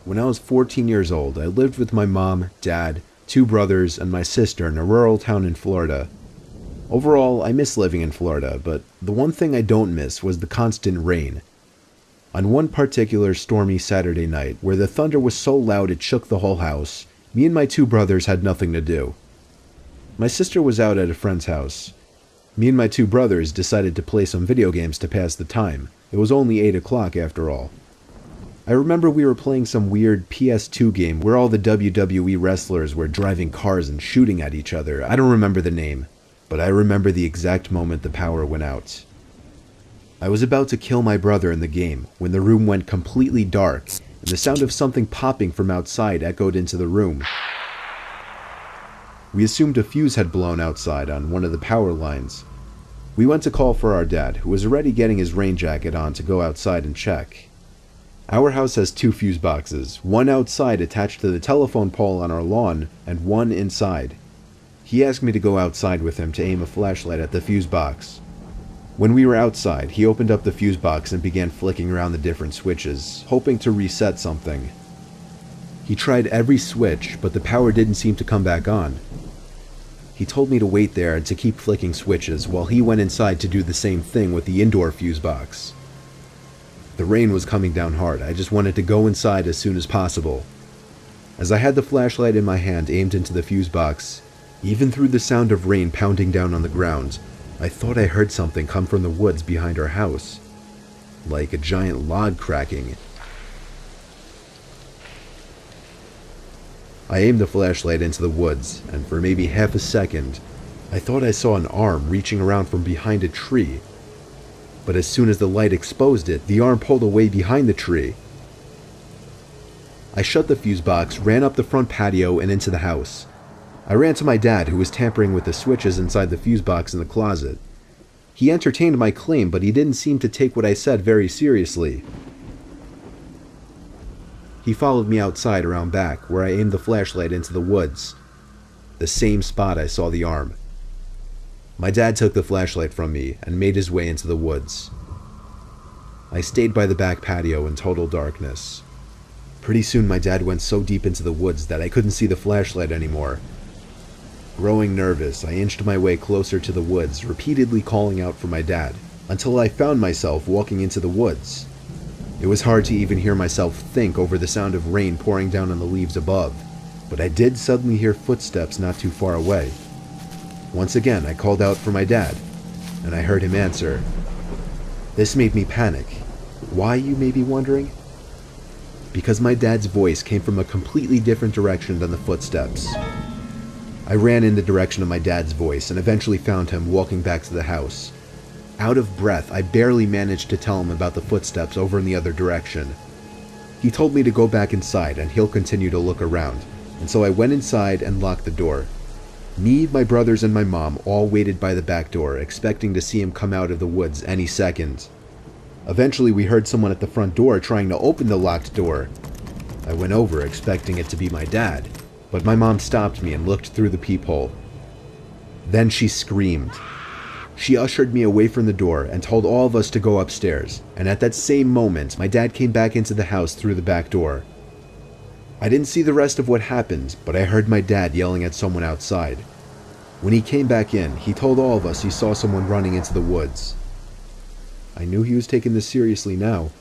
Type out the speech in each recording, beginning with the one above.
When I was 14 years old, I lived with my mom, dad, 2 brothers, and my sister in a rural town in Florida. Overall, I miss living in Florida, but the one thing I don't miss was the constant rain. On one particular stormy Saturday night, where the thunder was so loud it shook the whole house, me and my 2 brothers had nothing to do. My sister was out at a friend's house. Me and my 2 brothers decided to play some video games to pass the time. It was only 8 o'clock after all. I remember we were playing some weird PS2 game where all the WWE wrestlers were driving cars and shooting at each other. I don't remember the name, but I remember the exact moment the power went out. I was about to kill my brother in the game when the room went completely dark and the sound of something popping from outside echoed into the room. We assumed a fuse had blown outside on one of the power lines. We went to call for our dad, who was already getting his rain jacket on to go outside and check. Our house has 2 fuse boxes, one outside attached to the telephone pole on our lawn, and one inside. He asked me to go outside with him to aim a flashlight at the fuse box. When we were outside, he opened up the fuse box and began flicking around the different switches, hoping to reset something. He tried every switch, but the power didn't seem to come back on. He told me to wait there and to keep flicking switches while he went inside to do the same thing with the indoor fuse box. The rain was coming down hard. I just wanted to go inside as soon as possible. As I had the flashlight in my hand aimed into the fuse box, even through the sound of rain pounding down on the ground, I thought I heard something come from the woods behind our house, like a giant log cracking. I aimed the flashlight into the woods, and for maybe half a second, I thought I saw an arm reaching around from behind a tree. But as soon as the light exposed it, the arm pulled away behind the tree. I shut the fuse box, ran up the front patio, and into the house. I ran to my dad, who was tampering with the switches inside the fuse box in the closet. He entertained my claim, but he didn't seem to take what I said very seriously. He followed me outside around back, where I aimed the flashlight into the woods, the same spot I saw the arm. My dad took the flashlight from me and made his way into the woods. I stayed by the back patio in total darkness. Pretty soon my dad went so deep into the woods that I couldn't see the flashlight anymore. Growing nervous, I inched my way closer to the woods, repeatedly calling out for my dad, until I found myself walking into the woods. It was hard to even hear myself think over the sound of rain pouring down on the leaves above, but I did suddenly hear footsteps not too far away. Once again, I called out for my dad, and I heard him answer. This made me panic. Why, you may be wondering? Because my dad's voice came from a completely different direction than the footsteps. I ran in the direction of my dad's voice and eventually found him walking back to the house. Out of breath, I barely managed to tell him about the footsteps over in the other direction. He told me to go back inside and he'll continue to look around, and so I went inside and locked the door. Me, my brothers, and my mom all waited by the back door, expecting to see him come out of the woods any second. Eventually, we heard someone at the front door trying to open the locked door. I went over, expecting it to be my dad, but my mom stopped me and looked through the peephole. Then she screamed. She ushered me away from the door and told all of us to go upstairs, and at that same moment, my dad came back into the house through the back door. I didn't see the rest of what happened, but I heard my dad yelling at someone outside. When he came back in, he told all of us he saw someone running into the woods. I knew he was taking this seriously now.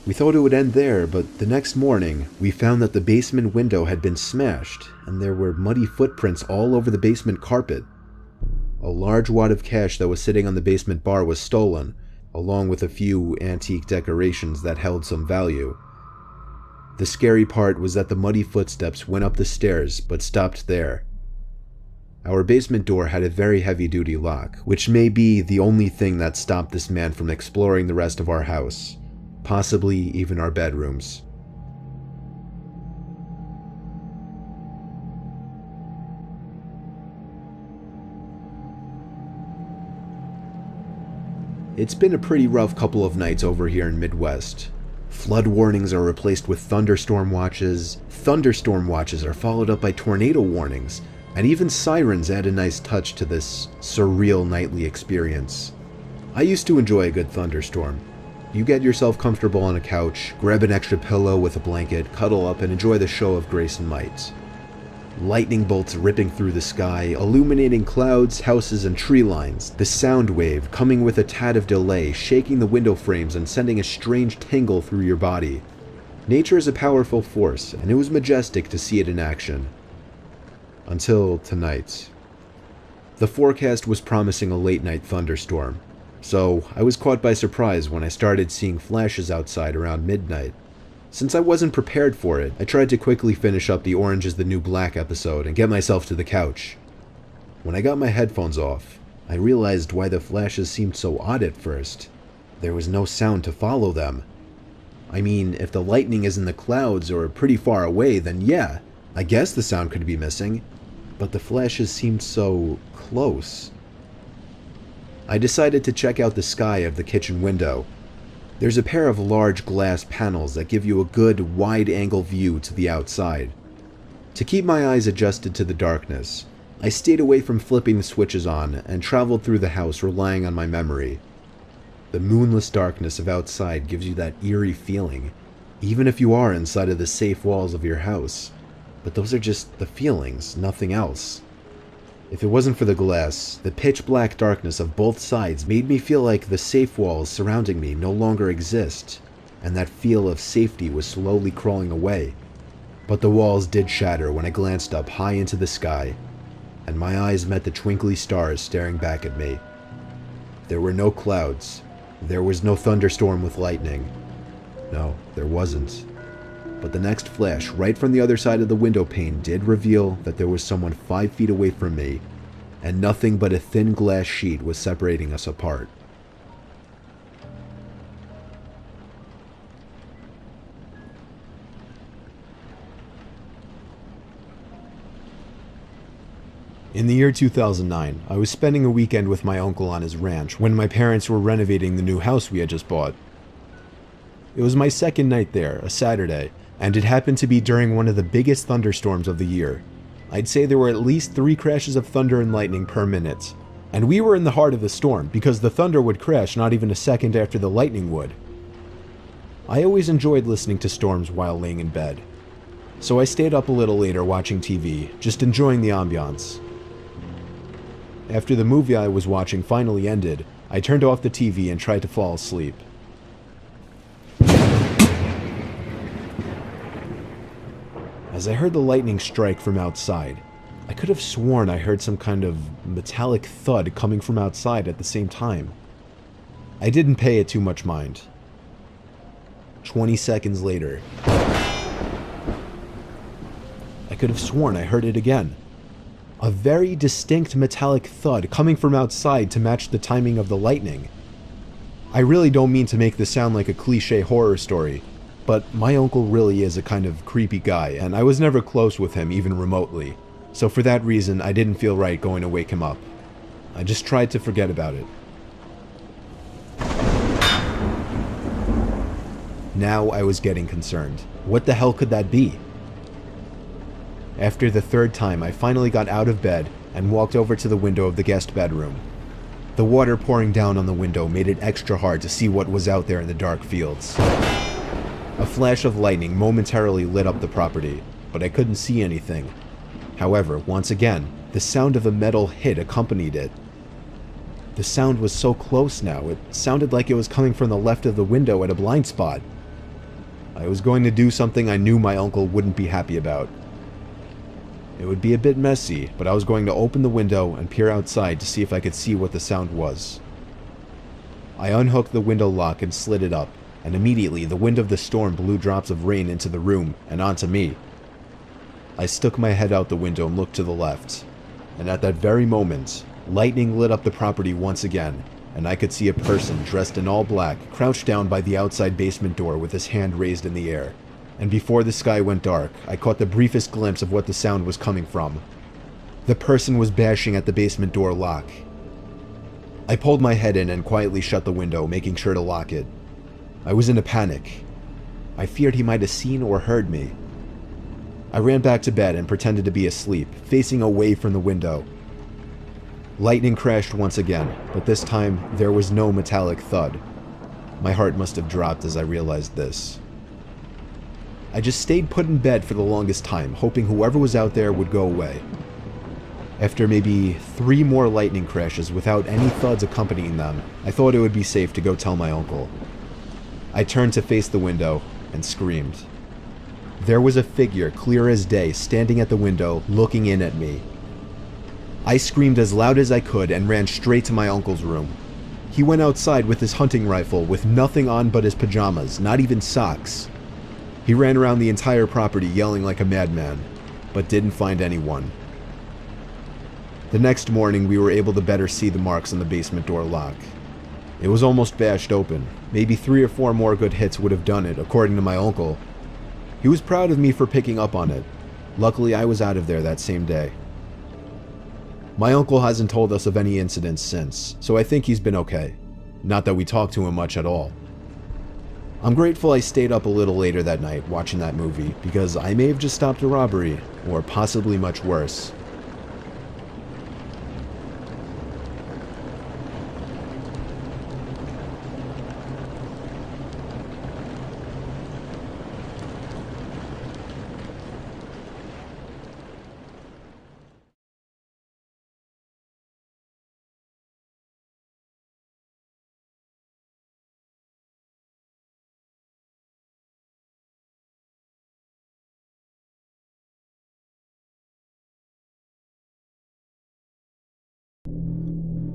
We thought it would end there, but the next morning, we found that the basement window had been smashed, and there were muddy footprints all over the basement carpet. A large wad of cash that was sitting on the basement bar was stolen, along with a few antique decorations that held some value. The scary part was that the muddy footsteps went up the stairs, but stopped there. Our basement door had a very heavy-duty lock, which may be the only thing that stopped this man from exploring the rest of our house, possibly even our bedrooms. It's been a pretty rough couple of nights over here in Midwest. Flood warnings are replaced with thunderstorm watches are followed up by tornado warnings, and even sirens add a nice touch to this surreal nightly experience. I used to enjoy a good thunderstorm, You get yourself comfortable on a couch, grab an extra pillow with a blanket, cuddle up, and enjoy the show of grace and might. Lightning bolts ripping through the sky, illuminating clouds, houses, and tree lines, the sound wave coming with a tad of delay, shaking the window frames and sending a strange tingle through your body. Nature is a powerful force, and it was majestic to see it in action. Until tonight. The forecast was promising a late-night thunderstorm, so I was caught by surprise when I started seeing flashes outside around midnight. Since I wasn't prepared for it, I tried to quickly finish up the Orange is the New Black episode and get myself to the couch. When I got my headphones off, I realized why the flashes seemed so odd at first. There was no sound to follow them. I mean, if the lightning is in the clouds or pretty far away, then yeah, I guess the sound could be missing, but the flashes seemed so close. I decided to check out the sky of the kitchen window. There's a pair of large glass panels that give you a good wide-angle view to the outside. To keep my eyes adjusted to the darkness, I stayed away from flipping the switches on and traveled through the house relying on my memory. The moonless darkness of outside gives you that eerie feeling, even if you are inside of the safe walls of your house. But those are just the feelings, nothing else. If it wasn't for the glass, the pitch-black darkness of both sides made me feel like the safe walls surrounding me no longer exist, and that feel of safety was slowly crawling away. But the walls did shatter when I glanced up high into the sky, and my eyes met the twinkly stars staring back at me. There were no clouds. There was no thunderstorm with lightning. No, there wasn't. But the next flash, right from the other side of the window pane, did reveal that there was someone 5 feet away from me, and nothing but a thin glass sheet was separating us apart. In the year 2009, I was spending a weekend with my uncle on his ranch when my parents were renovating the new house we had just bought. It was my second night there, a Saturday, and it happened to be during one of the biggest thunderstorms of the year. I'd say there were at least 3 crashes of thunder and lightning per minute. And we were in the heart of the storm, because the thunder would crash not even a second after the lightning would. I always enjoyed listening to storms while laying in bed, so I stayed up a little later watching TV, just enjoying the ambiance. After the movie I was watching finally ended, I turned off the TV and tried to fall asleep. As I heard the lightning strike from outside, I could have sworn I heard some kind of metallic thud coming from outside at the same time. I didn't pay it too much mind. 20 seconds later, I could have sworn I heard it again. A very distinct metallic thud coming from outside to match the timing of the lightning. I really don't mean to make this sound like a cliche horror story, but my uncle really is a kind of creepy guy, and I was never close with him even remotely, so for that reason I didn't feel right going to wake him up. I just tried to forget about it. Now I was getting concerned. What the hell could that be? After the 3rd time, I finally got out of bed and walked over to the window of the guest bedroom. The water pouring down on the window made it extra hard to see what was out there in the dark fields. A flash of lightning momentarily lit up the property, but I couldn't see anything. However, once again, the sound of a metal hit accompanied it. The sound was so close now, it sounded like it was coming from the left of the window at a blind spot. I was going to do something I knew my uncle wouldn't be happy about. It would be a bit messy, but I was going to open the window and peer outside to see if I could see what the sound was. I unhooked the window lock and slid it up, and immediately the wind of the storm blew drops of rain into the room and onto me. I stuck my head out the window and looked to the left, and at that very moment, lightning lit up the property once again, and I could see a person dressed in all black crouched down by the outside basement door with his hand raised in the air. And before the sky went dark, I caught the briefest glimpse of what the sound was coming from. The person was bashing at the basement door lock. I pulled my head in and quietly shut the window, making sure to lock it. I was in a panic. I feared he might have seen or heard me. I ran back to bed and pretended to be asleep, facing away from the window. Lightning crashed once again, but this time there was no metallic thud. My heart must have dropped as I realized this. I just stayed put in bed for the longest time, hoping whoever was out there would go away. After maybe 3 more lightning crashes without any thuds accompanying them, I thought it would be safe to go tell my uncle. I turned to face the window and screamed. There was a figure, clear as day, standing at the window, looking in at me. I screamed as loud as I could and ran straight to my uncle's room. He went outside with his hunting rifle with nothing on but his pajamas, not even socks. He ran around the entire property yelling like a madman, but didn't find anyone. The next morning, we were able to better see the marks on the basement door lock. It was almost bashed open. Maybe 3 or 4 more good hits would have done it, according to my uncle. He was proud of me for picking up on it. Luckily, I was out of there that same day. My uncle hasn't told us of any incidents since, so I think he's been okay. Not that we talked to him much at all. I'm grateful I stayed up a little later that night watching that movie, because I may have just stopped a robbery, or possibly much worse.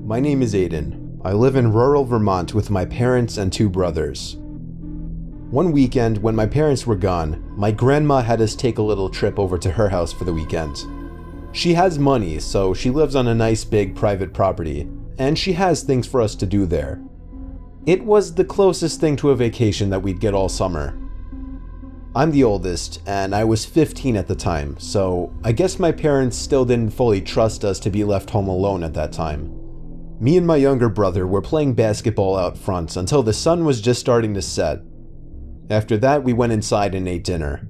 My name is Aiden. I live in rural Vermont with my parents and 2 brothers. One weekend, when my parents were gone, my grandma had us take a little trip over to her house for the weekend. She has money, so she lives on a nice big private property, and she has things for us to do there. It was the closest thing to a vacation that we'd get all summer. I'm the oldest, and I was 15 at the time, so I guess my parents still didn't fully trust us to be left home alone at that time. Me and my younger brother were playing basketball out front until the sun was just starting to set. After that, we went inside and ate dinner.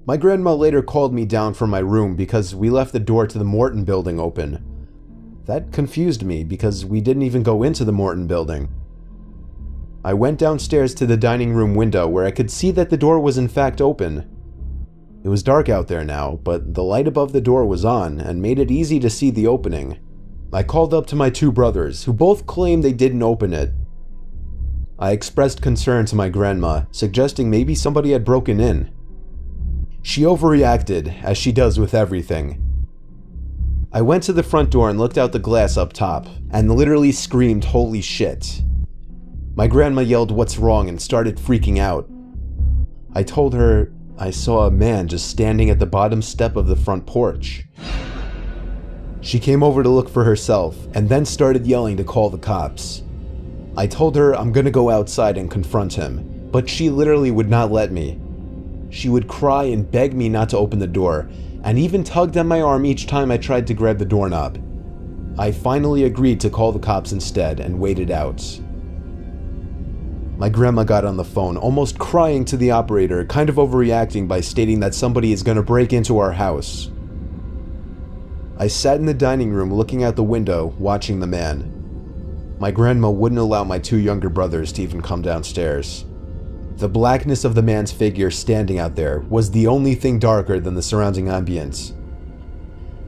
My grandma later called me down from my room because we left the door to the Morton building open. That confused me because we didn't even go into the Morton building. I went downstairs to the dining room window where I could see that the door was in fact open. It was dark out there now, but the light above the door was on and made it easy to see the opening. I called up to my 2 brothers, who both claimed they didn't open it. I expressed concern to my grandma, suggesting maybe somebody had broken in. She overreacted, as she does with everything. I went to the front door and looked out the glass up top, and literally screamed, "Holy shit." My grandma yelled, "What's wrong?" and started freaking out. I told her I saw a man just standing at the bottom step of the front porch. She came over to look for herself, and then started yelling to call the cops. I told her I'm gonna go outside and confront him, but she literally would not let me. She would cry and beg me not to open the door, and even tugged at my arm each time I tried to grab the doorknob. I finally agreed to call the cops instead and waited out. My grandma got on the phone, almost crying to the operator, kind of overreacting by stating that somebody is gonna break into our house. I sat in the dining room looking out the window, watching the man. My grandma wouldn't allow my 2 younger brothers to even come downstairs. The blackness of the man's figure standing out there was the only thing darker than the surrounding ambience.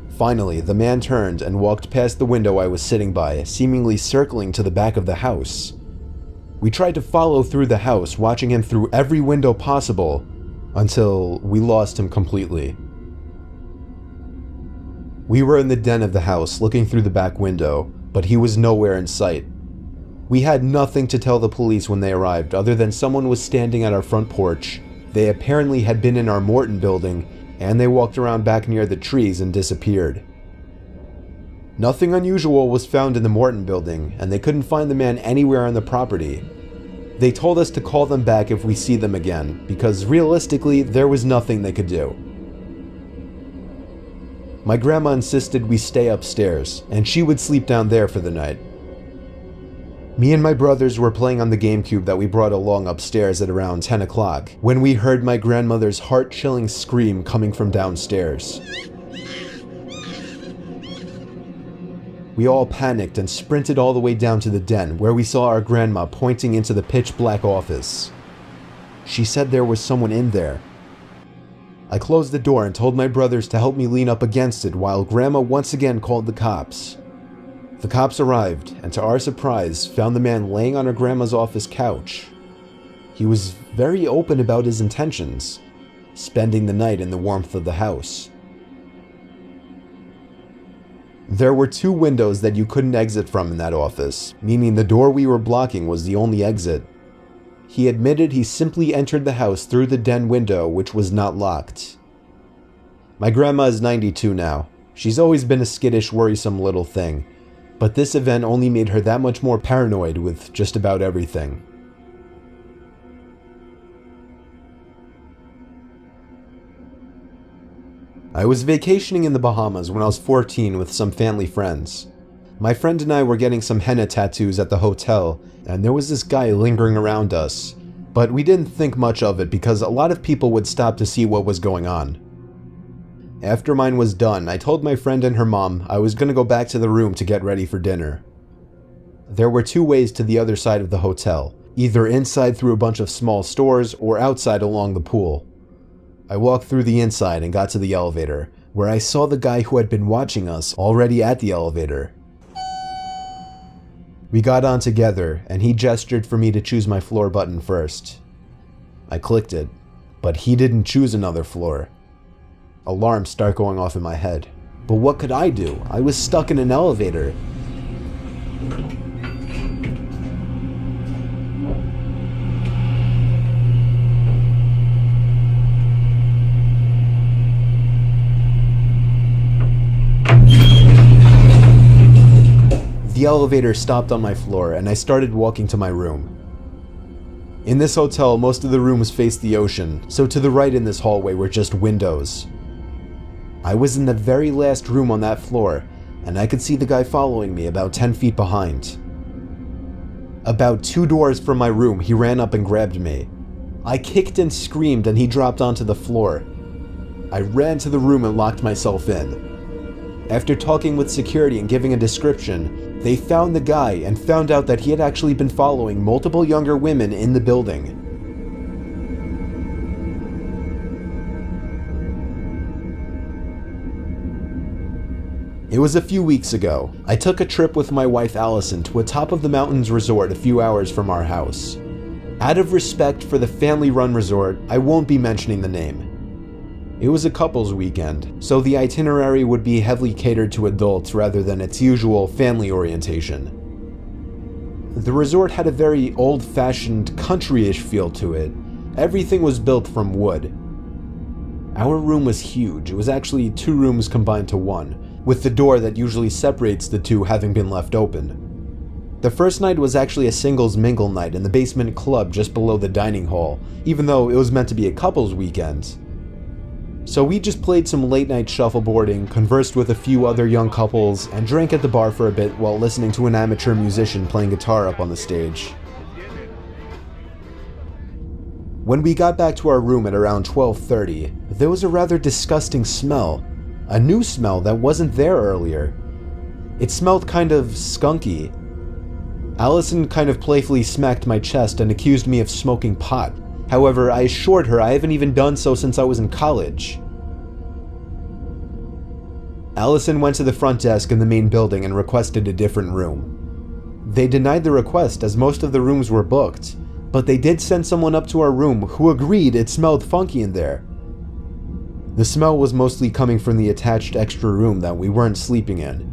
Finally, the man turned and walked past the window I was sitting by, seemingly circling to the back of the house. We tried to follow through the house, watching him through every window possible, until we lost him completely. We were in the den of the house, looking through the back window, but he was nowhere in sight. We had nothing to tell the police when they arrived, other than someone was standing at our front porch. They apparently had been in our Morton building, and they walked around back near the trees and disappeared. Nothing unusual was found in the Morton building, and they couldn't find the man anywhere on the property. They told us to call them back if we see them again, because realistically, there was nothing they could do. My grandma insisted we stay upstairs, and she would sleep down there for the night. Me and my brothers were playing on the GameCube that we brought along upstairs at around 10 o'clock, when we heard my grandmother's heart-chilling scream coming from downstairs. We all panicked and sprinted all the way down to the den, where we saw our grandma pointing into the pitch-black office. She said there was someone in there. I closed the door and told my brothers to help me lean up against it while Grandma once again called the cops. The cops arrived, and to our surprise, found the man laying on our grandma's office couch. He was very open about his intentions, spending the night in the warmth of the house. There were 2 windows that you couldn't exit from in that office, meaning the door we were blocking was the only exit. He admitted he simply entered the house through the den window, which was not locked. My grandma is 92 now. She's always been a skittish, worrisome little thing, but this event only made her that much more paranoid with just about everything. I was vacationing in the Bahamas when I was 14 with some family friends. My friend and I were getting some henna tattoos at the hotel, and there was this guy lingering around us, but we didn't think much of it because a lot of people would stop to see what was going on. After mine was done, I told my friend and her mom I was going to go back to the room to get ready for dinner. There were 2 ways to the other side of the hotel, either inside through a bunch of small stores or outside along the pool. I walked through the inside and got to the elevator, where I saw the guy who had been watching us already at the elevator. We got on together, and he gestured for me to choose my floor button first. I clicked it, but he didn't choose another floor. Alarms start going off in my head. But what could I do? I was stuck in an elevator. The elevator stopped on my floor, and I started walking to my room. In this hotel, most of the rooms faced the ocean, so to the right in this hallway were just windows. I was in the very last room on that floor, and I could see the guy following me about 10 feet behind. About 2 doors from my room, he ran up and grabbed me. I kicked and screamed, and he dropped onto the floor. I ran to the room and locked myself in. After talking with security and giving a description, they found the guy and found out that he had actually been following multiple younger women in the building. It was a few weeks ago. I took a trip with my wife Allison to a top of the mountains resort a few hours from our house. Out of respect for the family-run resort, I won't be mentioning the name. It was a couples weekend, so the itinerary would be heavily catered to adults rather than its usual family orientation. The resort had a very old-fashioned, country-ish feel to it. Everything was built from wood. Our room was huge. It was actually 2 rooms combined to 1, with the door that usually separates the 2 having been left open. The first night was actually a singles mingle night in the basement club just below the dining hall, even though it was meant to be a couples weekend. So we just played some late-night shuffleboarding, conversed with a few other young couples, and drank at the bar for a bit while listening to an amateur musician playing guitar up on the stage. When we got back to our room at around 12:30, there was a rather disgusting smell. A new smell that wasn't there earlier. It smelled kind of skunky. Allison kind of playfully smacked my chest and accused me of smoking pot. However, I assured her I haven't even done so since I was in college. Allison went to the front desk in the main building and requested a different room. They denied the request as most of the rooms were booked, but they did send someone up to our room who agreed it smelled funky in there. The smell was mostly coming from the attached extra room that we weren't sleeping in.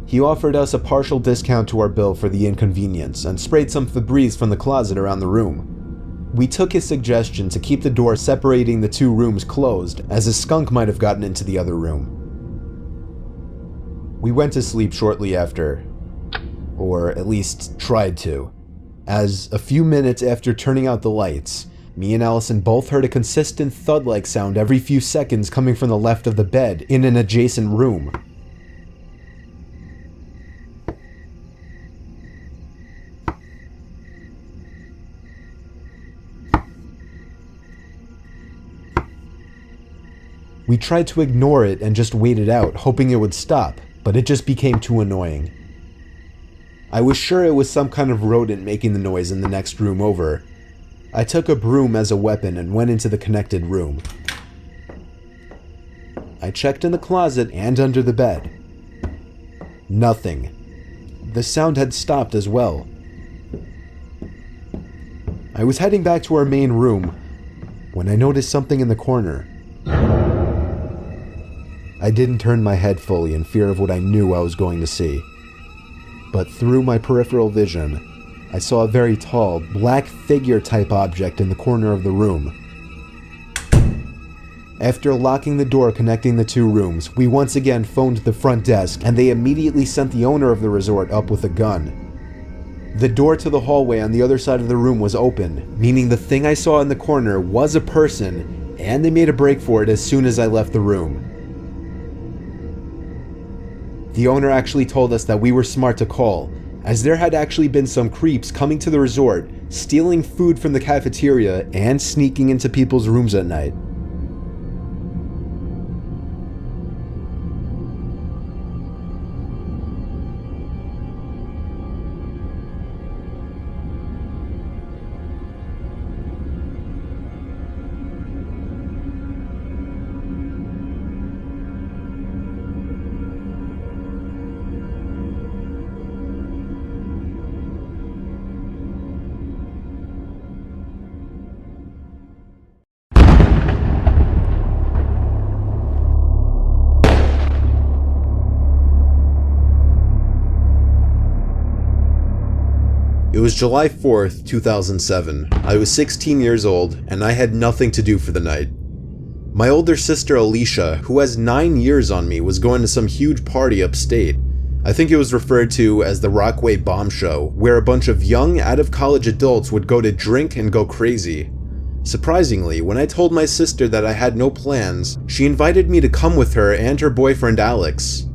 He offered us a partial discount to our bill for the inconvenience and sprayed some Febreze from the closet around the room. We took his suggestion to keep the door separating the 2 rooms closed, as a skunk might have gotten into the other room. We went to sleep shortly after, or at least tried to, as a few minutes after turning out the lights, me and Allison both heard a consistent thud-like sound every few seconds coming from the left of the bed in an adjacent room. We tried to ignore it and just wait it out, hoping it would stop, but it just became too annoying. I was sure it was some kind of rodent making the noise in the next room over. I took a broom as a weapon and went into the connected room. I checked in the closet and under the bed. Nothing. The sound had stopped as well. I was heading back to our main room when I noticed something in the corner. I didn't turn my head fully in fear of what I knew I was going to see. But through my peripheral vision, I saw a very tall, black figure-type object in the corner of the room. After locking the door connecting the two rooms, we once again phoned the front desk, and they immediately sent the owner of the resort up with a gun. The door to the hallway on the other side of the room was open, meaning the thing I saw in the corner was a person, and they made a break for it as soon as I left the room. The owner actually told us that we were smart to call, as there had actually been some creeps coming to the resort, stealing food from the cafeteria and sneaking into people's rooms at night. It was July 4th, 2007. I was 16 years old, and I had nothing to do for the night. My older sister Alicia, who has 9 years on me, was going to some huge party upstate. I think it was referred to as the Rockaway Bomb Show, where a bunch of young, out-of-college adults would go to drink and go crazy. Surprisingly, when I told my sister that I had no plans, she invited me to come with her and her boyfriend Alex.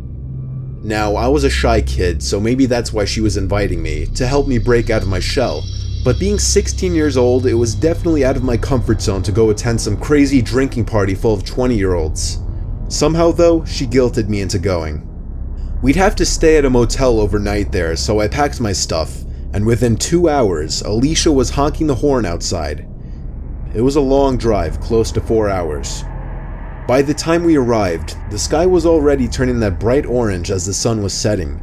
Now, I was a shy kid, so maybe that's why she was inviting me, to help me break out of my shell. But being 16 years old, it was definitely out of my comfort zone to go attend some crazy drinking party full of 20-year-olds. Somehow though, she guilted me into going. We'd have to stay at a motel overnight there, so I packed my stuff, and within 2 hours, Alicia was honking the horn outside. It was a long drive, close to 4 hours. By the time we arrived, the sky was already turning that bright orange as the sun was setting.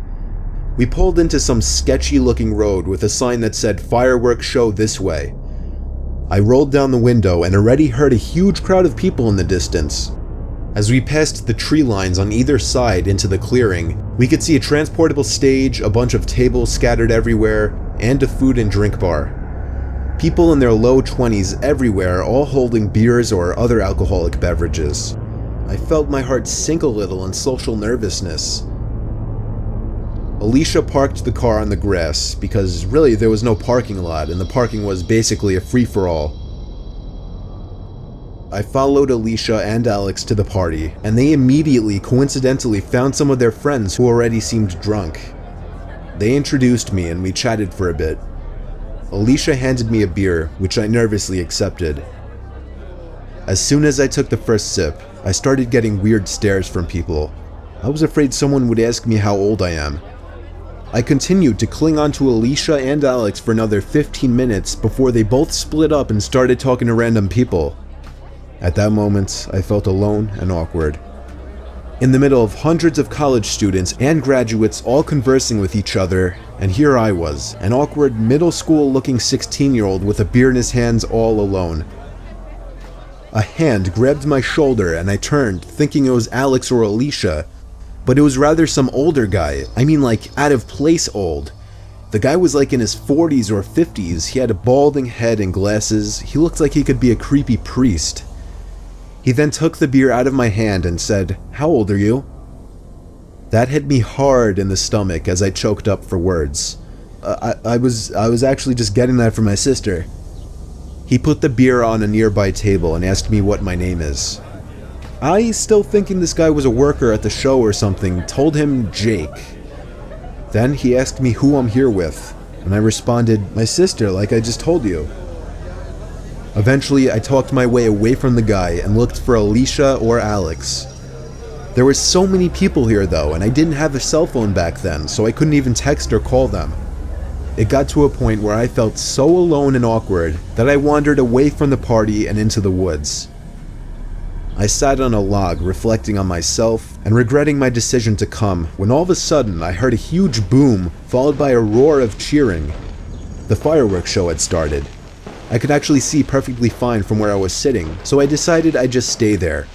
We pulled into some sketchy looking road with a sign that said "Fireworks Show this way." I rolled down the window and already heard a huge crowd of people in the distance. As we passed the tree lines on either side into the clearing, we could see a transportable stage, a bunch of tables scattered everywhere, and a food and drink bar. People in their low 20s everywhere, all holding beers or other alcoholic beverages. I felt my heart sink a little in social nervousness. Alicia parked the car on the grass because really there was no parking lot and the parking was basically a free-for-all. I followed Alicia and Alex to the party, and they immediately coincidentally found some of their friends who already seemed drunk. They introduced me and we chatted for a bit. Alicia handed me a beer, which I nervously accepted. As soon as I took the first sip, I started getting weird stares from people. I was afraid someone would ask me how old I am. I continued to cling on to Alicia and Alex for another 15 minutes before they both split up and started talking to random people. At that moment, I felt alone and awkward. In the middle of hundreds of college students and graduates all conversing with each other, and here I was, an awkward middle school looking 16-year-old with a beer in his hands all alone. A hand grabbed my shoulder and I turned, thinking it was Alex or Alicia, but it was rather some older guy. I mean like out of place old. The guy was like in his 40s or 50s, he had a balding head and glasses, he looked like he could be a creepy priest. He then took the beer out of my hand and said, "How old are you?" That hit me hard in the stomach as I choked up for words. I was actually just getting that from my sister. He put the beer on a nearby table and asked me what my name is. I, still thinking this guy was a worker at the show or something, told him Jake. Then he asked me who I'm here with, and I responded, "My sister, like I just told you." Eventually, I talked my way away from the guy and looked for Alicia or Alex. There were so many people here though, and I didn't have a cell phone back then, so I couldn't even text or call them. It got to a point where I felt so alone and awkward that I wandered away from the party and into the woods. I sat on a log reflecting on myself and regretting my decision to come when all of a sudden I heard a huge boom followed by a roar of cheering. The fireworks show had started. I could actually see perfectly fine from where I was sitting, so I decided I'd just stay there.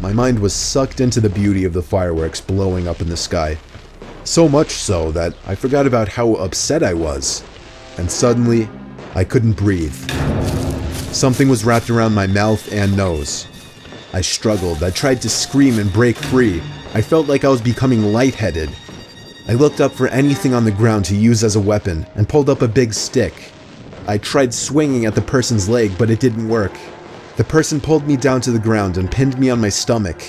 My mind was sucked into the beauty of the fireworks blowing up in the sky. So much so that I forgot about how upset I was. And suddenly, I couldn't breathe. Something was wrapped around my mouth and nose. I struggled. I tried to scream and break free. I felt like I was becoming lightheaded. I looked up for anything on the ground to use as a weapon and pulled up a big stick. I tried swinging at the person's leg, but it didn't work. The person pulled me down to the ground and pinned me on my stomach.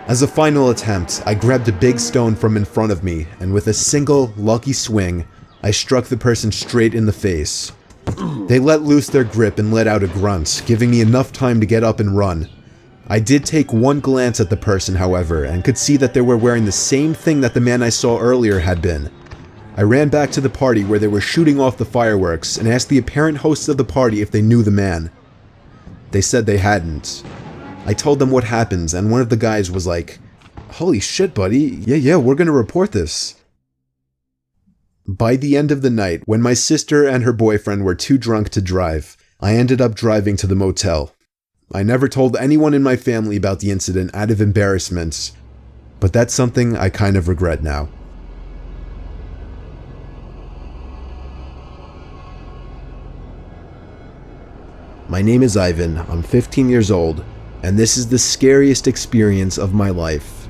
As a final attempt, I grabbed a big stone from in front of me, and with a single, lucky swing, I struck the person straight in the face. They let loose their grip and let out a grunt, giving me enough time to get up and run. I did take one glance at the person, however, and could see that they were wearing the same thing that the man I saw earlier had been. I ran back to the party where they were shooting off the fireworks and asked the apparent hosts of the party if they knew the man. They said they hadn't. I told them what happened, and one of the guys was like, "Holy shit, buddy, yeah, we're gonna report this." By the end of the night, when my sister and her boyfriend were too drunk to drive, I ended up driving to the motel. I never told anyone in my family about the incident out of embarrassment, but that's something I kind of regret now. My name is Ivan, I'm 15 years old, and this is the scariest experience of my life.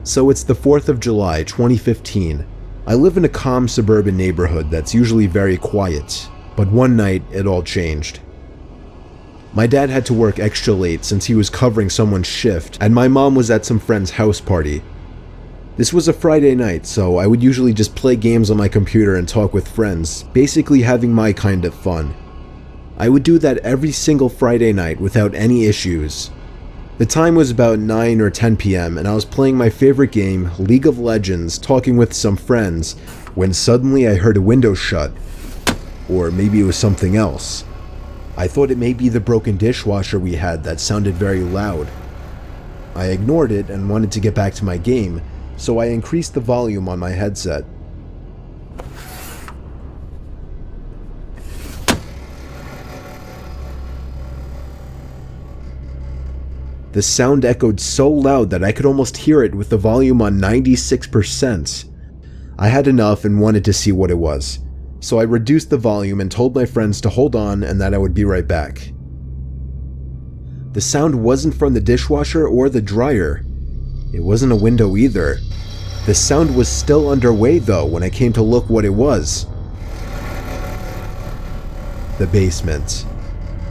So it's the 4th of July, 2015. I live in a calm suburban neighborhood that's usually very quiet, but one night it all changed. My dad had to work extra late since he was covering someone's shift, and my mom was at some friend's house party. This was a Friday night, so I would usually just play games on my computer and talk with friends, basically having my kind of fun. I would do that every single Friday night without any issues. The time was about 9 or 10 p.m. and I was playing my favorite game, League of Legends, talking with some friends, when suddenly I heard a window shut. Or maybe it was something else. I thought it may be the broken dishwasher we had that sounded very loud. I ignored it and wanted to get back to my game, so I increased the volume on my headset. The sound echoed so loud that I could almost hear it with the volume on 96%. I had enough and wanted to see what it was, so I reduced the volume and told my friends to hold on and that I would be right back. The sound wasn't from the dishwasher or the dryer. It wasn't a window either. The sound was still underway though when I came to look what it was. The basement.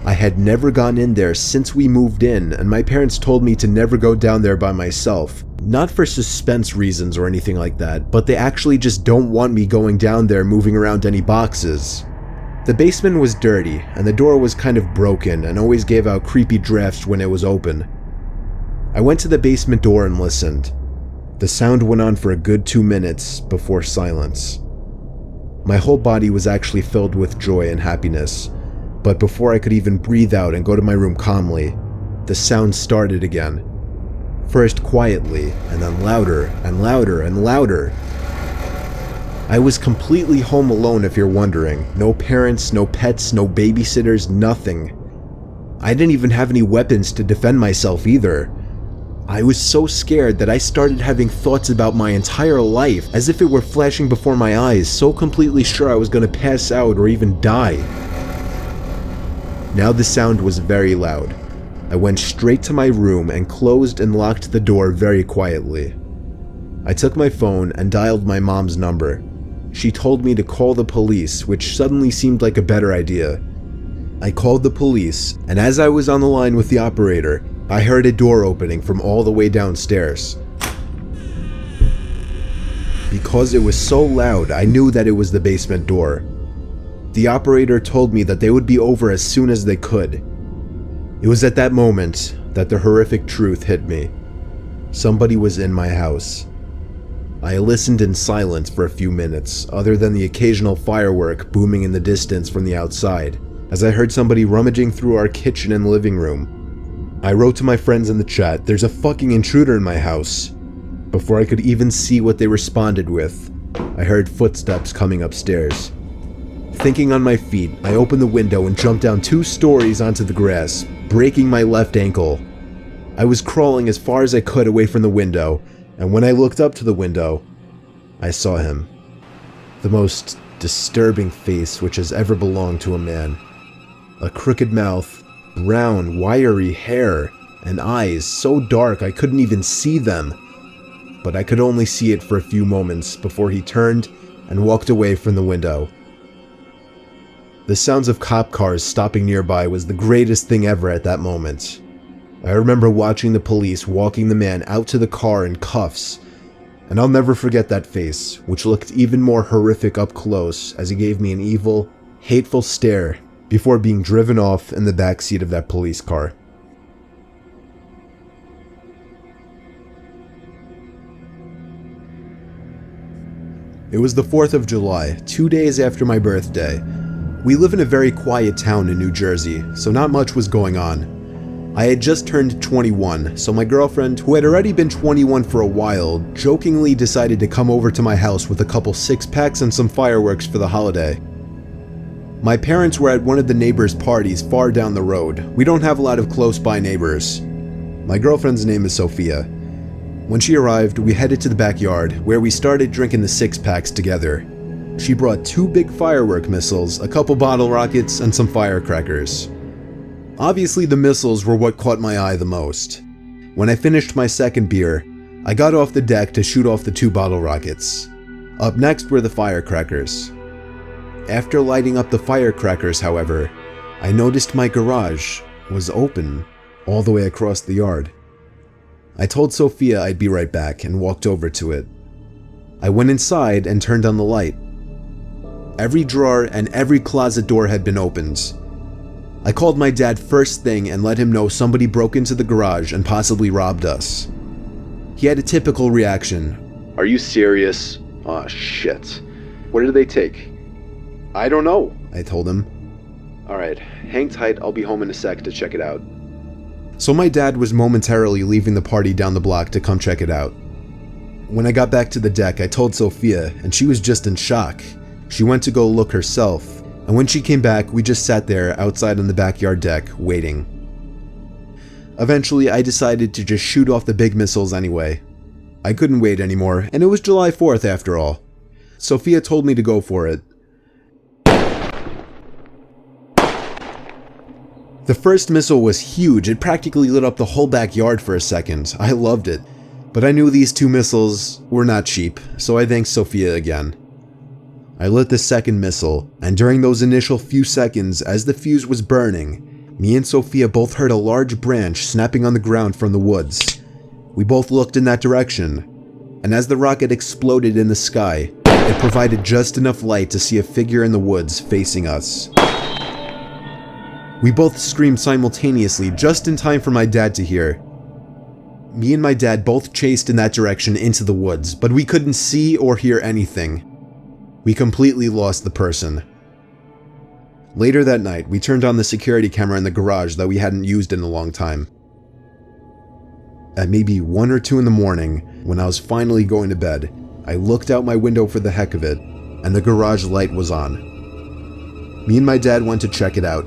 I had never gone in there since we moved in, and my parents told me to never go down there by myself. Not for suspense reasons or anything like that, but they actually just don't want me going down there moving around any boxes. The basement was dirty, and the door was kind of broken and always gave out creepy drafts when it was open. I went to the basement door and listened. The sound went on for a good 2 minutes before silence. My whole body was actually filled with joy and happiness. But before I could even breathe out and go to my room calmly, the sound started again. First quietly, and then louder and louder and louder. I was completely home alone if you're wondering. No parents, no pets, no babysitters, nothing. I didn't even have any weapons to defend myself either. I was so scared that I started having thoughts about my entire life as if it were flashing before my eyes, so completely sure I was going to pass out or even die. Now the sound was very loud. I went straight to my room and closed and locked the door very quietly. I took my phone and dialed my mom's number. She told me to call the police, which suddenly seemed like a better idea. I called the police, and as I was on the line with the operator, I heard a door opening from all the way downstairs. Because it was so loud, I knew that it was the basement door. The operator told me that they would be over as soon as they could. It was at that moment that the horrific truth hit me. Somebody was in my house. I listened in silence for a few minutes, other than the occasional firework booming in the distance from the outside, as I heard somebody rummaging through our kitchen and living room. I wrote to my friends in the chat, "There's a fucking intruder in my house." Before I could even see what they responded with, I heard footsteps coming upstairs. Thinking on my feet, I opened the window and jumped down 2 stories onto the grass, breaking my left ankle. I was crawling as far as I could away from the window, and when I looked up to the window, I saw him. The most disturbing face which has ever belonged to a man. A crooked mouth, brown, wiry hair, and eyes so dark I couldn't even see them. But I could only see it for a few moments before he turned and walked away from the window. The sounds of cop cars stopping nearby was the greatest thing ever at that moment. I remember watching the police walking the man out to the car in cuffs, and I'll never forget that face, which looked even more horrific up close as he gave me an evil, hateful stare before being driven off in the backseat of that police car. It was the 4th of July, 2 days after my birthday. We live in a very quiet town in New Jersey, so not much was going on. I had just turned 21, so my girlfriend, who had already been 21 for a while, jokingly decided to come over to my house with a couple 6-packs and some fireworks for the holiday. My parents were at one of the neighbors' parties far down the road. We don't have a lot of close-by neighbors. My girlfriend's name is Sophia. When she arrived, we headed to the backyard, where we started drinking the 6-packs together. She brought 2 big firework missiles, a couple bottle rockets, and some firecrackers. Obviously, the missiles were what caught my eye the most. When I finished my second beer, I got off the deck to shoot off the 2 bottle rockets. Up next were the firecrackers. After lighting up the firecrackers, however, I noticed my garage was open all the way across the yard. I told Sophia I'd be right back and walked over to it. I went inside and turned on the light. Every drawer and every closet door had been opened. I called my dad first thing and let him know somebody broke into the garage and possibly robbed us. He had a typical reaction. "Are you serious? Aw, shit. What did they take?" "I don't know," I told him. "Alright, hang tight, I'll be home in a sec to check it out." So my dad was momentarily leaving the party down the block to come check it out. When I got back to the deck, I told Sophia, and she was just in shock. She went to go look herself, and when she came back, we just sat there outside on the backyard deck, waiting. Eventually, I decided to just shoot off the big missiles anyway. I couldn't wait anymore, and it was July 4th after all. Sophia told me to go for it. The first missile was huge. It practically lit up the whole backyard for a second. I loved it. But I knew these 2 missiles were not cheap, so I thanked Sophia again. I lit the second missile, and during those initial few seconds as the fuse was burning, me and Sophia both heard a large branch snapping on the ground from the woods. We both looked in that direction, and as the rocket exploded in the sky, it provided just enough light to see a figure in the woods facing us. We both screamed simultaneously, just in time for my dad to hear. Me and my dad both chased in that direction into the woods, but we couldn't see or hear anything. We completely lost the person. Later that night, we turned on the security camera in the garage that we hadn't used in a long time. At maybe 1 or 2 in the morning, when I was finally going to bed, I looked out my window for the heck of it, and the garage light was on. Me and my dad went to check it out.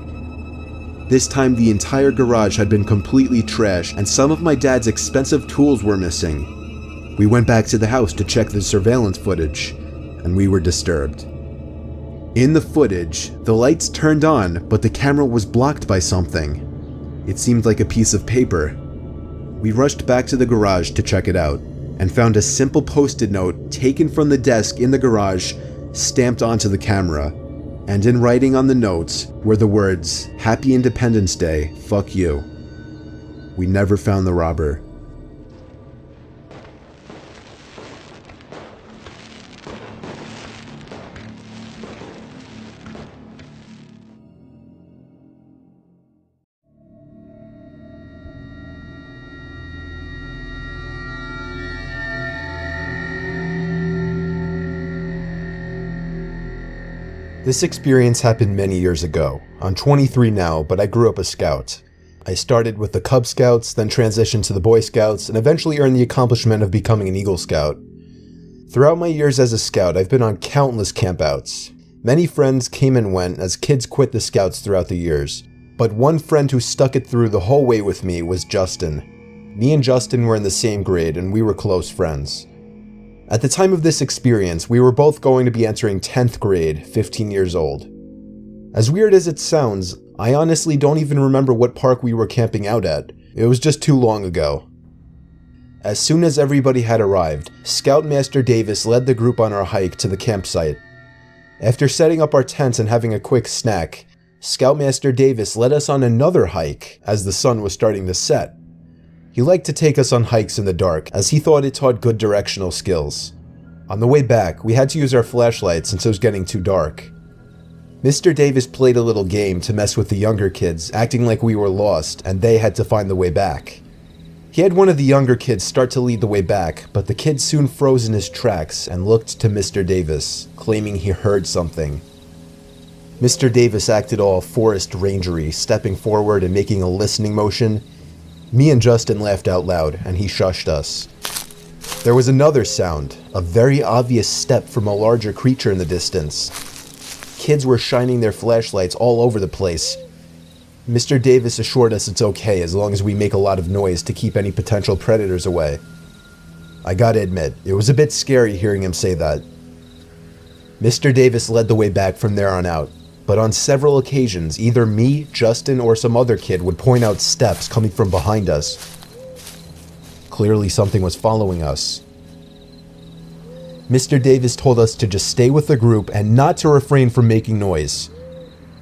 This time the entire garage had been completely trashed and some of my dad's expensive tools were missing. We went back to the house to check the surveillance footage, and we were disturbed. In the footage, the lights turned on, but the camera was blocked by something. It seemed like a piece of paper. We rushed back to the garage to check it out, and found a simple post-it note taken from the desk in the garage, stamped onto the camera. And in writing on the notes were the words, "Happy Independence Day, fuck you." We never found the robber. This experience happened many years ago. I'm 23 now, but I grew up a scout. I started with the Cub Scouts, then transitioned to the Boy Scouts, and eventually earned the accomplishment of becoming an Eagle Scout. Throughout my years as a scout, I've been on countless campouts. Many friends came and went as kids quit the Scouts throughout the years. But one friend who stuck it through the whole way with me was Justin. Me and Justin were in the same grade, and we were close friends. At the time of this experience, we were both going to be entering 10th grade, 15 years old. As weird as it sounds, I honestly don't even remember what park we were camping out at. It was just too long ago. As soon as everybody had arrived, Scoutmaster Davis led the group on our hike to the campsite. After setting up our tents and having a quick snack, Scoutmaster Davis led us on another hike as the sun was starting to set. He liked to take us on hikes in the dark, as he thought it taught good directional skills. On the way back, we had to use our flashlights since it was getting too dark. Mr. Davis played a little game to mess with the younger kids, acting like we were lost and they had to find the way back. He had one of the younger kids start to lead the way back, but the kid soon froze in his tracks and looked to Mr. Davis, claiming he heard something. Mr. Davis acted all forest rangery, stepping forward and making a listening motion. Me and Justin laughed out loud, and he shushed us. There was another sound, a very obvious step from a larger creature in the distance. Kids were shining their flashlights all over the place. Mr. Davis assured us it's okay as long as we make a lot of noise to keep any potential predators away. I gotta admit, it was a bit scary hearing him say that. Mr. Davis led the way back from there on out. But on several occasions, either me, Justin, or some other kid would point out steps coming from behind us. Clearly something was following us. Mr. Davis told us to just stay with the group and not to refrain from making noise.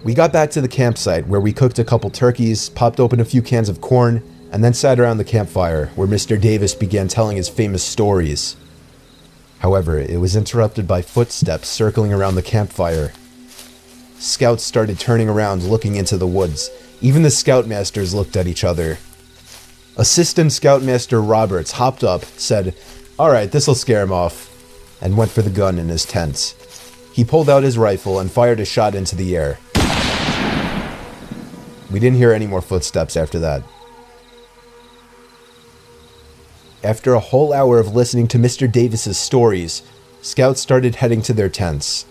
We got back to the campsite where we cooked a couple turkeys, popped open a few cans of corn, and then sat around the campfire where Mr. Davis began telling his famous stories. However, it was interrupted by footsteps circling around the campfire. Scouts started turning around looking into the woods. Even the Scoutmasters looked at each other. Assistant Scoutmaster Roberts hopped up, said, "Alright, this'll scare him off," and went for the gun in his tent. He pulled out his rifle and fired a shot into the air. We didn't hear any more footsteps after that. After a whole hour of listening to Mr. Davis's stories, Scouts started heading to their tents.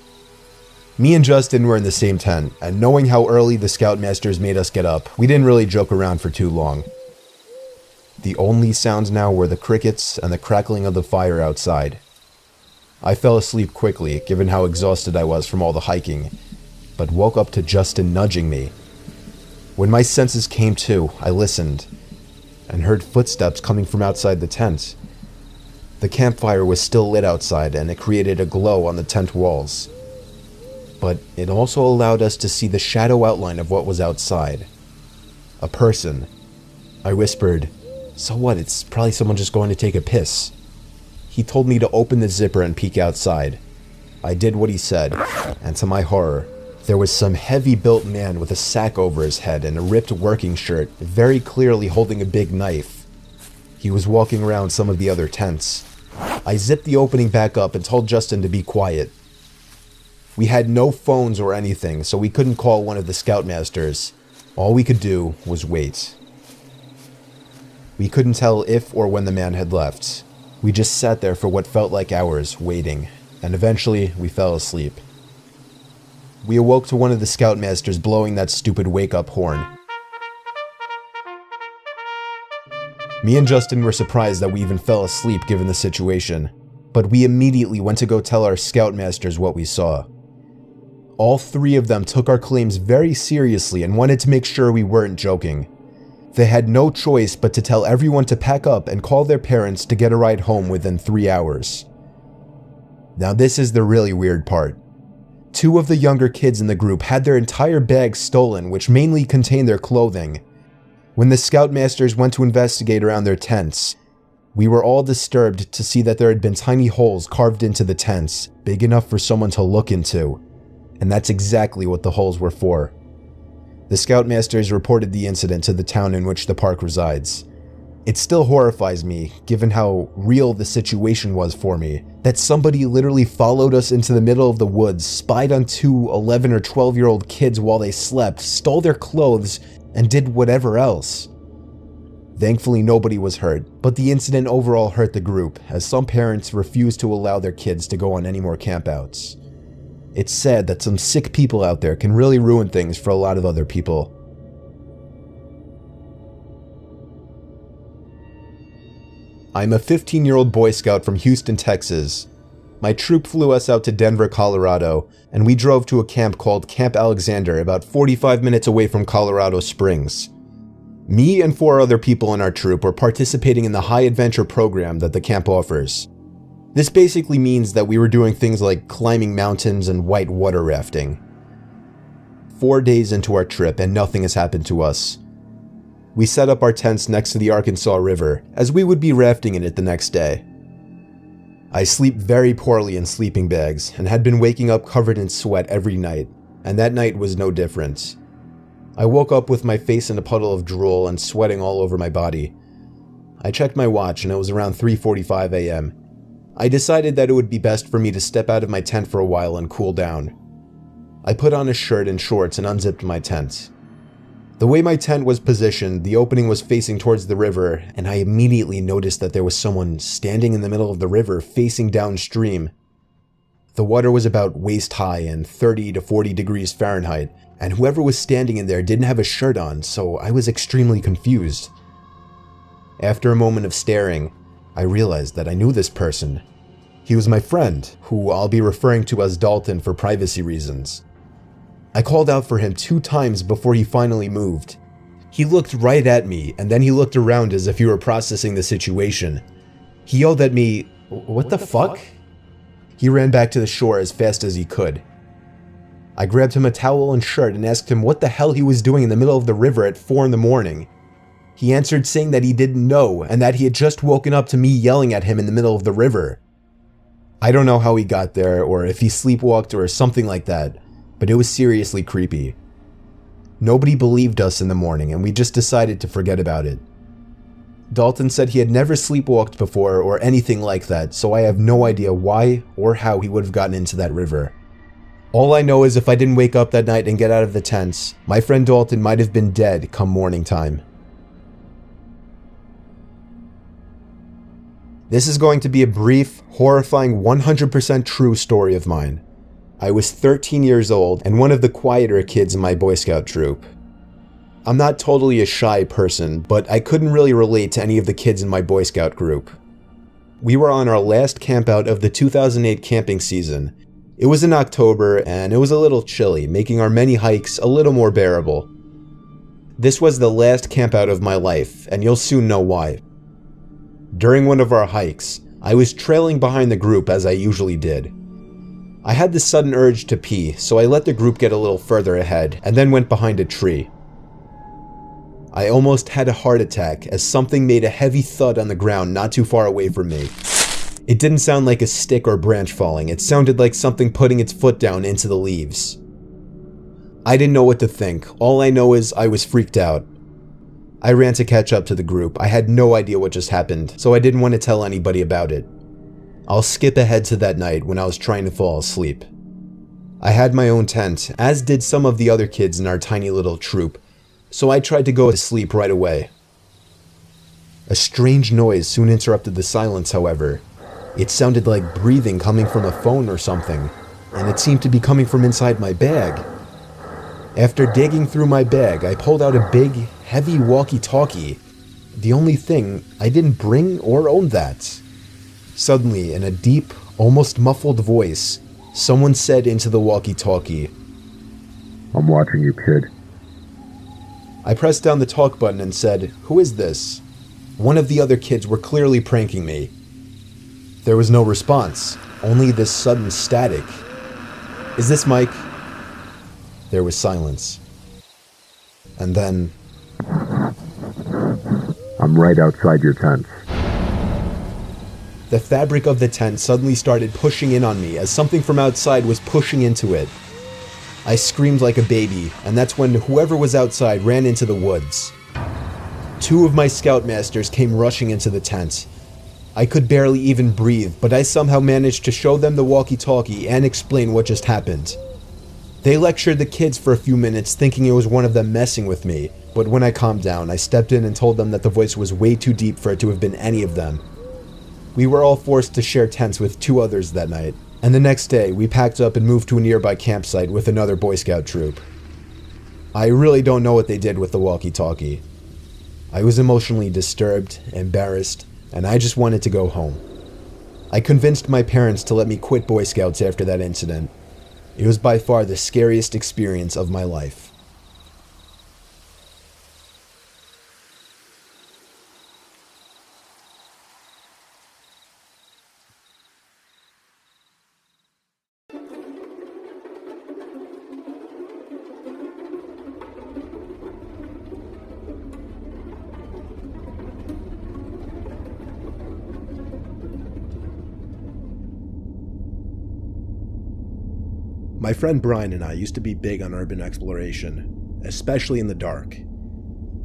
Me and Justin were in the same tent, and knowing how early the Scoutmasters made us get up, we didn't really joke around for too long. The only sounds now were the crickets and the crackling of the fire outside. I fell asleep quickly, given how exhausted I was from all the hiking, but woke up to Justin nudging me. When my senses came to, I listened, and heard footsteps coming from outside the tent. The campfire was still lit outside, and it created a glow on the tent walls. But it also allowed us to see the shadow outline of what was outside. A person. I whispered, "So what, it's probably someone just going to take a piss." He told me to open the zipper and peek outside. I did what he said, and to my horror, there was some heavy-built man with a sack over his head and a ripped working shirt, very clearly holding a big knife. He was walking around some of the other tents. I zipped the opening back up and told Justin to be quiet. We had no phones or anything, so we couldn't call one of the Scoutmasters. All we could do was wait. We couldn't tell if or when the man had left. We just sat there for what felt like hours, waiting, and eventually we fell asleep. We awoke to one of the Scoutmasters blowing that stupid wake-up horn. Me and Justin were surprised that we even fell asleep given the situation, but we immediately went to go tell our Scoutmasters what we saw. All three of them took our claims very seriously and wanted to make sure we weren't joking. They had no choice but to tell everyone to pack up and call their parents to get a ride home within 3 hours. Now this is the really weird part. Two of the younger kids in the group had their entire bags stolen, which mainly contained their clothing. When the Scoutmasters went to investigate around their tents, we were all disturbed to see that there had been tiny holes carved into the tents, big enough for someone to look into. And that's exactly what the holes were for. The Scoutmasters reported the incident to the town in which the park resides. It still horrifies me, given how real the situation was for me, that somebody literally followed us into the middle of the woods, spied on two 11 or 12-year-old kids while they slept, stole their clothes, and did whatever else. Thankfully, nobody was hurt, but the incident overall hurt the group, as some parents refused to allow their kids to go on any more campouts. It's sad that some sick people out there can really ruin things for a lot of other people. I'm a 15-year-old Boy Scout from Houston, Texas. My troop flew us out to Denver, Colorado, and we drove to a camp called Camp Alexander, about 45 minutes away from Colorado Springs. Me and 4 other people in our troop were participating in the high adventure program that the camp offers. This basically means that we were doing things like climbing mountains and white water rafting. 4 days into our trip and nothing has happened to us. We set up our tents next to the Arkansas River, as we would be rafting in it the next day. I sleep very poorly in sleeping bags, and had been waking up covered in sweat every night, and that night was no different. I woke up with my face in a puddle of drool and sweating all over my body. I checked my watch and it was around 3:45 a.m. I decided that it would be best for me to step out of my tent for a while and cool down. I put on a shirt and shorts and unzipped my tent. The way my tent was positioned, the opening was facing towards the river, and I immediately noticed that there was someone standing in the middle of the river facing downstream. The water was about waist high and 30 to 40 degrees Fahrenheit, and whoever was standing in there didn't have a shirt on, so I was extremely confused. After a moment of staring, I realized that I knew this person. He was my friend, who I'll be referring to as Dalton for privacy reasons. I called out for him 2 times before he finally moved. He looked right at me, and then he looked around as if he were processing the situation. He yelled at me, "What the fuck?" He ran back to the shore as fast as he could. I grabbed him a towel and shirt and asked him what the hell he was doing in the middle of the river at 4 in the morning. He answered saying that he didn't know, and that he had just woken up to me yelling at him in the middle of the river. I don't know how he got there, or if he sleepwalked or something like that, but it was seriously creepy. Nobody believed us in the morning, and we just decided to forget about it. Dalton said he had never sleepwalked before or anything like that, so I have no idea why or how he would have gotten into that river. All I know is if I didn't wake up that night and get out of the tents, my friend Dalton might have been dead come morning time. This is going to be a brief, horrifying 100% true story of mine. I was 13 years old and one of the quieter kids in my Boy Scout troop. I'm not totally a shy person, but I couldn't really relate to any of the kids in my Boy Scout group. We were on our last campout of the 2008 camping season. It was in October and it was a little chilly, making our many hikes a little more bearable. This was the last campout of my life, and you'll soon know why. During one of our hikes, I was trailing behind the group as I usually did. I had this sudden urge to pee, so I let the group get a little further ahead and then went behind a tree. I almost had a heart attack as something made a heavy thud on the ground not too far away from me. It didn't sound like a stick or branch falling, it sounded like something putting its foot down into the leaves. I didn't know what to think, all I know is I was freaked out. I ran to catch up to the group. I had no idea what just happened, so I didn't want to tell anybody about it. I'll skip ahead to that night when I was trying to fall asleep. I had my own tent, as did some of the other kids in our tiny little troop, so I tried to go to sleep right away. A strange noise soon interrupted the silence, however. It sounded like breathing coming from a phone or something, and it seemed to be coming from inside my bag. After digging through my bag, I pulled out a big, heavy walkie-talkie. The only thing, I didn't bring or own that. Suddenly, in a deep, almost muffled voice, someone said into the walkie-talkie, "I'm watching you, kid." I pressed down the talk button and said, "Who is this?" One of the other kids were clearly pranking me. There was no response, only this sudden static. "Is this Mike?" There was silence. And then, "I'm right outside your tent." the fabric of the tent suddenly started pushing in on me as something from outside was pushing into it. I screamed like a baby, and that's when whoever was outside ran into the woods. Two of my scoutmasters came rushing into the tent. I could barely even breathe, but I somehow managed to show them the walkie-talkie and explain what just happened. They lectured the kids for a few minutes, thinking it was one of them messing with me, but when I calmed down, I stepped in and told them that the voice was way too deep for it to have been any of them. We were all forced to share tents with two others that night, and the next day we packed up and moved to a nearby campsite with another Boy Scout troop. I really don't know what they did with the walkie-talkie. I was emotionally disturbed, embarrassed, and I just wanted to go home. I convinced my parents to let me quit Boy Scouts after that incident. It was by far the scariest experience of my life. My friend Brian and I used to be big on urban exploration, especially in the dark.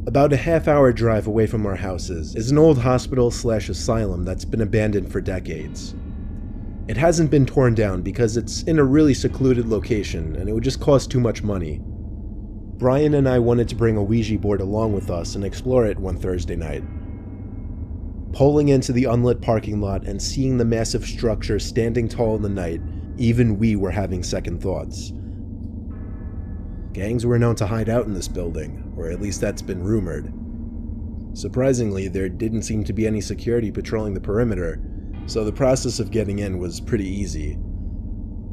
About a half-hour drive away from our houses is an old hospital/asylum that's been abandoned for decades. It hasn't been torn down because it's in a really secluded location and it would just cost too much money. Brian and I wanted to bring a Ouija board along with us and explore it one Thursday night. Pulling into the unlit parking lot and seeing the massive structure standing tall in the night, even we were having second thoughts. Gangs were known to hide out in this building, or at least that's been rumored. Surprisingly, there didn't seem to be any security patrolling the perimeter, so the process of getting in was pretty easy.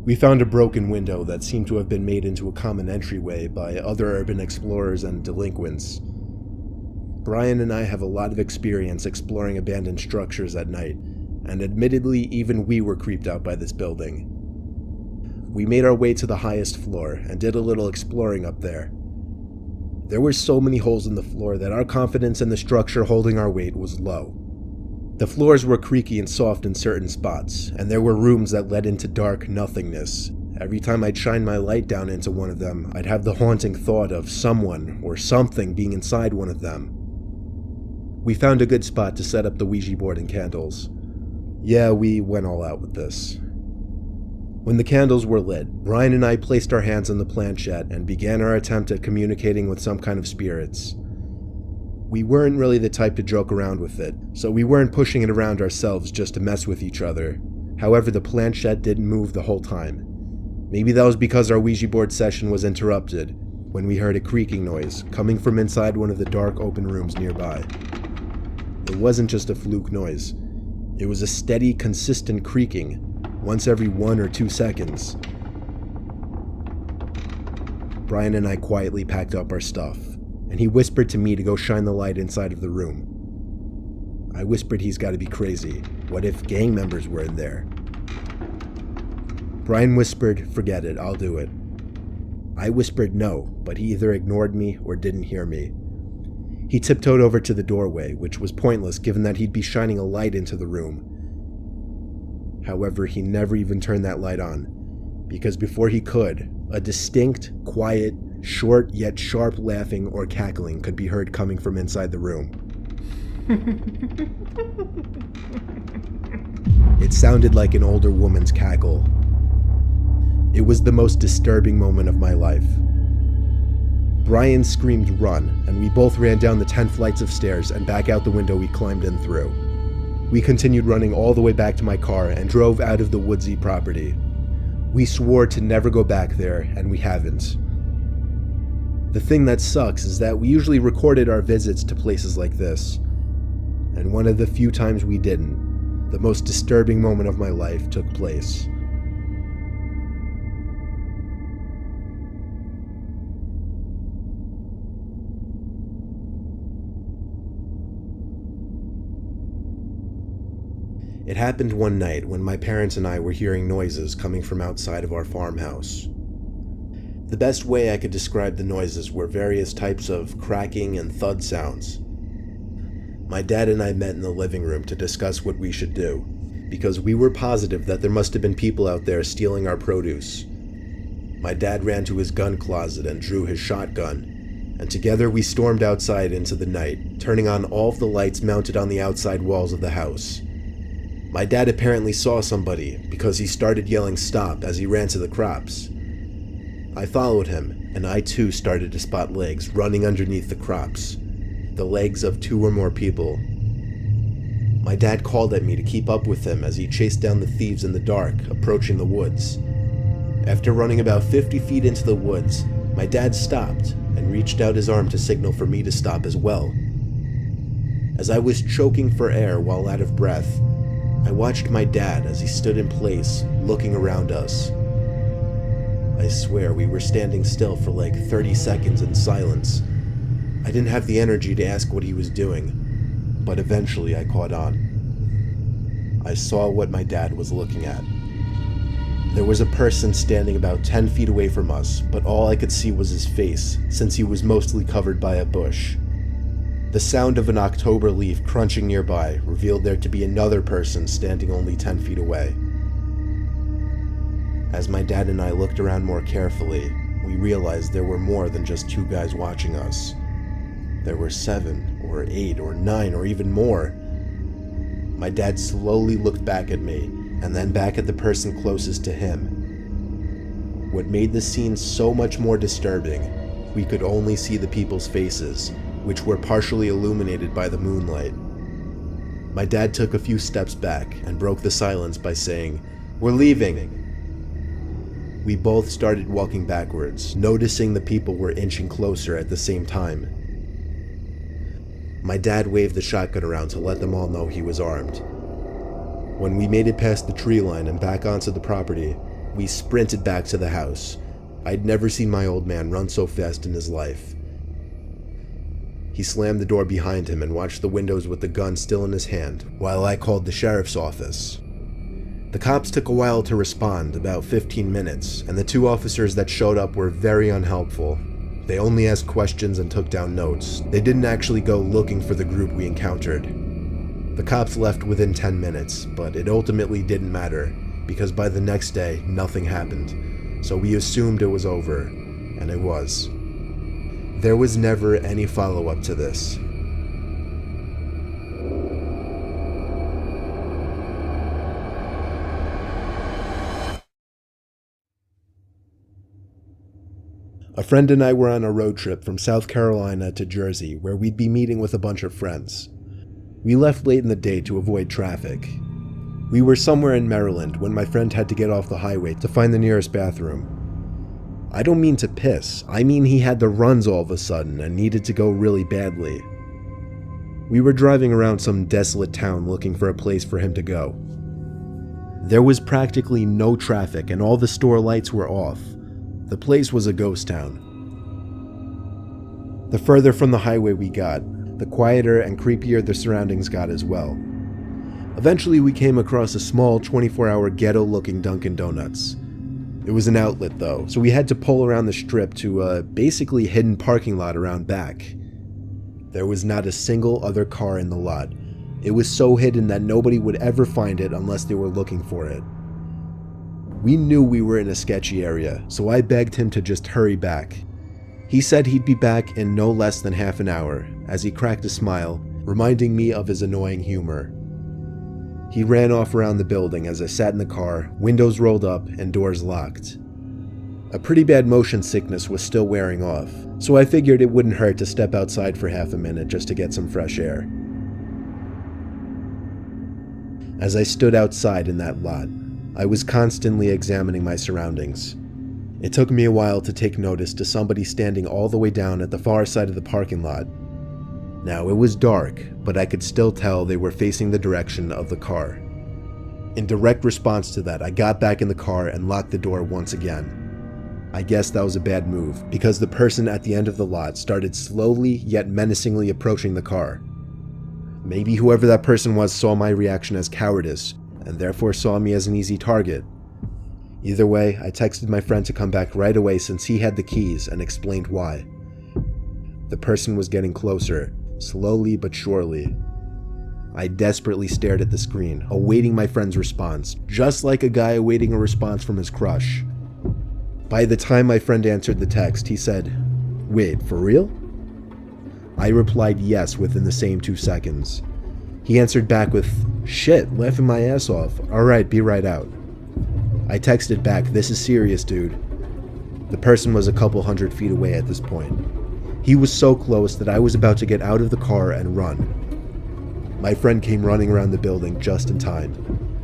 We found a broken window that seemed to have been made into a common entryway by other urban explorers and delinquents. Brian and I have a lot of experience exploring abandoned structures at night, and admittedly, even we were creeped out by this building. We made our way to the highest floor and did a little exploring up there. There were so many holes in the floor that our confidence in the structure holding our weight was low. The floors were creaky and soft in certain spots, and there were rooms that led into dark nothingness. Every time I'd shine my light down into one of them, I'd have the haunting thought of someone or something being inside one of them. We found a good spot to set up the Ouija board and candles. Yeah, we went all out with this. When the candles were lit, Brian and I placed our hands on the planchette and began our attempt at communicating with some kind of spirits. We weren't really the type to joke around with it, so we weren't pushing it around ourselves just to mess with each other. However, the planchette didn't move the whole time. Maybe that was because our Ouija board session was interrupted when we heard a creaking noise coming from inside one of the dark open rooms nearby. It wasn't just a fluke noise. It was a steady, consistent creaking, once every 1 or 2 seconds. Brian and I quietly packed up our stuff, and he whispered to me to go shine the light inside of the room. I whispered he's got to be crazy. What if gang members were in there? Brian whispered, forget it, I'll do it. I whispered no, but he either ignored me or didn't hear me. He tiptoed over to the doorway, which was pointless given that he'd be shining a light into the room. However, he never even turned that light on, because before he could, a distinct, quiet, short yet sharp laughing or cackling could be heard coming from inside the room. It sounded like an older woman's cackle. It was the most disturbing moment of my life. Brian screamed run, and we both ran down the 10 flights of stairs and back out the window we climbed in through. We continued running all the way back to my car and drove out of the woodsy property. We swore to never go back there, and we haven't. The thing that sucks is that we usually recorded our visits to places like this, and one of the few times we didn't, the most disturbing moment of my life took place. It happened one night when my parents and I were hearing noises coming from outside of our farmhouse. The best way I could describe the noises were various types of cracking and thud sounds. My dad and I met in the living room to discuss what we should do, because we were positive that there must have been people out there stealing our produce. My dad ran to his gun closet and drew his shotgun, and together we stormed outside into the night, turning on all of the lights mounted on the outside walls of the house. My dad apparently saw somebody because he started yelling stop as he ran to the crops. I followed him, and I too started to spot legs running underneath the crops, the legs of 2 or more people. My dad called at me to keep up with him as he chased down the thieves in the dark, approaching the woods. After running about 50 feet into the woods, my dad stopped and reached out his arm to signal for me to stop as well. As I was choking for air while out of breath, I watched my dad as he stood in place, looking around us. I swear we were standing still for like 30 seconds in silence. I didn't have the energy to ask what he was doing, but eventually I caught on. I saw what my dad was looking at. There was a person standing about 10 feet away from us, but all I could see was his face, since he was mostly covered by a bush. The sound of an October leaf crunching nearby revealed there to be another person standing only 10 feet away. As my dad and I looked around more carefully, we realized there were more than just 2 guys watching us. There were 7 or 8 or 9 or even more. My dad slowly looked back at me and then back at the person closest to him. What made the scene so much more disturbing, we could only see the people's faces, which were partially illuminated by the moonlight. My dad took a few steps back and broke the silence by saying, "We're leaving." We both started walking backwards, noticing the people were inching closer at the same time. My dad waved the shotgun around to let them all know he was armed. When we made it past the tree line and back onto the property, we sprinted back to the house. I'd never seen my old man run so fast in his life. He slammed the door behind him and watched the windows with the gun still in his hand, while I called the sheriff's office. The cops took a while to respond, about 15 minutes, and the 2 officers that showed up were very unhelpful. They only asked questions and took down notes. They didn't actually go looking for the group we encountered. The cops left within 10 minutes, but it ultimately didn't matter, because by the next day, nothing happened. So we assumed it was over, and it was. There was never any follow-up to this. A friend and I were on a road trip from South Carolina to Jersey, where we'd be meeting with a bunch of friends. We left late in the day to avoid traffic. We were somewhere in Maryland when my friend had to get off the highway to find the nearest bathroom. I don't mean to piss, I mean he had the runs all of a sudden and needed to go really badly. We were driving around some desolate town looking for a place for him to go. There was practically no traffic and all the store lights were off. The place was a ghost town. The further from the highway we got, the quieter and creepier the surroundings got as well. Eventually we came across a small 24-hour ghetto-looking Dunkin' Donuts. It was an outlet though, so we had to pull around the strip to a basically hidden parking lot around back. There was not a single other car in the lot. It was so hidden that nobody would ever find it unless they were looking for it. We knew we were in a sketchy area, so I begged him to just hurry back. He said he'd be back in no less than half an hour, as he cracked a smile, reminding me of his annoying humor. He ran off around the building as I sat in the car, windows rolled up and doors locked. A pretty bad motion sickness was still wearing off, so I figured it wouldn't hurt to step outside for half a minute just to get some fresh air. As I stood outside in that lot, I was constantly examining my surroundings. It took me a while to take notice to somebody standing all the way down at the far side of the parking lot. Now, it was dark, but I could still tell they were facing the direction of the car. In direct response to that, I got back in the car and locked the door once again. I guess that was a bad move, because the person at the end of the lot started slowly yet menacingly approaching the car. Maybe whoever that person was saw my reaction as cowardice, and therefore saw me as an easy target. Either way, I texted my friend to come back right away since he had the keys and explained why. The person was getting closer, slowly but surely. I desperately stared at the screen, awaiting my friend's response, just like a guy awaiting a response from his crush. By the time my friend answered the text, he said, "Wait, for real?" I replied yes within the same 2 seconds. He answered back with, "Shit, laughing my ass off. Alright, be right out." I texted back, "This is serious, dude." The person was a couple 100 feet away at this point. He was so close that I was about to get out of the car and run. My friend came running around the building just in time.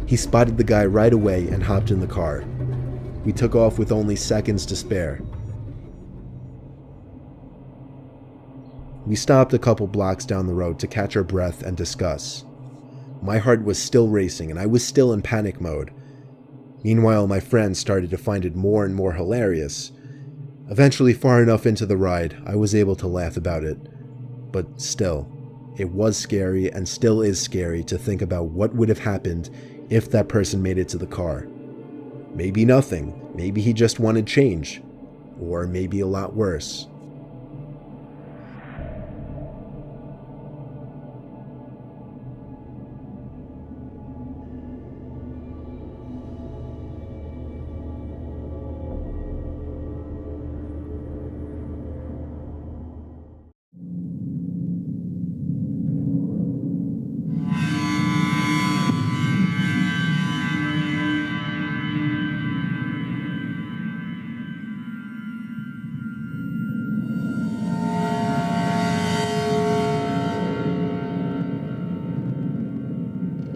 He spotted the guy right away and hopped in the car. We took off with only seconds to spare. We stopped a couple blocks down the road to catch our breath and discuss. My heart was still racing and I was still in panic mode. Meanwhile, my friends started to find it more and more hilarious. Eventually, far enough into the ride, I was able to laugh about it. But still, it was scary and still is scary to think about what would have happened if that person made it to the car. Maybe nothing. Maybe he just wanted change. Or maybe a lot worse.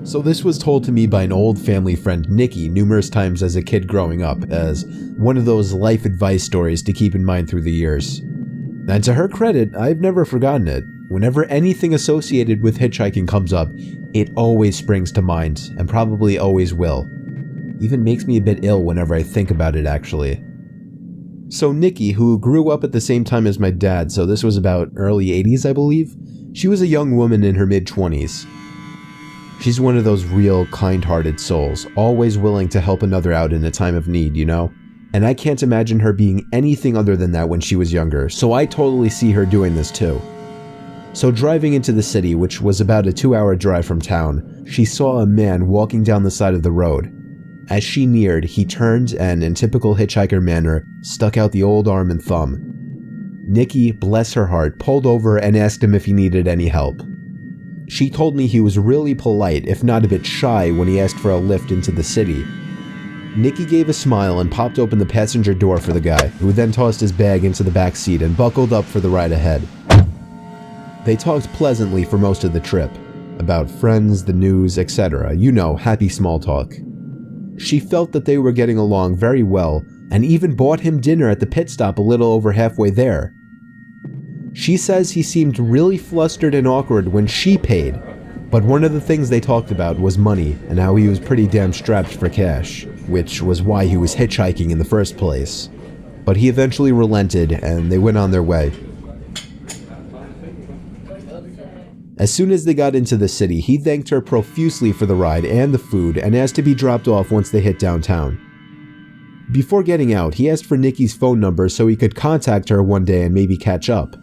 So this was told to me by an old family friend, Nikki, numerous times as a kid growing up, as one of those life advice stories to keep in mind through the years. And to her credit, I've never forgotten it. Whenever anything associated with hitchhiking comes up, it always springs to mind, and probably always will. Even makes me a bit ill whenever I think about it, actually. So Nikki, who grew up at the same time as my dad, so this was about early 80s, I believe, she was a young woman in her mid-20s. She's one of those real kind-hearted souls, always willing to help another out in a time of need, you know? And I can't imagine her being anything other than that when she was younger, so I totally see her doing this too. So driving into the city, which was about a 2-hour drive from town, she saw a man walking down the side of the road. As she neared, he turned and, in typical hitchhiker manner, stuck out the old arm and thumb. Nikki, bless her heart, pulled over and asked him if he needed any help. She told me he was really polite, if not a bit shy, when he asked for a lift into the city. Nikki gave a smile and popped open the passenger door for the guy, who then tossed his bag into the back seat and buckled up for the ride ahead. They talked pleasantly for most of the trip, about friends, the news, etc. You know, happy small talk. She felt that they were getting along very well, and even bought him dinner at the pit stop a little over halfway there. She says he seemed really flustered and awkward when she paid, but one of the things they talked about was money and how he was pretty damn strapped for cash, which was why he was hitchhiking in the first place. But he eventually relented and they went on their way. As soon as they got into the city, he thanked her profusely for the ride and the food and asked to be dropped off once they hit downtown. Before getting out, he asked for Nikki's phone number so he could contact her one day and maybe catch up.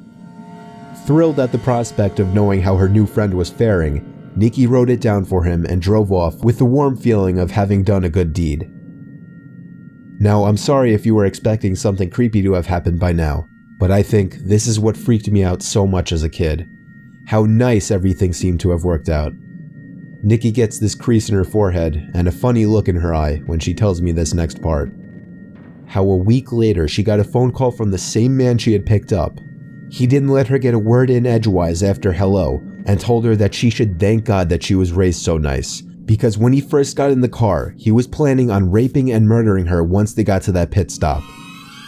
Thrilled at the prospect of knowing how her new friend was faring, Nikki wrote it down for him and drove off with the warm feeling of having done a good deed. Now, I'm sorry if you were expecting something creepy to have happened by now, but I think this is what freaked me out so much as a kid. How nice everything seemed to have worked out. Nikki gets this crease in her forehead and a funny look in her eye when she tells me this next part. How a week later she got a phone call from the same man she had picked up. He didn't let her get a word in edgewise after hello and told her that she should thank God that she was raised so nice, because when he first got in the car, he was planning on raping and murdering her once they got to that pit stop.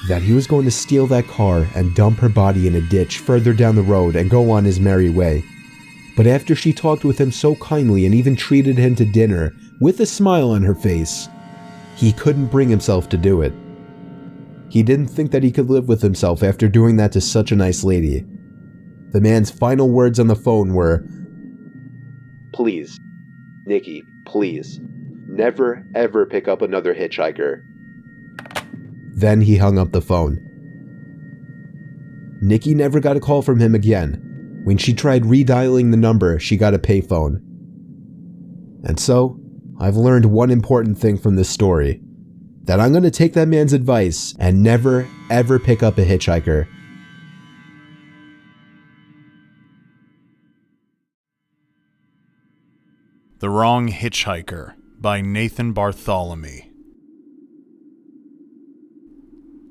That he was going to steal that car and dump her body in a ditch further down the road and go on his merry way. But after she talked with him so kindly and even treated him to dinner with a smile on her face, he couldn't bring himself to do it. He didn't think that he could live with himself after doing that to such a nice lady. The man's final words on the phone were, "Please, Nikki, please, never ever pick up another hitchhiker." Then he hung up the phone. Nikki never got a call from him again. When she tried redialing the number, she got a payphone. And so, I've learned one important thing from this story. That I'm going to take that man's advice and never, ever pick up a hitchhiker. The Wrong Hitchhiker by Nathan Bartholomew.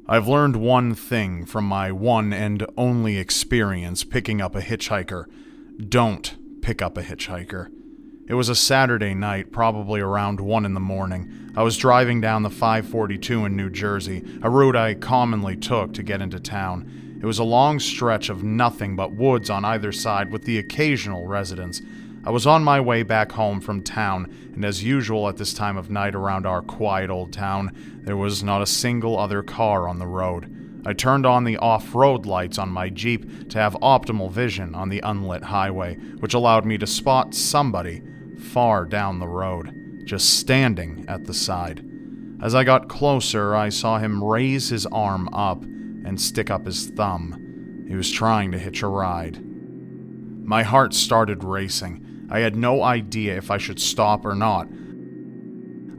I've learned one thing from my one and only experience picking up a hitchhiker. Don't pick up a hitchhiker. It was a Saturday night, probably around 1 in the morning. I was driving down the 542 in New Jersey, a route I commonly took to get into town. It was a long stretch of nothing but woods on either side with the occasional residence. I was on my way back home from town, and as usual at this time of night around our quiet old town, there was not a single other car on the road. I turned on the off-road lights on my Jeep to have optimal vision on the unlit highway, which allowed me to spot somebody far down the road, just standing at the side. As I got closer, I saw him raise his arm up and stick up his thumb. He was trying to hitch a ride. My heart started racing. I had no idea if I should stop or not.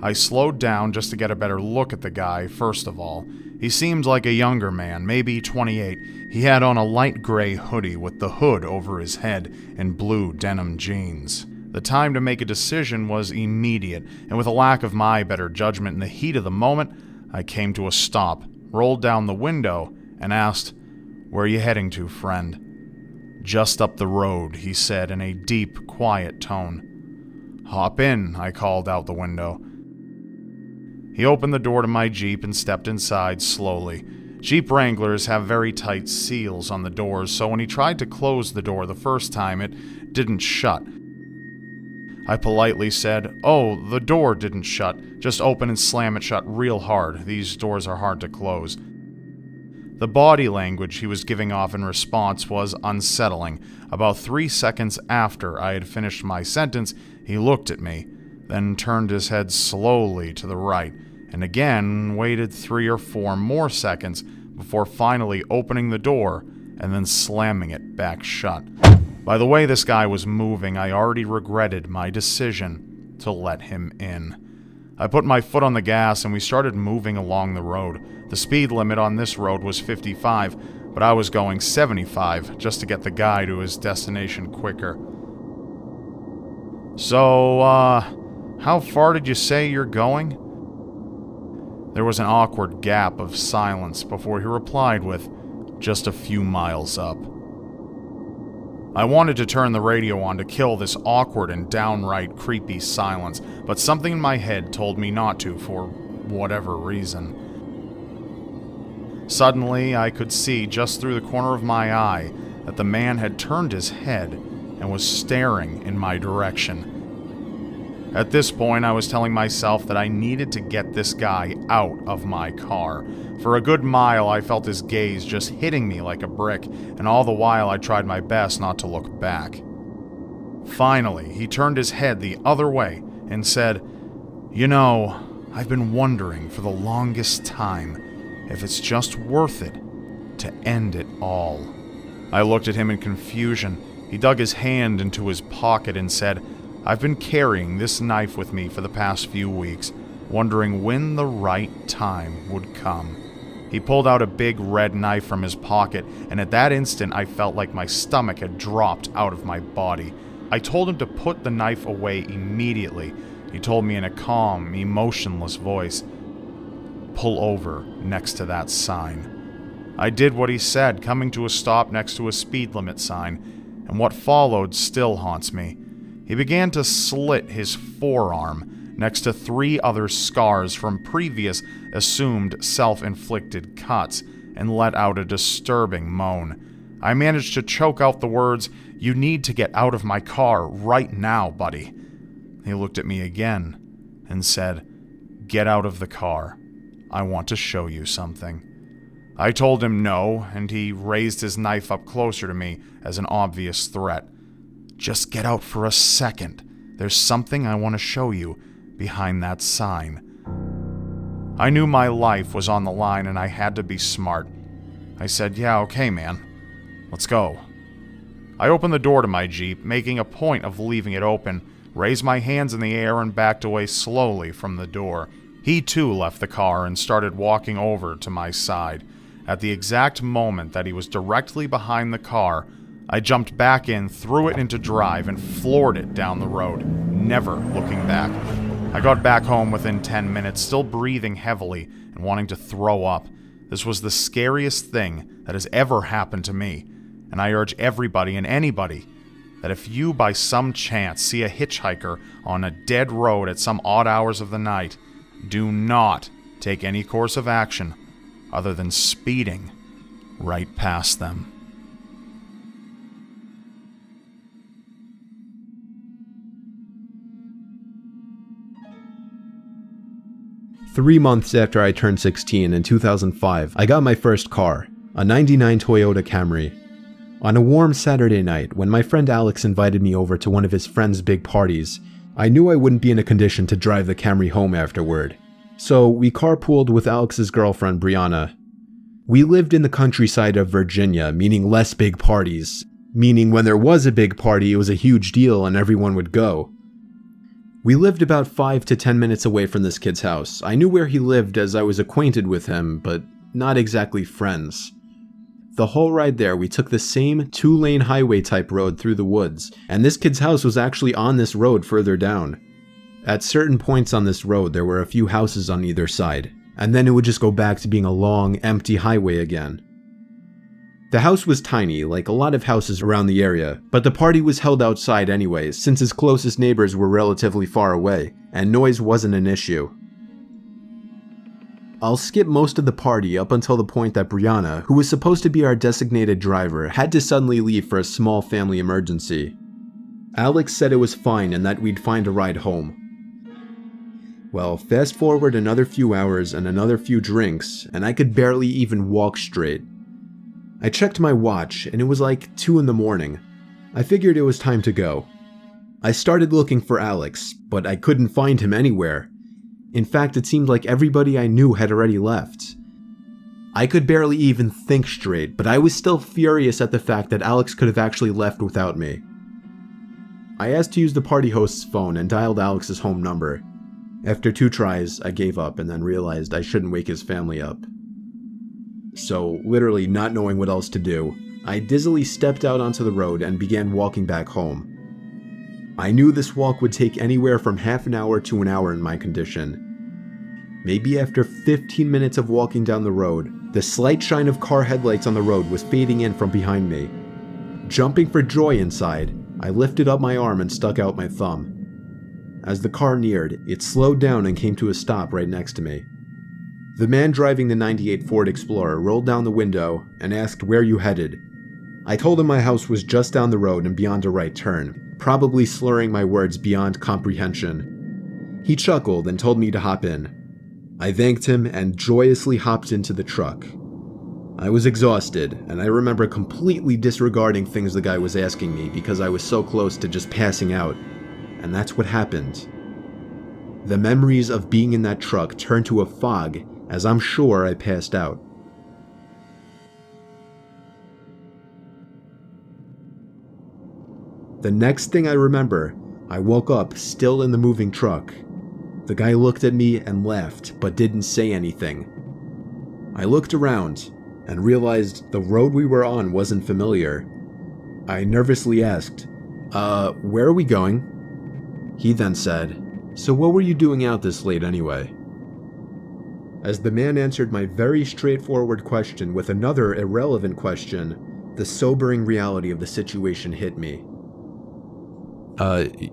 I slowed down just to get a better look at the guy, first of all. He seemed like a younger man, maybe 28. He had on a light gray hoodie with the hood over his head and blue denim jeans. The time to make a decision was immediate, and with a lack of my better judgment in the heat of the moment, I came to a stop, rolled down the window, and asked, "Where are you heading to, friend?" "Just up the road," he said in a deep, quiet tone. "Hop in," I called out the window. He opened the door to my Jeep and stepped inside slowly. Jeep Wranglers have very tight seals on the doors, so when he tried to close the door the first time, it didn't shut. I politely said, "Oh, the door didn't shut. Just open and slam it shut real hard. These doors are hard to close." The body language he was giving off in response was unsettling. About 3 seconds after I had finished my sentence, he looked at me, then turned his head slowly to the right, and again waited 3 or 4 more seconds before finally opening the door and then slamming it back shut. By the way this guy was moving, I already regretted my decision to let him in. I put my foot on the gas and we started moving along the road. The speed limit on this road was 55, but I was going 75 just to get the guy to his destination quicker. "So, how far did you say you're going?" There was an awkward gap of silence before he replied with, "Just a few miles up." I wanted to turn the radio on to kill this awkward and downright creepy silence, but something in my head told me not to for whatever reason. Suddenly, I could see just through the corner of my eye that the man had turned his head and was staring in my direction. At this point, I was telling myself that I needed to get this guy out of my car. For a good mile, I felt his gaze just hitting me like a brick, and all the while I tried my best not to look back. Finally, he turned his head the other way and said, "You know, I've been wondering for the longest time if it's just worth it to end it all." I looked at him in confusion. He dug his hand into his pocket and said, "I've been carrying this knife with me for the past few weeks, wondering when the right time would come." He pulled out a big red knife from his pocket, and at that instant I felt like my stomach had dropped out of my body. I told him to put the knife away immediately. He told me in a calm, emotionless voice, "Pull over next to that sign." I did what he said, coming to a stop next to a speed limit sign, and what followed still haunts me. He began to slit his forearm next to 3 other scars from previous assumed self-inflicted cuts and let out a disturbing moan. I managed to choke out the words, "You need to get out of my car right now, buddy." He looked at me again and said, "Get out of the car. I want to show you something." I told him no, and he raised his knife up closer to me as an obvious threat. "Just get out for a second. There's something I want to show you behind that sign." I knew my life was on the line and I had to be smart. I said, "Yeah, okay, man. Let's go." I opened the door to my Jeep, making a point of leaving it open, raised my hands in the air and backed away slowly from the door. He too left the car and started walking over to my side. At the exact moment that he was directly behind the car, I jumped back in, threw it into drive, and floored it down the road, never looking back. I got back home within 10 minutes, still breathing heavily and wanting to throw up. This was the scariest thing that has ever happened to me, and I urge everybody and anybody that if you by some chance see a hitchhiker on a dead road at some odd hours of the night, do not take any course of action other than speeding right past them. Three months after I turned 16 in 2005, I got my first car, a '99 Toyota Camry. On a warm Saturday night, when my friend Alex invited me over to one of his friend's big parties, I knew I wouldn't be in a condition to drive the Camry home afterward. So we carpooled with Alex's girlfriend, Brianna. We lived in the countryside of Virginia, meaning less big parties. Meaning when there was a big party, it was a huge deal and everyone would go. We lived about 5 to 10 minutes away from this kid's house. I knew where he lived as I was acquainted with him, but not exactly friends. The whole ride there, we took the same 2-lane highway type road through the woods, and this kid's house was actually on this road further down. At certain points on this road, there were a few houses on either side, and then it would just go back to being a long, empty highway again. The house was tiny, like a lot of houses around the area, but the party was held outside anyways, since his closest neighbors were relatively far away, and noise wasn't an issue. I'll skip most of the party up until the point that Brianna, who was supposed to be our designated driver, had to suddenly leave for a small family emergency. Alex said it was fine and that we'd find a ride home. Well, fast forward another few hours and another few drinks, and I could barely even walk straight. I checked my watch, and it was like 2 in the morning. I figured it was time to go. I started looking for Alex, but I couldn't find him anywhere. In fact, it seemed like everybody I knew had already left. I could barely even think straight, but I was still furious at the fact that Alex could have actually left without me. I asked to use the party host's phone and dialed Alex's home number. After 2 tries, I gave up and then realized I shouldn't wake his family up. So, literally not knowing what else to do, I dizzily stepped out onto the road and began walking back home. I knew this walk would take anywhere from half an hour to an hour in my condition. Maybe after 15 minutes of walking down the road, the slight shine of car headlights on the road was fading in from behind me. Jumping for joy inside, I lifted up my arm and stuck out my thumb. As the car neared, it slowed down and came to a stop right next to me. The man driving the '98 Ford Explorer rolled down the window and asked where you headed. I told him my house was just down the road and beyond a right turn, probably slurring my words beyond comprehension. He chuckled and told me to hop in. I thanked him and joyously hopped into the truck. I was exhausted, and I remember completely disregarding things the guy was asking me because I was so close to just passing out. And that's what happened. The memories of being in that truck turned to a fog as I'm sure I passed out. The next thing I remember, I woke up still in the moving truck. The guy looked at me and laughed, but didn't say anything. I looked around and realized the road we were on wasn't familiar. I nervously asked, where are we going? He then said, so what were you doing out this late anyway? As the man answered my very straightforward question with another irrelevant question, the sobering reality of the situation hit me.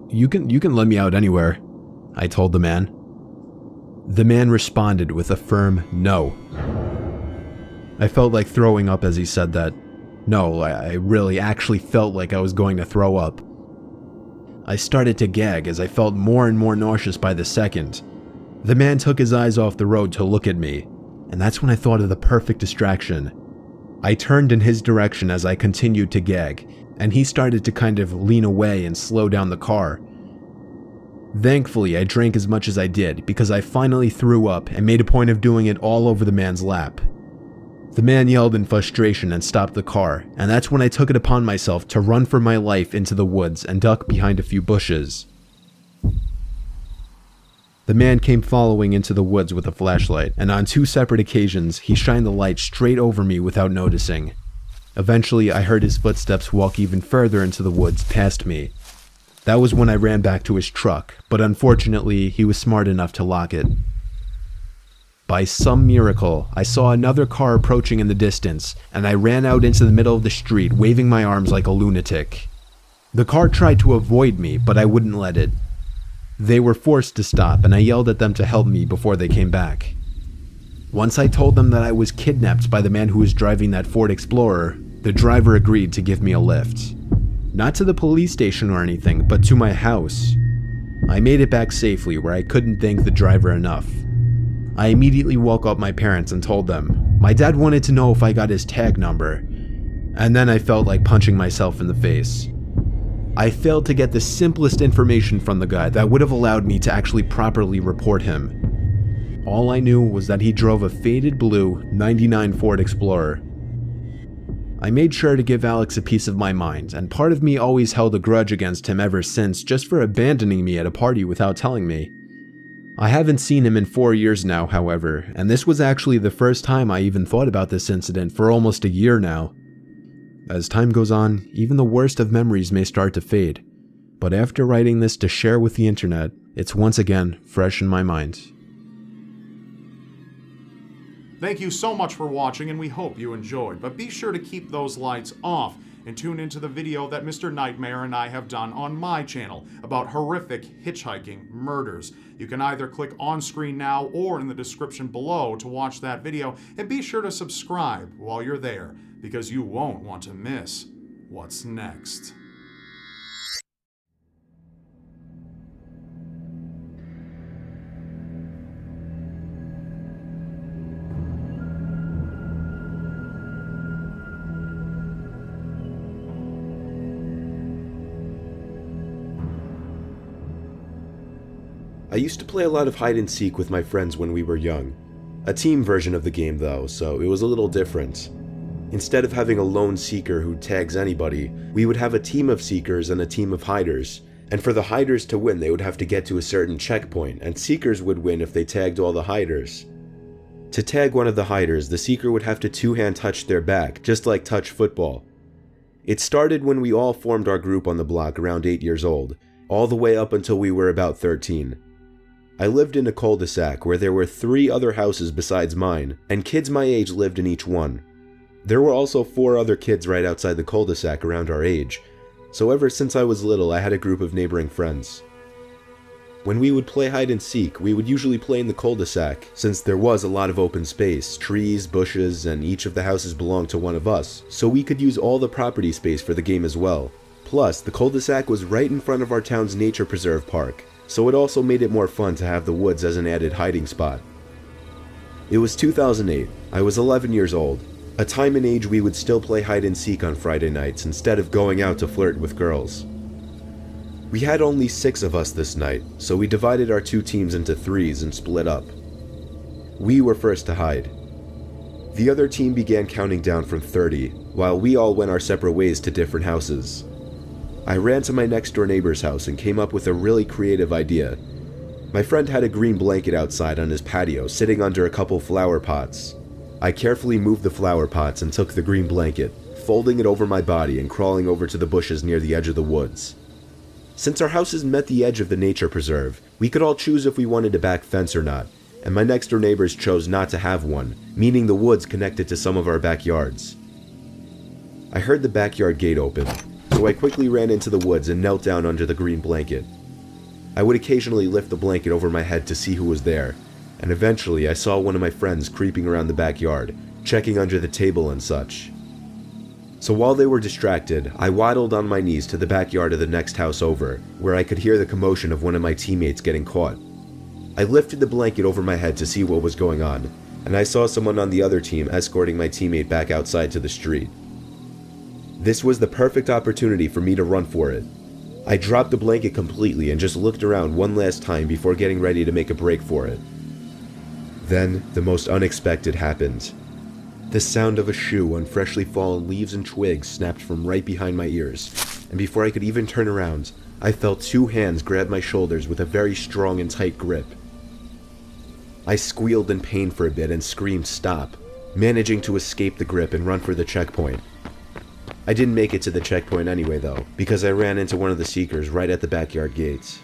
You can let me out anywhere, I told the man. The man responded with a firm no. I felt like throwing up as he said that. No, I really actually felt like I was going to throw up. I started to gag as I felt more and more nauseous by the second. The man took his eyes off the road to look at me, and that's when I thought of the perfect distraction. I turned in his direction as I continued to gag, and he started to kind of lean away and slow down the car. Thankfully, I drank as much as I did because I finally threw up and made a point of doing it all over the man's lap. The man yelled in frustration and stopped the car, and that's when I took it upon myself to run for my life into the woods and duck behind a few bushes. The man came following into the woods with a flashlight, and on 2 separate occasions, he shined the light straight over me without noticing. Eventually, I heard his footsteps walk even further into the woods past me. That was when I ran back to his truck, but unfortunately, he was smart enough to lock it. By some miracle, I saw another car approaching in the distance, and I ran out into the middle of the street, waving my arms like a lunatic. The car tried to avoid me, but I wouldn't let it. They were forced to stop, and I yelled at them to help me before they came back. Once I told them that I was kidnapped by the man who was driving that Ford Explorer, the driver agreed to give me a lift. Not to the police station or anything, but to my house. I made it back safely, where I couldn't thank the driver enough. I immediately woke up my parents and told them. My dad wanted to know if I got his tag number, and then I felt like punching myself in the face. I failed to get the simplest information from the guy that would have allowed me to actually properly report him. All I knew was that he drove a faded blue '99 Ford Explorer. I made sure to give Alex a piece of my mind, and part of me always held a grudge against him ever since, just for abandoning me at a party without telling me. I haven't seen him in 4 years now, however, and this was actually the first time I even thought about this incident for almost a year now. As time goes on, even the worst of memories may start to fade, but after writing this to share with the internet, it's once again fresh in my mind. Thank you so much for watching, and we hope you enjoyed, but be sure to keep those lights off and tune into the video that Mr. Nightmare and I have done on my channel about horrific hitchhiking murders. You can either click on screen now or in the description below to watch that video, and be sure to subscribe while you're there, because you won't want to miss what's next. I used to play a lot of hide and seek with my friends when we were young. A team version of the game though, so it was a little different. Instead of having a lone seeker who tags anybody, we would have a team of seekers and a team of hiders. And for the hiders to win, they would have to get to a certain checkpoint, and seekers would win if they tagged all the hiders. To tag one of the hiders, the seeker would have to two-hand touch their back, just like touch football. It started when we all formed our group on the block around 8 years old, all the way up until we were about 13. I lived in a cul-de-sac where there were 3 other houses besides mine, and kids my age lived in each one. There were also 4 other kids right outside the cul-de-sac around our age, so ever since I was little I had a group of neighboring friends. When we would play hide and seek, we would usually play in the cul-de-sac, since there was a lot of open space, trees, bushes, and each of the houses belonged to one of us, so we could use all the property space for the game as well. Plus, the cul-de-sac was right in front of our town's nature preserve park, so it also made it more fun to have the woods as an added hiding spot. It was 2008. I was 11 years old, a time and age we would still play hide and seek on Friday nights instead of going out to flirt with girls. We had only 6 of us this night, so we divided our 2 teams into 3s and split up. We were first to hide. The other team began counting down from 30, while we all went our separate ways to different houses. I ran to my next door neighbor's house and came up with a really creative idea. My friend had a green blanket outside on his patio, sitting under a couple flower pots. I carefully moved the flower pots and took the green blanket, folding it over my body and crawling over to the bushes near the edge of the woods. Since our houses met the edge of the nature preserve, we could all choose if we wanted a back fence or not, and my next door neighbors chose not to have one, meaning the woods connected to some of our backyards. I heard the backyard gate open, so I quickly ran into the woods and knelt down under the green blanket. I would occasionally lift the blanket over my head to see who was there, and eventually I saw one of my friends creeping around the backyard, checking under the table and such. So while they were distracted, I waddled on my knees to the backyard of the next house over, where I could hear the commotion of one of my teammates getting caught. I lifted the blanket over my head to see what was going on, and I saw someone on the other team escorting my teammate back outside to the street. This was the perfect opportunity for me to run for it. I dropped the blanket completely and just looked around one last time before getting ready to make a break for it. Then, the most unexpected happened. The sound of a shoe on freshly fallen leaves and twigs snapped from right behind my ears, and before I could even turn around, I felt 2 hands grab my shoulders with a very strong and tight grip. I squealed in pain for a bit and screamed stop, managing to escape the grip and run for the checkpoint. I didn't make it to the checkpoint anyway though, because I ran into one of the seekers right at the backyard gates.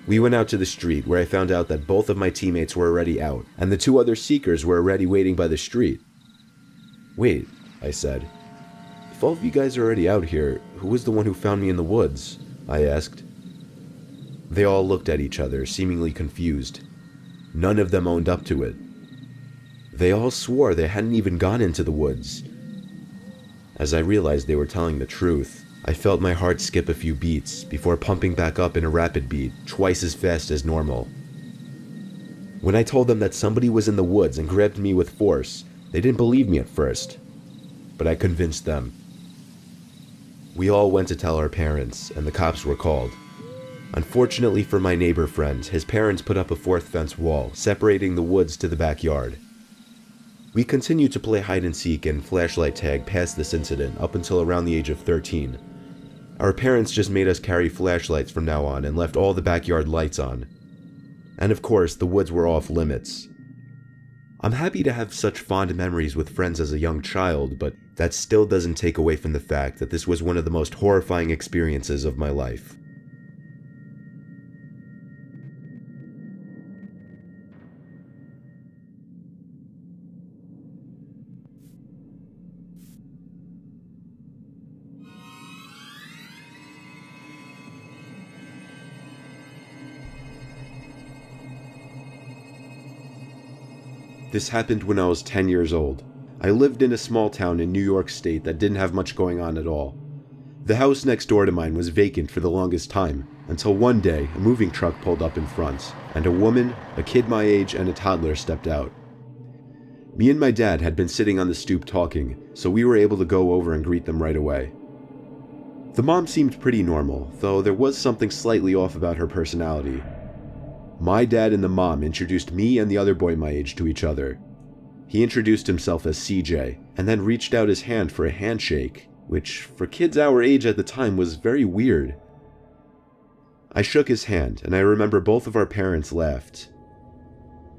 We went out to the street where I found out that both of my teammates were already out, and the 2 other seekers were already waiting by the street. "Wait," I said. "If all of you guys are already out here, who was the one who found me in the woods?" I asked. They all looked at each other, seemingly confused. None of them owned up to it. They all swore they hadn't even gone into the woods. As I realized they were telling the truth, I felt my heart skip a few beats before pumping back up in a rapid beat, twice as fast as normal. When I told them that somebody was in the woods and grabbed me with force, they didn't believe me at first, but I convinced them. We all went to tell our parents, and the cops were called. Unfortunately for my neighbor friend, his parents put up a 4th fence wall, separating the woods to the backyard. We continued to play hide and seek and flashlight tag past this incident up until around the age of 13. Our parents just made us carry flashlights from now on and left all the backyard lights on. And of course, the woods were off limits. I'm happy to have such fond memories with friends as a young child, but that still doesn't take away from the fact that this was one of the most horrifying experiences of my life. This happened when I was 10 years old. I lived in a small town in New York State that didn't have much going on at all. The house next door to mine was vacant for the longest time, until one day a moving truck pulled up in front, and a woman, a kid my age, and a toddler stepped out. Me and my dad had been sitting on the stoop talking, so we were able to go over and greet them right away. The mom seemed pretty normal, though there was something slightly off about her personality. My dad and the mom introduced me and the other boy my age to each other. He introduced himself as CJ, and then reached out his hand for a handshake, which for kids our age at the time was very weird. I shook his hand, and I remember both of our parents laughed.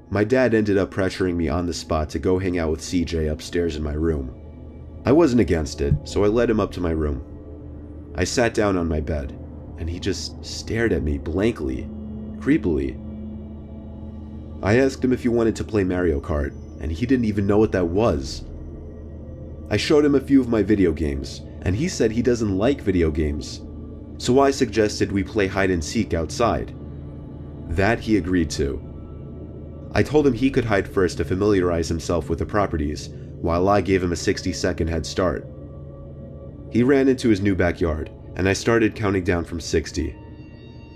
My dad ended up pressuring me on the spot to go hang out with CJ upstairs in my room. I wasn't against it, so I led him up to my room. I sat down on my bed, and he just stared at me blankly, creepily. I asked him if he wanted to play Mario Kart, and he didn't even know what that was. I showed him a few of my video games, and he said he doesn't like video games. So I suggested we play hide and seek outside. That he agreed to. I told him he could hide first to familiarize himself with the properties, while I gave him a 60-second head start. He ran into his new backyard, and I started counting down from 60.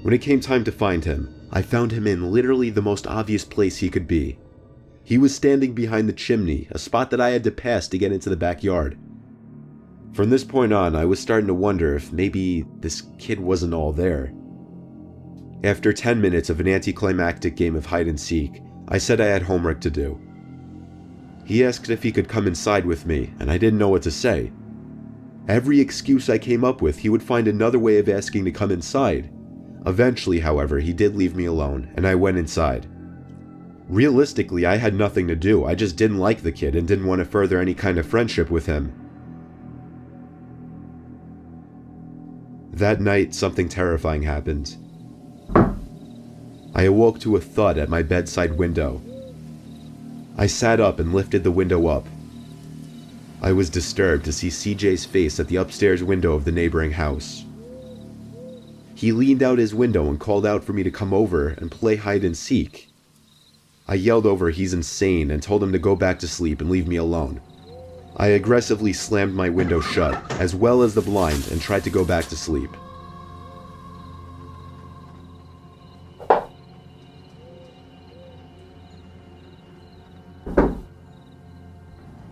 When it came time to find him, I found him in literally the most obvious place he could be. He was standing behind the chimney, a spot that I had to pass to get into the backyard. From this point on, I was starting to wonder if maybe this kid wasn't all there. After 10 minutes of an anticlimactic game of hide and seek, I said I had homework to do. He asked if he could come inside with me, and I didn't know what to say. Every excuse I came up with, he would find another way of asking to come inside. Eventually, however, he did leave me alone, and I went inside. Realistically, I had nothing to do. I just didn't like the kid and didn't want to further any kind of friendship with him. That night, something terrifying happened. I awoke to a thud at my bedside window. I sat up and lifted the window up. I was disturbed to see CJ's face at the upstairs window of the neighboring house. He leaned out his window and called out for me to come over and play hide and seek. I yelled over he's insane and told him to go back to sleep and leave me alone. I aggressively slammed my window shut, as well as the blind, and tried to go back to sleep.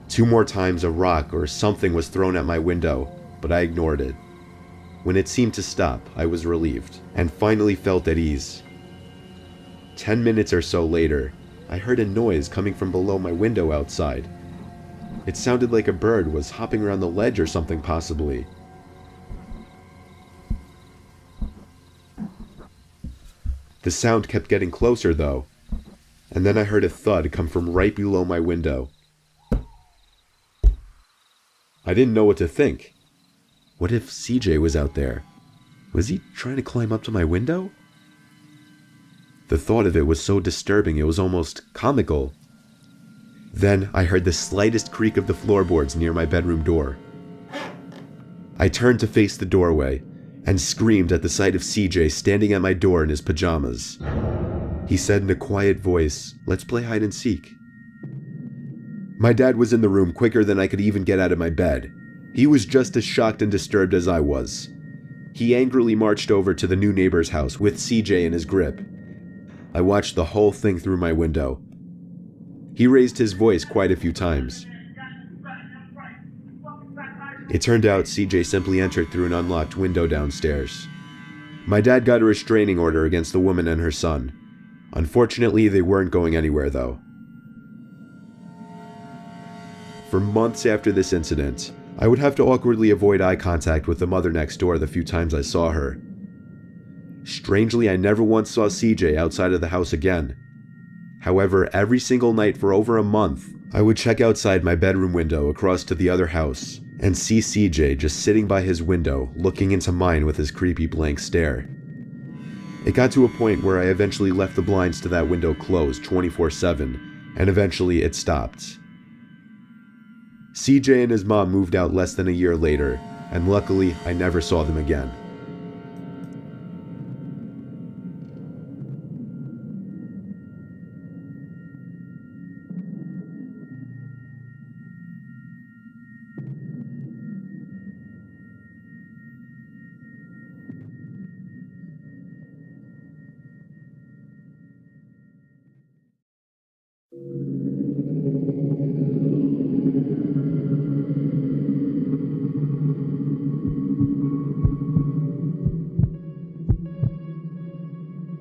Two more times a rock or something was thrown at my window, but I ignored it. When it seemed to stop, I was relieved, and finally felt at ease. 10 minutes or so later, I heard a noise coming from below my window outside. It sounded like a bird was hopping around the ledge or something possibly. The sound kept getting closer though, and then I heard a thud come from right below my window. I didn't know what to think. What if CJ was out there? Was he trying to climb up to my window? The thought of it was so disturbing it was almost comical. Then I heard the slightest creak of the floorboards near my bedroom door. I turned to face the doorway and screamed at the sight of CJ standing at my door in his pajamas. He said in a quiet voice, "Let's play hide and seek." My dad was in the room quicker than I could even get out of my bed. He was just as shocked and disturbed as I was. He angrily marched over to the new neighbor's house with CJ in his grip. I watched the whole thing through my window. He raised his voice quite a few times. It turned out CJ simply entered through an unlocked window downstairs. My dad got a restraining order against the woman and her son. Unfortunately, they weren't going anywhere though. For months after this incident, I would have to awkwardly avoid eye contact with the mother next door the few times I saw her. Strangely, I never once saw CJ outside of the house again. However, every single night for over a month, I would check outside my bedroom window across to the other house and see CJ just sitting by his window looking into mine with his creepy blank stare. It got to a point where I eventually left the blinds to that window closed 24/7, and eventually it stopped. CJ and his mom moved out less than a year later, and luckily I never saw them again.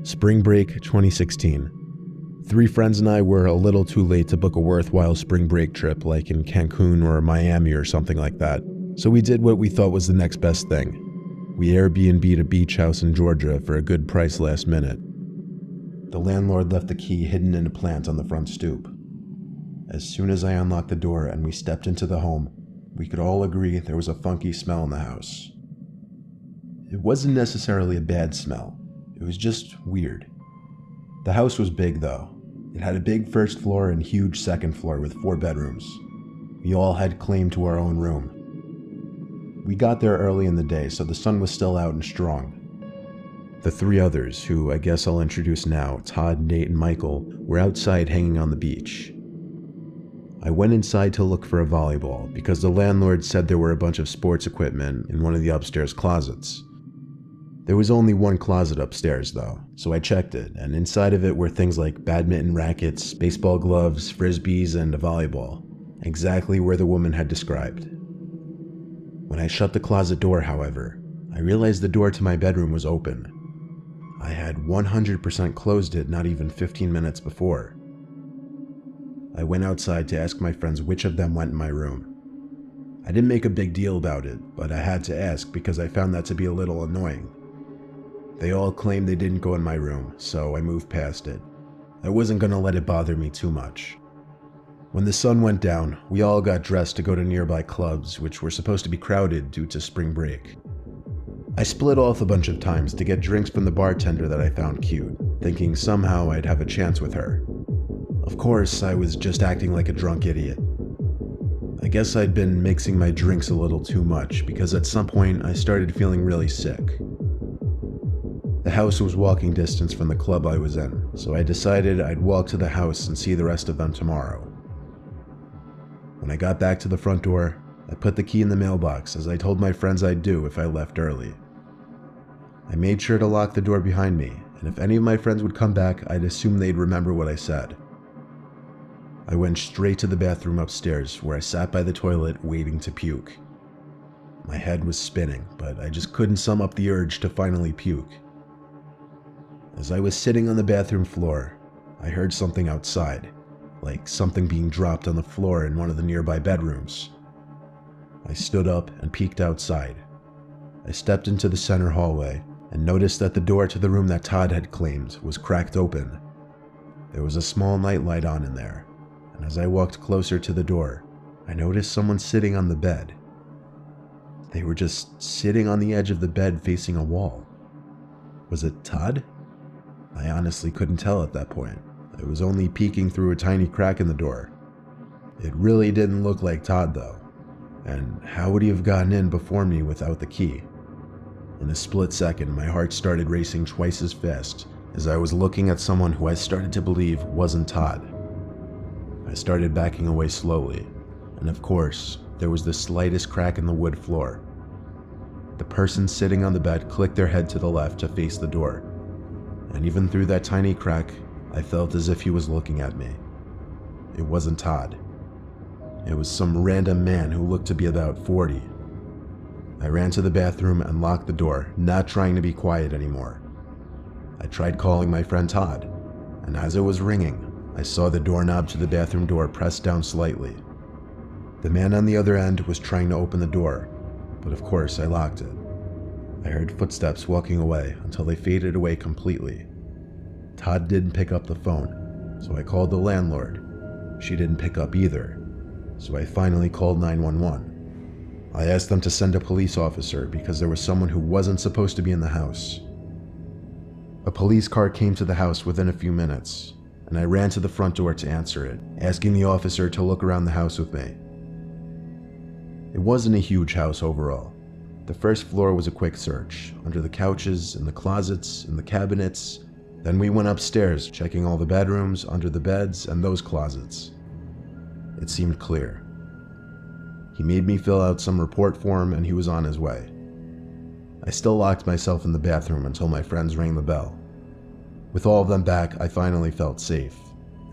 Spring break 2016. 3 friends and I were a little too late to book a worthwhile spring break trip like in Cancun or Miami or something like that, so we did what we thought was the next best thing. We Airbnb'd a beach house in Georgia for a good price last minute. The landlord left the key hidden in a plant on the front stoop. As soon as I unlocked the door and we stepped into the home, we could all agree there was a funky smell in the house. It wasn't necessarily a bad smell. It was just weird. The house was big though. It had a big first floor and huge second floor with 4 bedrooms. We all had claim to our own room. We got there early in the day, so the sun was still out and strong. The 3 others, who I guess I'll introduce now, Todd, Nate, and Michael, were outside hanging on the beach. I went inside to look for a volleyball because the landlord said there were a bunch of sports equipment in one of the upstairs closets. There was only one closet upstairs though, so I checked it, and inside of it were things like badminton rackets, baseball gloves, frisbees, and a volleyball, exactly where the woman had described. When I shut the closet door, however, I realized the door to my bedroom was open. I had 100% closed it not even 15 minutes before. I went outside to ask my friends which of them went in my room. I didn't make a big deal about it, but I had to ask because I found that to be a little annoying. They all claimed they didn't go in my room, so I moved past it. I wasn't gonna let it bother me too much. When the sun went down, we all got dressed to go to nearby clubs, which were supposed to be crowded due to spring break. I split off a bunch of times to get drinks from the bartender that I found cute, thinking somehow I'd have a chance with her. Of course, I was just acting like a drunk idiot. I guess I'd been mixing my drinks a little too much because at some point I started feeling really sick. The house was walking distance from the club I was in, so I decided I'd walk to the house and see the rest of them tomorrow. When I got back to the front door, I put the key in the mailbox as I told my friends I'd do if I left early. I made sure to lock the door behind me, and if any of my friends would come back, I'd assume they'd remember what I said. I went straight to the bathroom upstairs where I sat by the toilet waiting to puke. My head was spinning, but I just couldn't sum up the urge to finally puke. As I was sitting on the bathroom floor, I heard something outside, like something being dropped on the floor in one of the nearby bedrooms. I stood up and peeked outside. I stepped into the center hallway and noticed that the door to the room that Todd had claimed was cracked open. There was a small nightlight on in there, and as I walked closer to the door, I noticed someone sitting on the bed, They were just sitting on the edge of the bed facing a wall. Was it Todd? I honestly couldn't tell at that point. It was only peeking through a tiny crack in the door. It really didn't look like Todd though. And how would he have gotten in before me without the key? In a split second, my heart started racing twice as fast as I was looking at someone who I started to believe wasn't Todd. I started backing away slowly, and of course, there was the slightest crack in the wood floor. The person sitting on the bed clicked their head to the left to face the door, and even through that tiny crack, I felt as if he was looking at me. It wasn't Todd. It was some random man who looked to be about 40. I ran to the bathroom and locked the door, not trying to be quiet anymore. I tried calling my friend Todd, and as it was ringing, I saw the doorknob to the bathroom door pressed down slightly. The man on the other end was trying to open the door, but of course I locked it. I heard footsteps walking away until they faded away completely. Todd didn't pick up the phone, so I called the landlord. She didn't pick up either, so I finally called 911. I asked them to send a police officer because there was someone who wasn't supposed to be in the house. A police car came to the house within a few minutes, and I ran to the front door to answer it, asking the officer to look around the house with me. It wasn't a huge house overall. The first floor was a quick search, under the couches, in the closets, in the cabinets. Then we went upstairs, checking all the bedrooms, under the beds, and those closets. It seemed clear. He made me fill out some report form and he was on his way. I still locked myself in the bathroom until my friends rang the bell. With all of them back, I finally felt safe,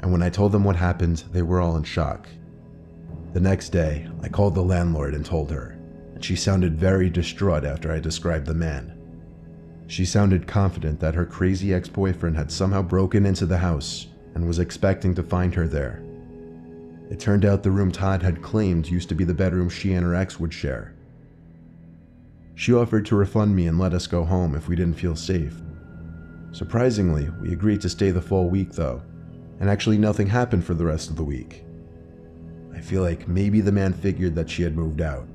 and when I told them what happened, they were all in shock. The next day, I called the landlord and told her, and she sounded very distraught after I described the man. She sounded confident that her crazy ex-boyfriend had somehow broken into the house and was expecting to find her there. It turned out the room Todd had claimed used to be the bedroom she and her ex would share. She offered to refund me and let us go home if we didn't feel safe. Surprisingly, we agreed to stay the full week though, and actually nothing happened for the rest of the week. I feel like maybe the man figured that she had moved out,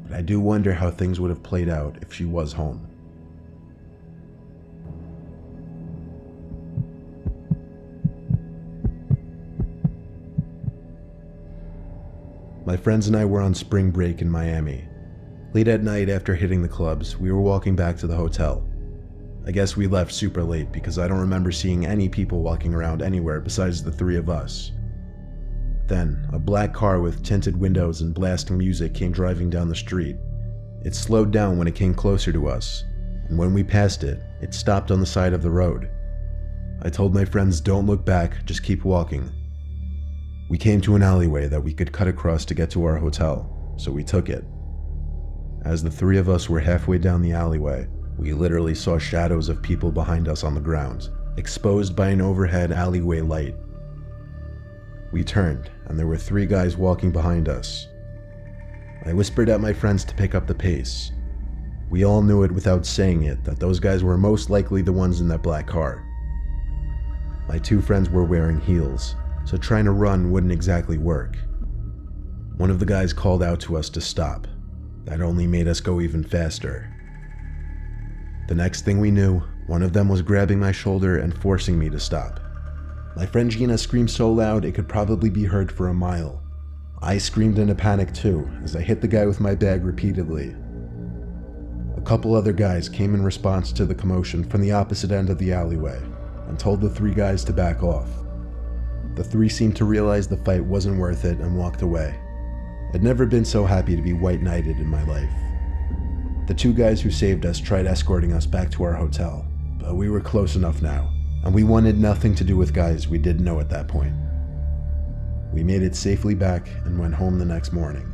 but I do wonder how things would have played out if she was home. My friends and I were on spring break in Miami. Late at night after hitting the clubs, we were walking back to the hotel. I guess we left super late because I don't remember seeing any people walking around anywhere besides the three of us. Then, a black car with tinted windows and blasting music came driving down the street. It slowed down when it came closer to us, and when we passed it, it stopped on the side of the road. I told my friends, don't look back, just keep walking. We came to an alleyway that we could cut across to get to our hotel, so we took it. As the three of us were halfway down the alleyway, we literally saw shadows of people behind us on the ground, exposed by an overhead alleyway light. We turned, and there were three guys walking behind us. I whispered at my friends to pick up the pace. We all knew it without saying it that those guys were most likely the ones in that black car. My two friends were wearing heels, so trying to run wouldn't exactly work. One of the guys called out to us to stop. That only made us go even faster. The next thing we knew, one of them was grabbing my shoulder and forcing me to stop. My friend Gina screamed so loud it could probably be heard for a mile. I screamed in a panic too, as I hit the guy with my bag repeatedly. A couple other guys came in response to the commotion from the opposite end of the alleyway and told the three guys to back off. The three seemed to realize the fight wasn't worth it and walked away. I'd never been so happy to be white-knighted in my life. The two guys who saved us tried escorting us back to our hotel, but we were close enough now, and we wanted nothing to do with guys we didn't know at that point. We made it safely back and went home the next morning.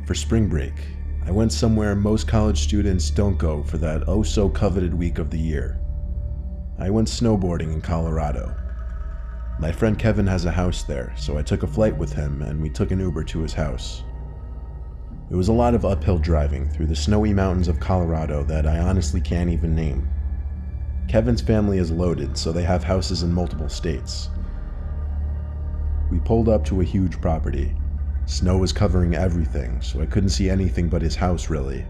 For spring break, I went somewhere most college students don't go for that oh-so-coveted week of the year. I went snowboarding in Colorado. My friend Kevin has a house there, so I took a flight with him and we took an Uber to his house. It was a lot of uphill driving through the snowy mountains of Colorado that I honestly can't even name. Kevin's family is loaded, so they have houses in multiple states. We pulled up to a huge property. Snow was covering everything, so I couldn't see anything but his house really.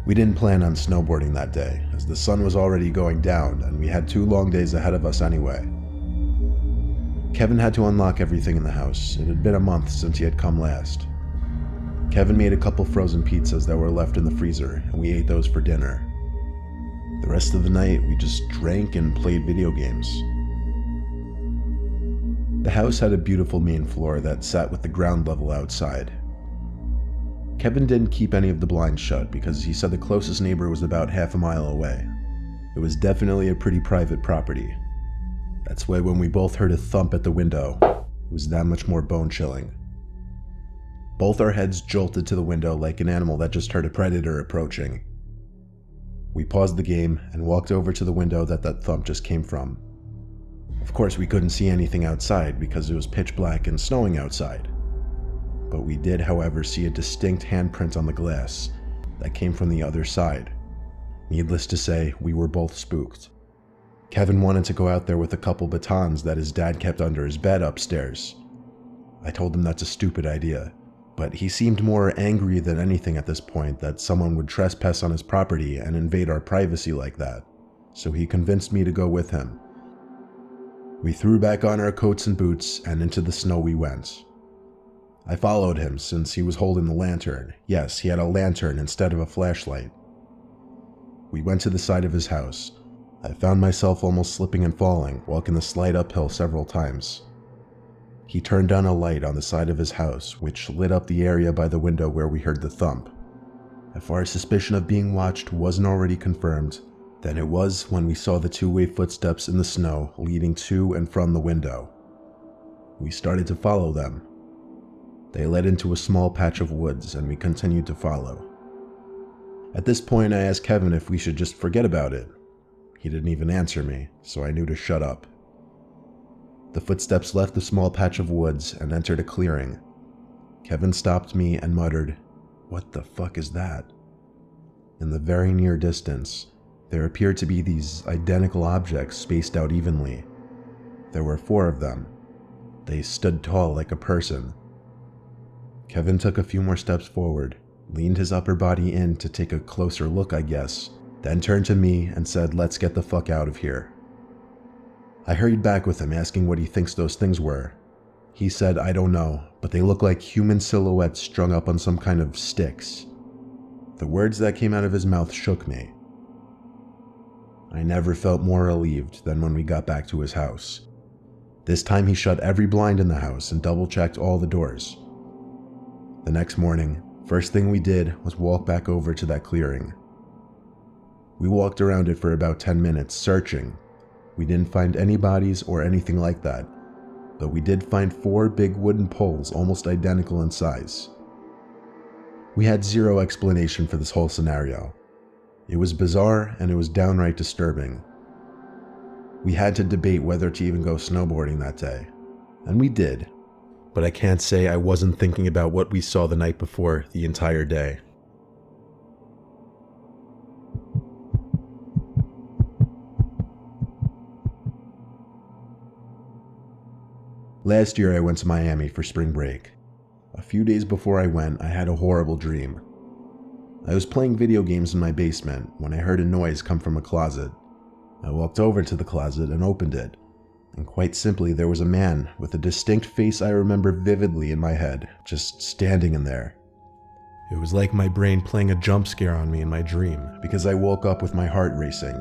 We didn't plan on snowboarding that day, as the sun was already going down and we had 2 long days ahead of us anyway. Kevin had to unlock everything in the house. It had been a month since he had come last. Kevin made a couple frozen pizzas that were left in the freezer, and we ate those for dinner. The rest of the night, we just drank and played video games. The house had a beautiful main floor that sat with the ground level outside. Kevin didn't keep any of the blinds shut because he said the closest neighbor was about half a mile away. It was definitely a pretty private property. That's why when we both heard a thump at the window, it was that much more bone-chilling. Both our heads jolted to the window like an animal that just heard a predator approaching. We paused the game and walked over to the window that thump just came from. Of course, we couldn't see anything outside because it was pitch black and snowing outside. But we did, however, see a distinct handprint on the glass that came from the other side. Needless to say, we were both spooked. Kevin wanted to go out there with a couple batons that his dad kept under his bed upstairs. I told him that's a stupid idea, but he seemed more angry than anything at this point that someone would trespass on his property and invade our privacy like that, so he convinced me to go with him. We threw back on our coats and boots and into the snow we went. I followed him since he was holding the lantern. Yes, he had a lantern instead of a flashlight. We went to the side of his house. I found myself almost slipping and falling, walking the slight uphill several times. He turned on a light on the side of his house, which lit up the area by the window where we heard the thump. If our suspicion of being watched wasn't already confirmed, then it was when we saw the 2-way footsteps in the snow leading to and from the window. We started to follow them. They led into a small patch of woods, and we continued to follow. At this point, I asked Kevin if we should just forget about it. He didn't even answer me, so I knew to shut up. The footsteps left the small patch of woods and entered a clearing. Kevin stopped me and muttered, "What the fuck is that?" In the very near distance, there appeared to be these identical objects spaced out evenly. There were 4 of them. They stood tall like a person. Kevin took a few more steps forward, leaned his upper body in to take a closer look, I guess, then turned to me and said, "Let's get the fuck out of here." I hurried back with him, asking what he thinks those things were. He said, "I don't know, but they look like human silhouettes strung up on some kind of sticks." The words that came out of his mouth shook me. I never felt more relieved than when we got back to his house. This time he shut every blind in the house and double-checked all the doors. The next morning, first thing we did was walk back over to that clearing. We walked around it for about 10 minutes, searching. We didn't find any bodies or anything like that, but we did find 4 big wooden poles almost identical in size. We had zero explanation for this whole scenario. It was bizarre and it was downright disturbing. We had to debate whether to even go snowboarding that day, and we did. But I can't say I wasn't thinking about what we saw the night before the entire day. Last year I went to Miami for spring break. A few days before I went, I had a horrible dream. I was playing video games in my basement when I heard a noise come from a closet. I walked over to the closet and opened it, and quite simply there was a man with a distinct face I remember vividly in my head, just standing in there. It was like my brain playing a jump scare on me in my dream, because I woke up with my heart racing.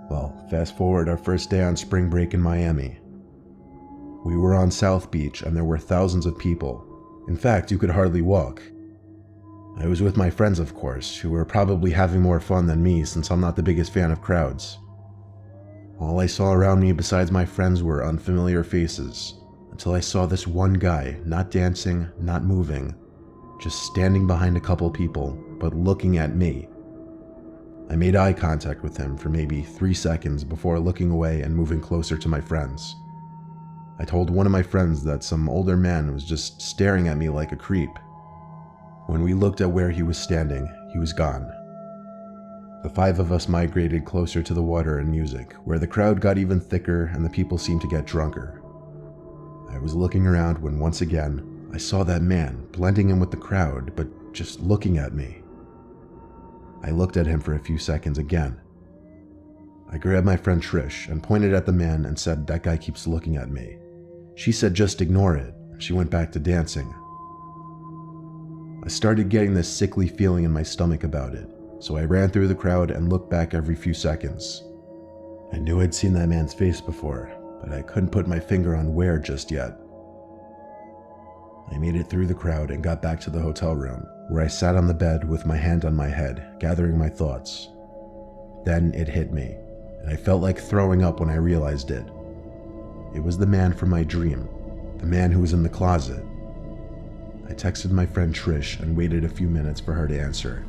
Well, fast forward our first day on spring break in Miami. We were on South Beach and there were thousands of people. In fact, you could hardly walk. I was with my friends, of course, who were probably having more fun than me since I'm not the biggest fan of crowds. All I saw around me besides my friends were unfamiliar faces, until I saw this one guy, not dancing, not moving, just standing behind a couple people, but looking at me. I made eye contact with him for maybe 3 seconds before looking away and moving closer to my friends. I told one of my friends that some older man was just staring at me like a creep. When we looked at where he was standing, he was gone. The 5 of us migrated closer to the water and music, where the crowd got even thicker and the people seemed to get drunker. I was looking around when once again, I saw that man blending in with the crowd, but just looking at me. I looked at him for a few seconds again. I grabbed my friend Trish and pointed at the man and said, "That guy keeps looking at me." She said, "Just ignore it," and she went back to dancing. I started getting this sickly feeling in my stomach about it, so I ran through the crowd and looked back every few seconds. I knew I'd seen that man's face before, but I couldn't put my finger on where just yet. I made it through the crowd and got back to the hotel room, where I sat on the bed with my hand on my head, gathering my thoughts. Then it hit me, and I felt like throwing up when I realized it. It was the man from my dream, the man who was in the closet. I texted my friend Trish and waited a few minutes for her to answer.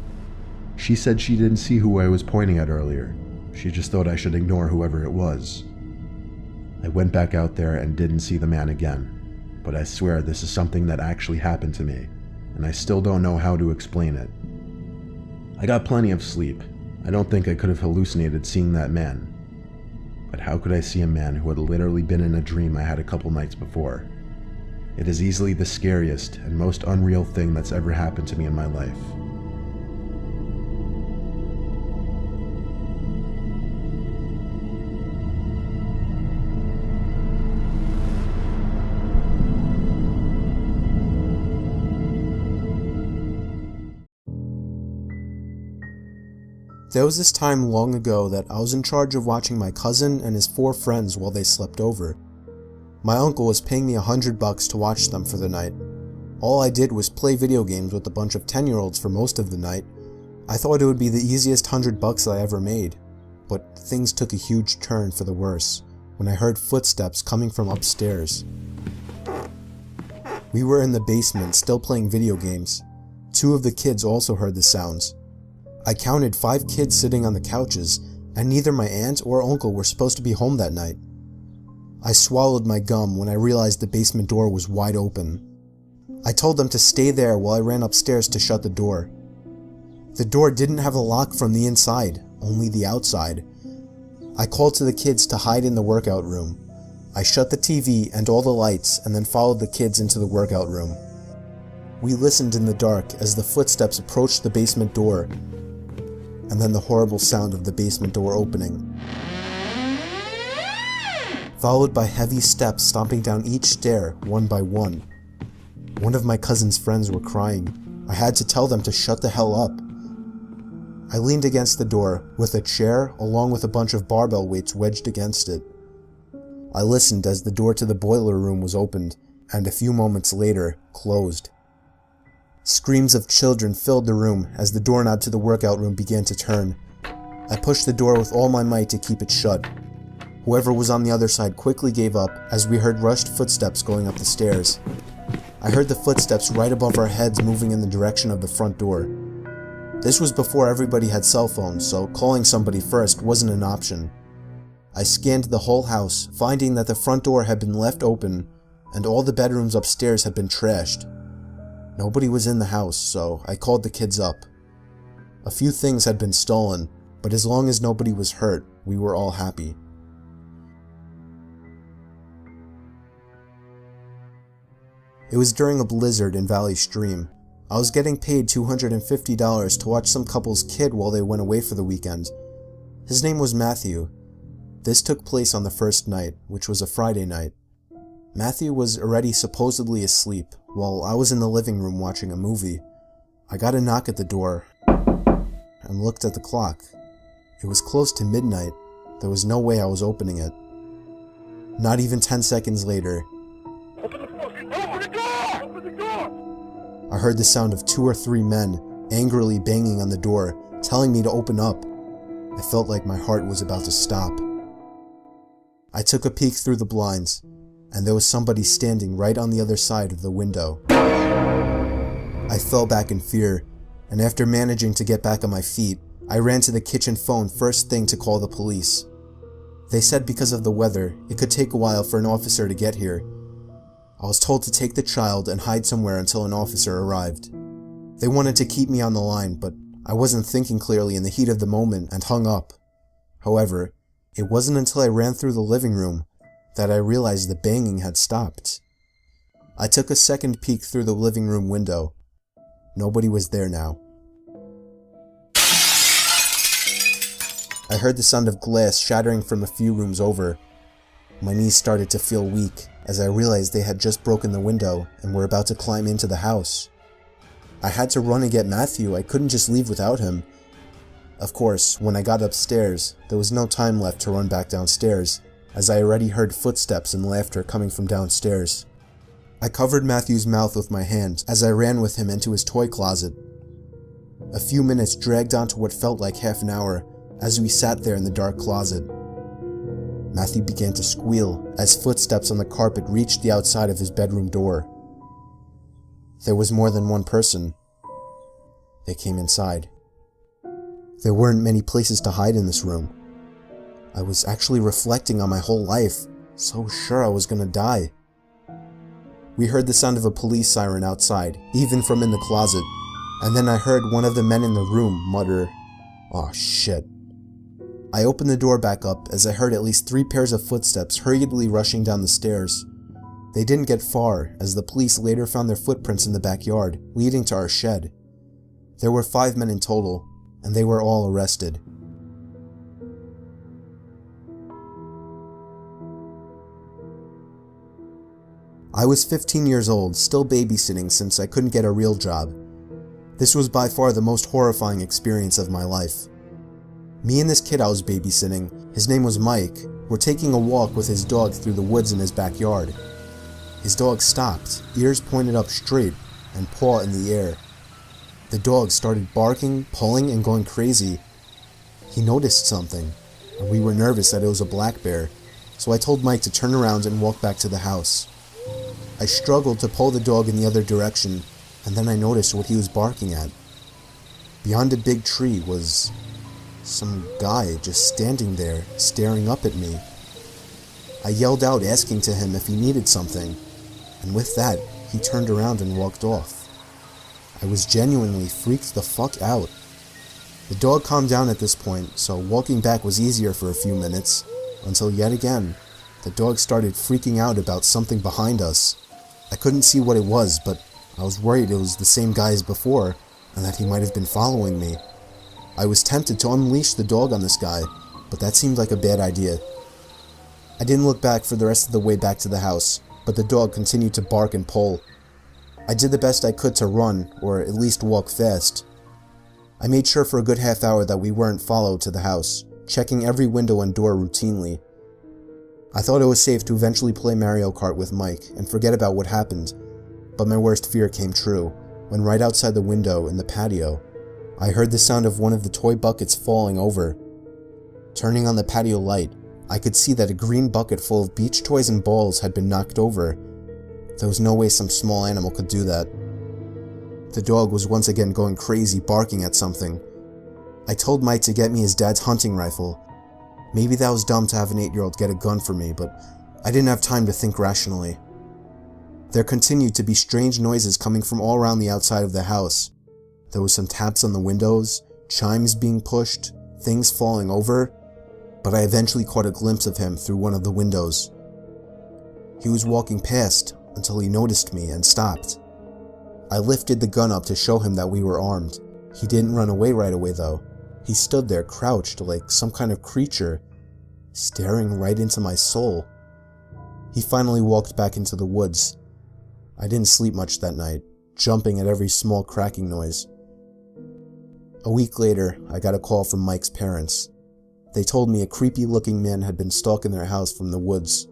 She said she didn't see who I was pointing at earlier. She just thought I should ignore whoever it was. I went back out there and didn't see the man again, but I swear this is something that actually happened to me, and I still don't know how to explain it. I got plenty of sleep. I don't think I could have hallucinated seeing that man. But how could I see a man who had literally been in a dream I had a couple nights before? It is easily the scariest and most unreal thing that's ever happened to me in my life. There was this time long ago that I was in charge of watching my cousin and his 4 friends while they slept over. My uncle was paying me $100 to watch them for the night. All I did was play video games with a bunch of 10-year-olds for most of the night. I thought it would be the easiest $100 I ever made, but things took a huge turn for the worse when I heard footsteps coming from upstairs. We were in the basement still playing video games. 2 of the kids also heard the sounds. I counted 5 kids sitting on the couches, and neither my aunt or uncle were supposed to be home that night. I swallowed my gum when I realized the basement door was wide open. I told them to stay there while I ran upstairs to shut the door. The door didn't have a lock from the inside, only the outside. I called to the kids to hide in the workout room. I shut the TV and all the lights and then followed the kids into the workout room. We listened in the dark as the footsteps approached the basement door, and then the horrible sound of the basement door opening, followed by heavy steps stomping down each stair one by one. One of my cousin's friends were crying. I had to tell them to shut the hell up. I leaned against the door with a chair along with a bunch of barbell weights wedged against it. I listened as the door to the boiler room was opened and a few moments later closed. Screams of children filled the room as the doorknob to the workout room began to turn. I pushed the door with all my might to keep it shut. Whoever was on the other side quickly gave up as we heard rushed footsteps going up the stairs. I heard the footsteps right above our heads moving in the direction of the front door. This was before everybody had cell phones, so calling somebody first wasn't an option. I scanned the whole house, finding that the front door had been left open and all the bedrooms upstairs had been trashed. Nobody was in the house, so I called the kids up. A few things had been stolen, but as long as nobody was hurt, we were all happy. It was during a blizzard in Valley Stream. I was getting paid $250 to watch some couple's kid while they went away for the weekend. His name was Matthew. This took place on the first night, which was a Friday night. Matthew was already supposedly asleep, while I was in the living room watching a movie. I got a knock at the door and looked at the clock. It was close to midnight. There was no way I was opening it. Not even 10 seconds later, Open the door! Open the door! I heard the sound of 2 or 3 men angrily banging on the door, telling me to open up. I felt like my heart was about to stop. I took a peek through the blinds, and there was somebody standing right on the other side of the window. I fell back in fear, and after managing to get back on my feet, I ran to the kitchen phone first thing to call the police. They said because of the weather, it could take a while for an officer to get here. I was told to take the child and hide somewhere until an officer arrived. They wanted to keep me on the line, but I wasn't thinking clearly in the heat of the moment and hung up. However, it wasn't until I ran through the living room that I realized the banging had stopped. I took a second peek through the living room window. Nobody was there now. I heard the sound of glass shattering from a few rooms over. My knees started to feel weak as I realized they had just broken the window and were about to climb into the house. I had to run and get Matthew. I couldn't just leave without him. Of course, when I got upstairs, there was no time left to run back downstairs, as I already heard footsteps and laughter coming from downstairs. I covered Matthew's mouth with my hand as I ran with him into his toy closet. A few minutes dragged on to what felt like half an hour as we sat there in the dark closet. Matthew began to squeal as footsteps on the carpet reached the outside of his bedroom door. There was more than one person. They came inside. There weren't many places to hide in this room. I was actually reflecting on my whole life, so sure I was gonna die. We heard the sound of a police siren outside, even from in the closet, and then I heard one of the men in the room mutter, "Aw, shit." I opened the door back up as I heard at least 3 pairs of footsteps hurriedly rushing down the stairs. They didn't get far, as the police later found their footprints in the backyard, leading to our shed. There were 5 men in total, and they were all arrested. I was 15 years old, still babysitting since I couldn't get a real job. This was by far the most horrifying experience of my life. Me and this kid I was babysitting, his name was Mike, were taking a walk with his dog through the woods in his backyard. His dog stopped, ears pointed up straight, and paw in the air. The dog started barking, pulling, and going crazy. He noticed something, and we were nervous that it was a black bear, so I told Mike to turn around and walk back to the house. I struggled to pull the dog in the other direction, and then I noticed what he was barking at. Beyond a big tree was some guy just standing there, staring up at me. I yelled out, asking to him if he needed something, and with that, he turned around and walked off. I was genuinely freaked the fuck out. The dog calmed down at this point, so walking back was easier for a few minutes, until yet again, the dog started freaking out about something behind us. I couldn't see what it was, but I was worried it was the same guy as before, and that he might have been following me. I was tempted to unleash the dog on this guy, but that seemed like a bad idea. I didn't look back for the rest of the way back to the house, but the dog continued to bark and pull. I did the best I could to run, or at least walk fast. I made sure for a good half hour that we weren't followed to the house, checking every window and door routinely. I thought it was safe to eventually play Mario Kart with Mike and forget about what happened, but my worst fear came true, when right outside the window in the patio, I heard the sound of one of the toy buckets falling over. Turning on the patio light, I could see that a green bucket full of beach toys and balls had been knocked over. There was no way some small animal could do that. The dog was once again going crazy, barking at something. I told Mike to get me his dad's hunting rifle. Maybe that was dumb to have an 8-year-old get a gun for me, but I didn't have time to think rationally. There continued to be strange noises coming from all around the outside of the house. There was some taps on the windows, chimes being pushed, things falling over, but I eventually caught a glimpse of him through one of the windows. He was walking past until he noticed me and stopped. I lifted the gun up to show him that we were armed. He didn't run away right away though. He stood there crouched like some kind of creature, staring right into my soul. He finally walked back into the woods. I didn't sleep much that night, jumping at every small cracking noise. A week later, I got a call from Mike's parents. They told me a creepy-looking man had been stalking their house from the woods.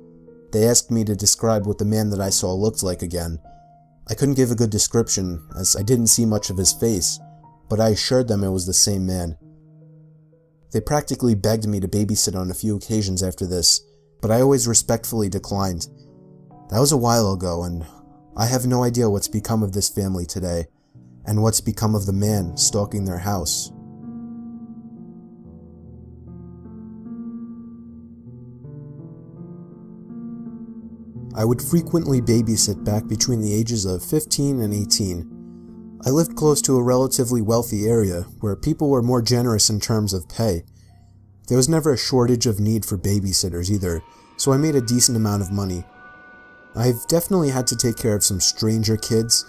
They asked me to describe what the man that I saw looked like again. I couldn't give a good description, as I didn't see much of his face, but I assured them it was the same man. They practically begged me to babysit on a few occasions after this, but I always respectfully declined. That was a while ago, and I have no idea what's become of this family today, and what's become of the man stalking their house. I would frequently babysit back between the ages of 15 and 18. I lived close to a relatively wealthy area where people were more generous in terms of pay. There was never a shortage of need for babysitters either, so I made a decent amount of money. I've definitely had to take care of some stranger kids,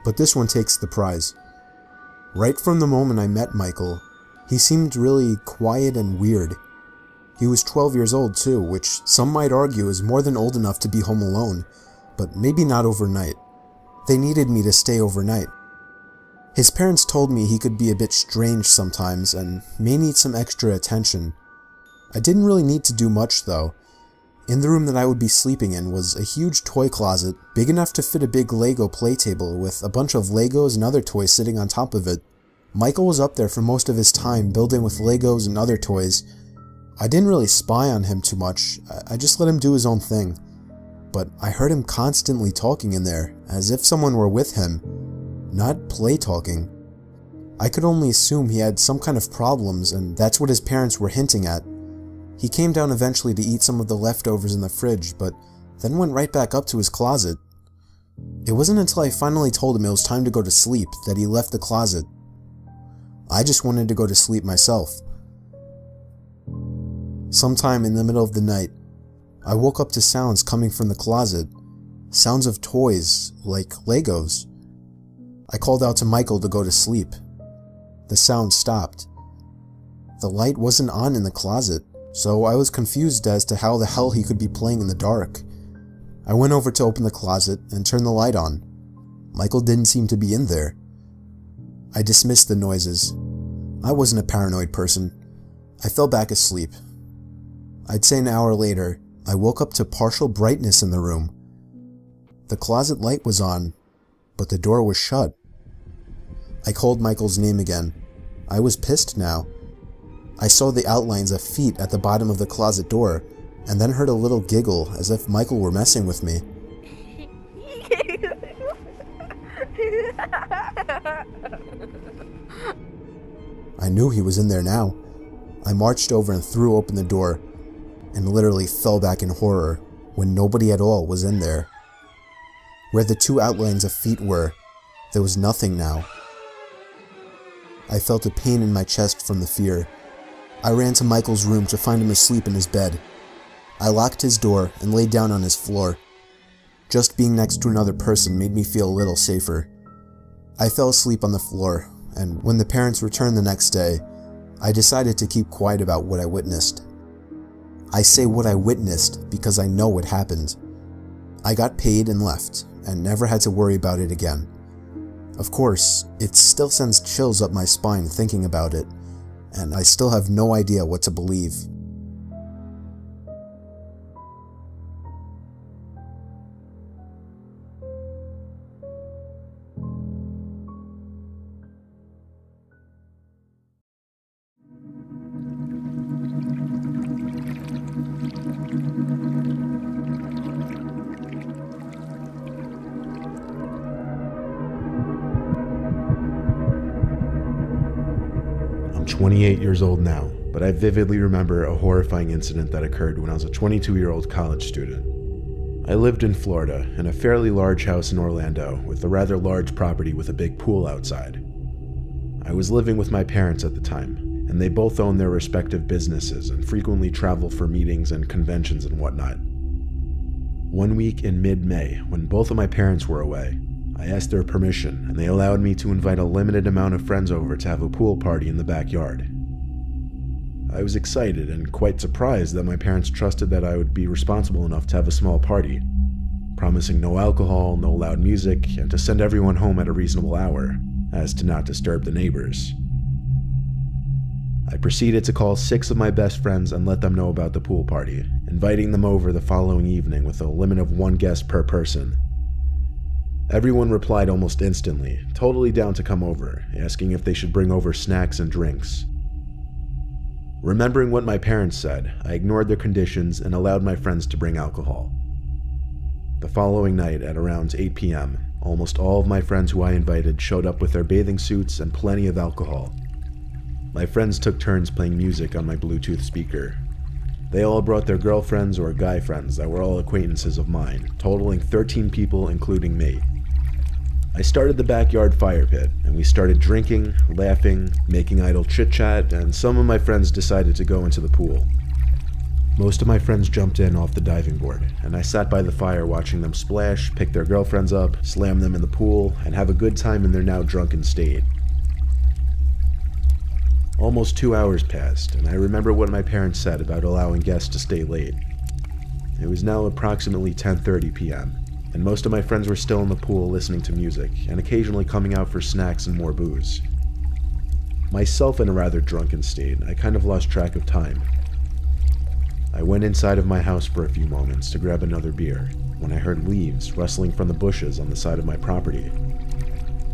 but this one takes the prize. Right from the moment I met Michael, he seemed really quiet and weird. He was 12 years old too, which some might argue is more than old enough to be home alone, but maybe not overnight. They needed me to stay overnight. His parents told me he could be a bit strange sometimes and may need some extra attention. I didn't really need to do much though. In the room that I would be sleeping in was a huge toy closet, big enough to fit a big Lego play table with a bunch of Legos and other toys sitting on top of it. Michael was up there for most of his time building with Legos and other toys. I didn't really spy on him too much, I just let him do his own thing. But I heard him constantly talking in there, as if someone were with him, not play talking. I could only assume he had some kind of problems, and that's what his parents were hinting at. He came down eventually to eat some of the leftovers in the fridge, but then went right back up to his closet. It wasn't until I finally told him it was time to go to sleep that he left the closet. I just wanted to go to sleep myself. Sometime in the middle of the night, I woke up to sounds coming from the closet. Sounds of toys, like Legos. I called out to Michael to go to sleep. The sound stopped. The light wasn't on in the closet, so I was confused as to how the hell he could be playing in the dark. I went over to open the closet and turn the light on. Michael didn't seem to be in there. I dismissed the noises. I wasn't a paranoid person. I fell back asleep. I'd say an hour later, I woke up to partial brightness in the room. The closet light was on, but the door was shut. I called Michael's name again. I was pissed now. I saw the outlines of feet at the bottom of the closet door, and then heard a little giggle as if Michael were messing with me. I knew he was in there now. I marched over and threw open the door, and literally fell back in horror when nobody at all was in there. Where the two outlines of feet were, there was nothing now. I felt a pain in my chest from the fear. I ran to Michael's room to find him asleep in his bed. I locked his door and laid down on his floor. Just being next to another person made me feel a little safer. I fell asleep on the floor, and when the parents returned the next day, I decided to keep quiet about what I witnessed. I say what I witnessed because I know what happened. I got paid and left, and never had to worry about it again. Of course, it still sends chills up my spine thinking about it, and I still have no idea what to believe. I'm 28 years old now, but I vividly remember a horrifying incident that occurred when I was a 22-year-old college student. I lived in Florida, in a fairly large house in Orlando, with a rather large property with a big pool outside. I was living with my parents at the time, and they both own their respective businesses and frequently travel for meetings and conventions and whatnot. One week in mid-May, when both of my parents were away, I asked their permission, and they allowed me to invite a limited amount of friends over to have a pool party in the backyard. I was excited and quite surprised that my parents trusted that I would be responsible enough to have a small party, promising no alcohol, no loud music, and to send everyone home at a reasonable hour, as to not disturb the neighbors. I proceeded to call 6 of my best friends and let them know about the pool party, inviting them over the following evening with a limit of 1 guest per person. Everyone replied almost instantly, totally down to come over, asking if they should bring over snacks and drinks. Remembering what my parents said, I ignored their conditions and allowed my friends to bring alcohol. The following night at around 8 p.m., almost all of my friends who I invited showed up with their bathing suits and plenty of alcohol. My friends took turns playing music on my Bluetooth speaker. They all brought their girlfriends or guy friends that were all acquaintances of mine, totaling 13 people including me. I started the backyard fire pit, and we started drinking, laughing, making idle chit-chat, and some of my friends decided to go into the pool. Most of my friends jumped in off the diving board, and I sat by the fire watching them splash, pick their girlfriends up, slam them in the pool, and have a good time in their now drunken state. Almost 2 hours passed, and I remember what my parents said about allowing guests to stay late. It was now approximately 10:30 p.m., and most of my friends were still in the pool listening to music, and occasionally coming out for snacks and more booze. Myself in a rather drunken state, I kind of lost track of time. I went inside of my house for a few moments to grab another beer, when I heard leaves rustling from the bushes on the side of my property.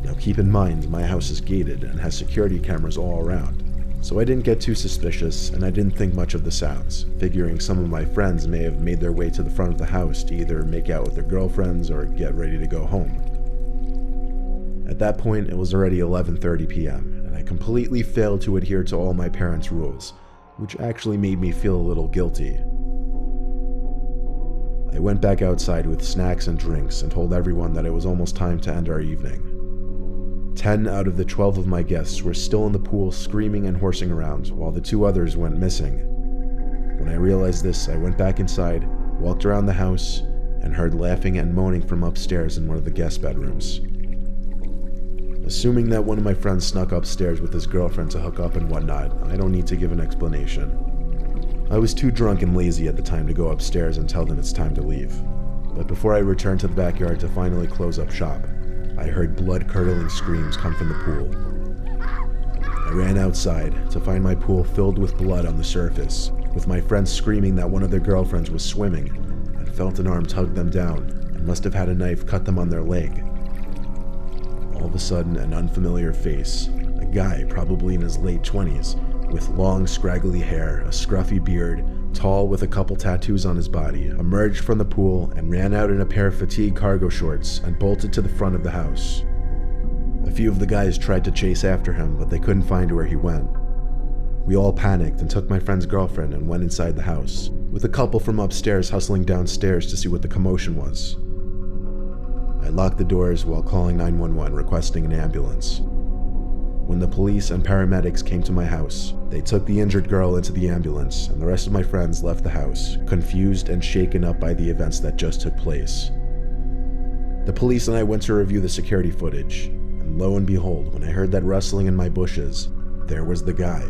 Now keep in mind, my house is gated and has security cameras all around, so I didn't get too suspicious and I didn't think much of the sounds, figuring some of my friends may have made their way to the front of the house to either make out with their girlfriends or get ready to go home. At that point, it was already 11:30 p.m., and I completely failed to adhere to all my parents' rules, which actually made me feel a little guilty. I went back outside with snacks and drinks and told everyone that it was almost time to end our evening. 10 out of the 12 of my guests were still in the pool screaming and horsing around, while the 2 others went missing. When I realized this, I went back inside, walked around the house, and heard laughing and moaning from upstairs in one of the guest bedrooms. Assuming that one of my friends snuck upstairs with his girlfriend to hook up and whatnot, I don't need to give an explanation. I was too drunk and lazy at the time to go upstairs and tell them it's time to leave. But before I returned to the backyard to finally close up shop, I heard blood-curdling screams come from the pool. I ran outside to find my pool filled with blood on the surface, with my friends screaming that one of their girlfriends was swimming, and felt an arm tug them down and must have had a knife cut them on their leg. All of a sudden, an unfamiliar face, a guy probably in his late 20s, with long scraggly hair, a scruffy beard, tall with a couple tattoos on his body, emerged from the pool and ran out in a pair of fatigue cargo shorts and bolted to the front of the house. A few of the guys tried to chase after him, but they couldn't find where he went. We all panicked and took my friend's girlfriend and went inside the house, with a couple from upstairs hustling downstairs to see what the commotion was. I locked the doors while calling 911 requesting an ambulance. When the police and paramedics came to my house, they took the injured girl into the ambulance, and the rest of my friends left the house, confused and shaken up by the events that just took place. The police and I went to review the security footage, and lo and behold, when I heard that rustling in my bushes, there was the guy,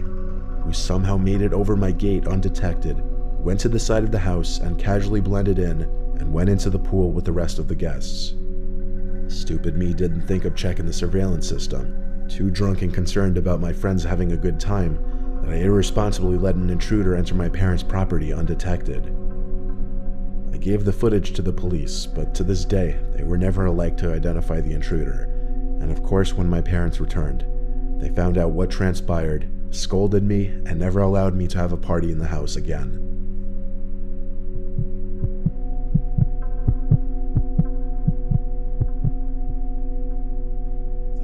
who somehow made it over my gate undetected, went to the side of the house and casually blended in, and went into the pool with the rest of the guests. Stupid me didn't think of checking the surveillance system. Too drunk and concerned about my friends having a good time, that I irresponsibly let an intruder enter my parents' property undetected. I gave the footage to the police, but to this day, they were never alike to identify the intruder, and of course when my parents returned, they found out what transpired, scolded me, and never allowed me to have a party in the house again.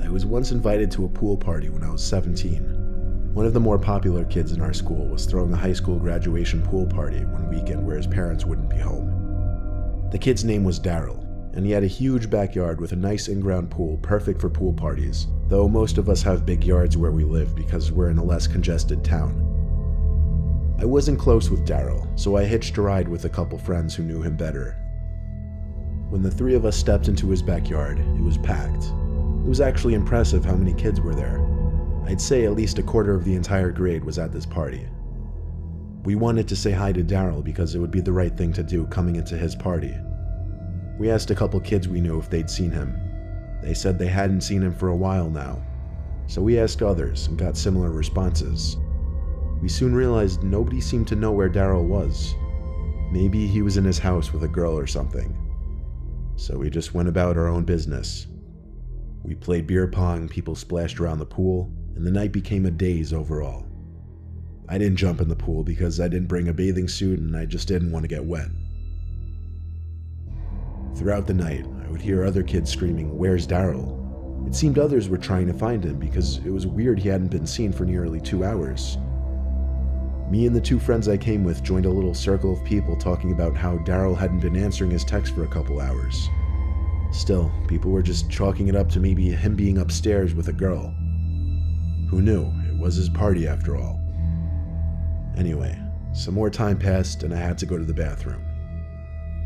I was once invited to a pool party when I was 17. One of the more popular kids in our school was throwing a high school graduation pool party one weekend where his parents wouldn't be home. The kid's name was Daryl, and he had a huge backyard with a nice in-ground pool perfect for pool parties, though most of us have big yards where we live because we're in a less congested town. I wasn't close with Daryl, so I hitched a ride with a couple friends who knew him better. When the 3 of us stepped into his backyard, it was packed. It was actually impressive how many kids were there. I'd say at least a quarter of the entire grade was at this party. We wanted to say hi to Daryl because it would be the right thing to do coming into his party. We asked a couple kids we knew if they'd seen him. They said they hadn't seen him for a while now, so we asked others and got similar responses. We soon realized nobody seemed to know where Daryl was. Maybe he was in his house with a girl or something. So we just went about our own business. We played beer pong, people splashed around the pool, and the night became a daze overall. I didn't jump in the pool because I didn't bring a bathing suit and I just didn't want to get wet. Throughout the night, I would hear other kids screaming, "Where's Daryl?" It seemed others were trying to find him because it was weird he hadn't been seen for nearly 2 hours. Me and the 2 friends I came with joined a little circle of people talking about how Daryl hadn't been answering his texts for a couple hours. Still, people were just chalking it up to maybe him being upstairs with a girl. Who knew? It was his party after all. Anyway, some more time passed and I had to go to the bathroom.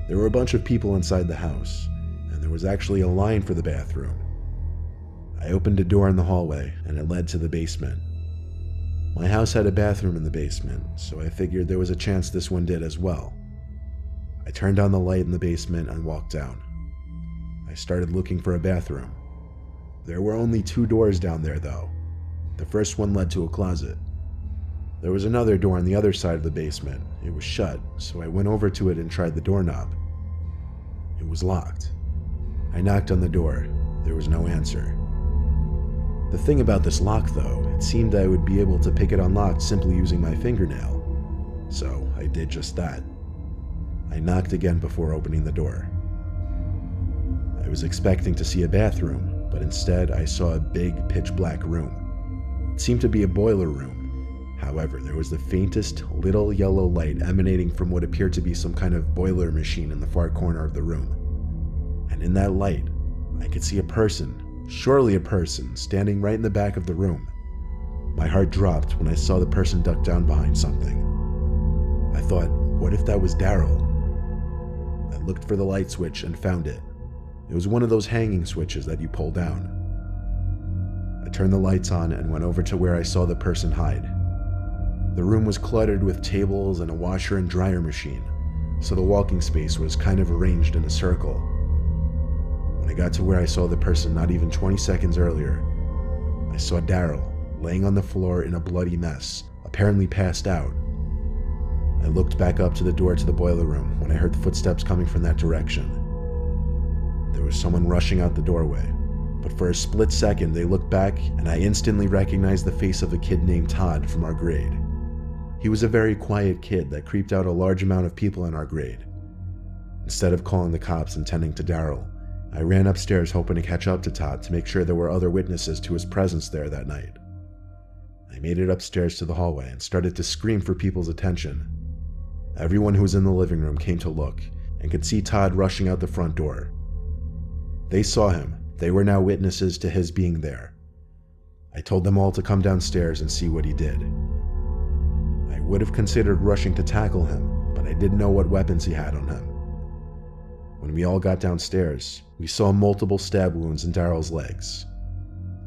There were a bunch of people inside the house, and there was actually a line for the bathroom. I opened a door in the hallway and it led to the basement. My house had a bathroom in the basement, so I figured there was a chance this one did as well. I turned on the light in the basement and walked down. I started looking for a bathroom. There were only 2 doors down there though. The first one led to a closet. There was another door on the other side of the basement. It was shut, so I went over to it and tried the doorknob. It was locked. I knocked on the door. There was no answer. The thing about this lock though, it seemed I would be able to pick it unlocked simply using my fingernail. So I did just that. I knocked again before opening the door. I was expecting to see a bathroom, but instead I saw a big pitch black room. It seemed to be a boiler room. However, there was the faintest little yellow light emanating from what appeared to be some kind of boiler machine in the far corner of the room. And in that light, I could see a person, surely a person, standing right in the back of the room. My heart dropped when I saw the person duck down behind something. I thought, what if that was Daryl? I looked for the light switch and found it. It was one of those hanging switches that you pull down. I turned the lights on and went over to where I saw the person hide. The room was cluttered with tables and a washer and dryer machine, so the walking space was kind of arranged in a circle. When I got to where I saw the person not even 20 seconds earlier, I saw Daryl laying on the floor in a bloody mess, apparently passed out. I looked back up to the door to the boiler room when I heard footsteps coming from that direction. There was someone rushing out the doorway, but for a split second they looked back and I instantly recognized the face of a kid named Todd from our grade. He was a very quiet kid that creeped out a large amount of people in our grade. Instead of calling the cops and tending to Daryl, I ran upstairs hoping to catch up to Todd to make sure there were other witnesses to his presence there that night. I made it upstairs to the hallway and started to scream for people's attention. Everyone who was in the living room came to look and could see Todd rushing out the front door. They saw him. They were now witnesses to his being there. I told them all to come downstairs and see what he did. I would have considered rushing to tackle him, but I didn't know what weapons he had on him. When we all got downstairs, we saw multiple stab wounds in Daryl's legs.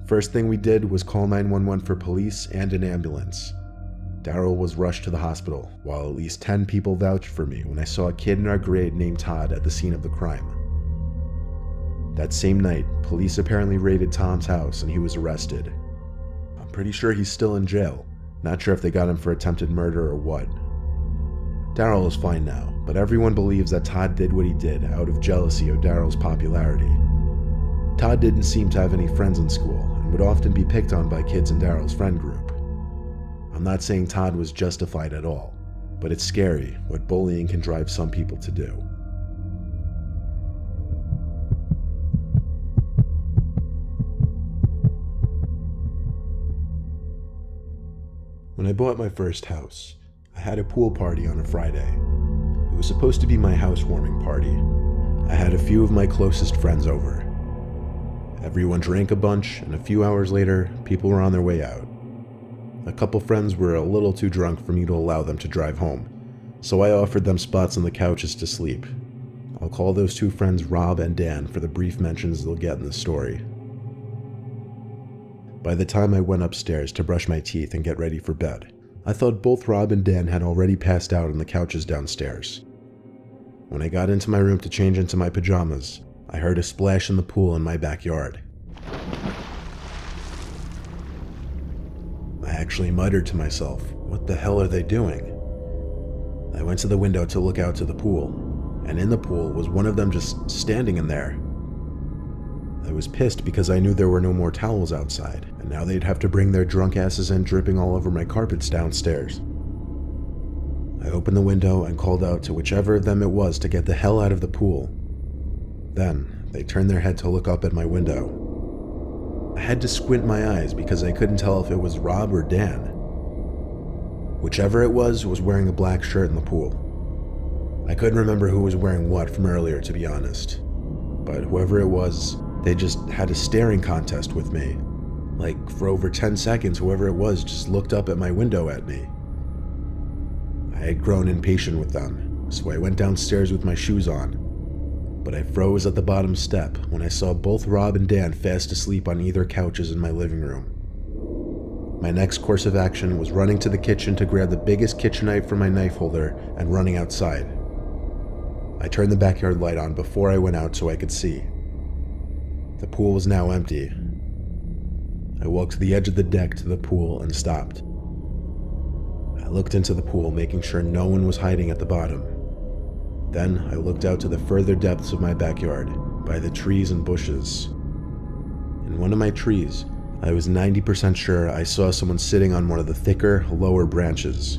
First thing we did was call 911 for police and an ambulance. Daryl was rushed to the hospital, while at least 10 people vouched for me when I saw a kid in our grade named Todd at the scene of the crime. That same night, police apparently raided Tom's house and he was arrested. I'm pretty sure he's still in jail. Not sure if they got him for attempted murder or what. Daryl is fine now, but everyone believes that Todd did what he did out of jealousy of Daryl's popularity. Todd didn't seem to have any friends in school and would often be picked on by kids in Daryl's friend group. I'm not saying Todd was justified at all, but it's scary what bullying can drive some people to do. When I bought my first house, I had a pool party on a Friday. It was supposed to be my housewarming party. I had a few of my closest friends over. Everyone drank a bunch, and a few hours later, people were on their way out. A couple friends were a little too drunk for me to allow them to drive home, so I offered them spots on the couches to sleep. I'll call those 2 friends Rob and Dan for the brief mentions they'll get in the story. By the time I went upstairs to brush my teeth and get ready for bed, I thought both Rob and Dan had already passed out on the couches downstairs. When I got into my room to change into my pajamas, I heard a splash in the pool in my backyard. I actually muttered to myself, what the hell are they doing? I went to the window to look out to the pool, and in the pool was one of them just standing in there. I was pissed because I knew there were no more towels outside, and now they'd have to bring their drunk asses in dripping all over my carpets downstairs. I opened the window and called out to whichever of them it was to get the hell out of the pool. Then, they turned their head to look up at my window. I had to squint my eyes because I couldn't tell if it was Rob or Dan. Whichever it was wearing a black shirt in the pool. I couldn't remember who was wearing what from earlier, to be honest. but whoever it was, they just had a staring contest with me. Like, for over 10 seconds, whoever it was just looked up at my window at me. I had grown impatient with them, so I went downstairs with my shoes on. But I froze at the bottom step when I saw both Rob and Dan fast asleep on either couches in my living room. My next course of action was running to the kitchen to grab the biggest kitchen knife from my knife holder and running outside. I turned the backyard light on before I went out so I could see. The pool was now empty. I walked to the edge of the deck to the pool and stopped. I looked into the pool, making sure no one was hiding at the bottom. Then I looked out to the further depths of my backyard, by the trees and bushes. In one of my trees, I was 90% sure I saw someone sitting on one of the thicker, lower branches.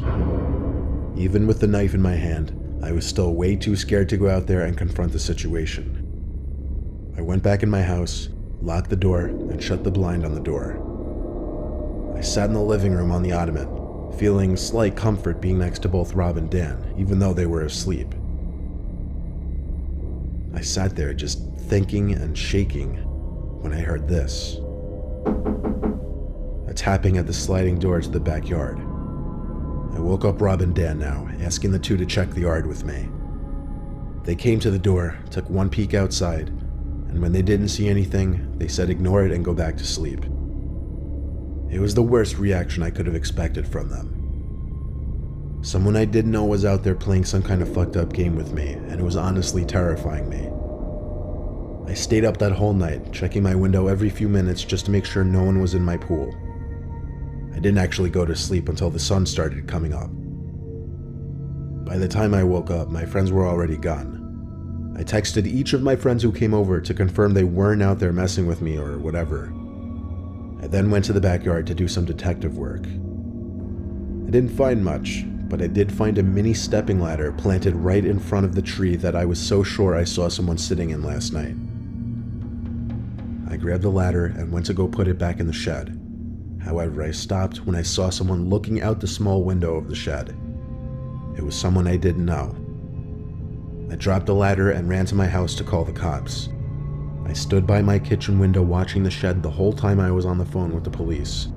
Even with the knife in my hand, I was still way too scared to go out there and confront the situation. I went back in my house, locked the door, and shut the blind on the door. I sat in the living room on the ottoman, feeling slight comfort being next to both Rob and Dan, even though they were asleep. I sat there just thinking and shaking when I heard this. A tapping at the sliding door to the backyard. I woke up Rob and Dan now, asking the two to check the yard with me. They came to the door, took one peek outside, and when they didn't see anything, they said ignore it and go back to sleep. It was the worst reaction I could have expected from them. Someone I didn't know was out there playing some kind of fucked up game with me, and it was honestly terrifying me. I stayed up that whole night, checking my window every few minutes just to make sure no one was in my pool. I didn't actually go to sleep until the sun started coming up. By the time I woke up, my friends were already gone. I texted each of my friends who came over to confirm they weren't out there messing with me or whatever. I then went to the backyard to do some detective work. I didn't find much, but I did find a mini stepping ladder planted right in front of the tree that I was so sure I saw someone sitting in last night. I grabbed the ladder and went to go put it back in the shed. However, I stopped when I saw someone looking out the small window of the shed. It was someone I didn't know. I dropped the ladder and ran to my house to call the cops. I stood by my kitchen window watching the shed the whole time I was on the phone with the police.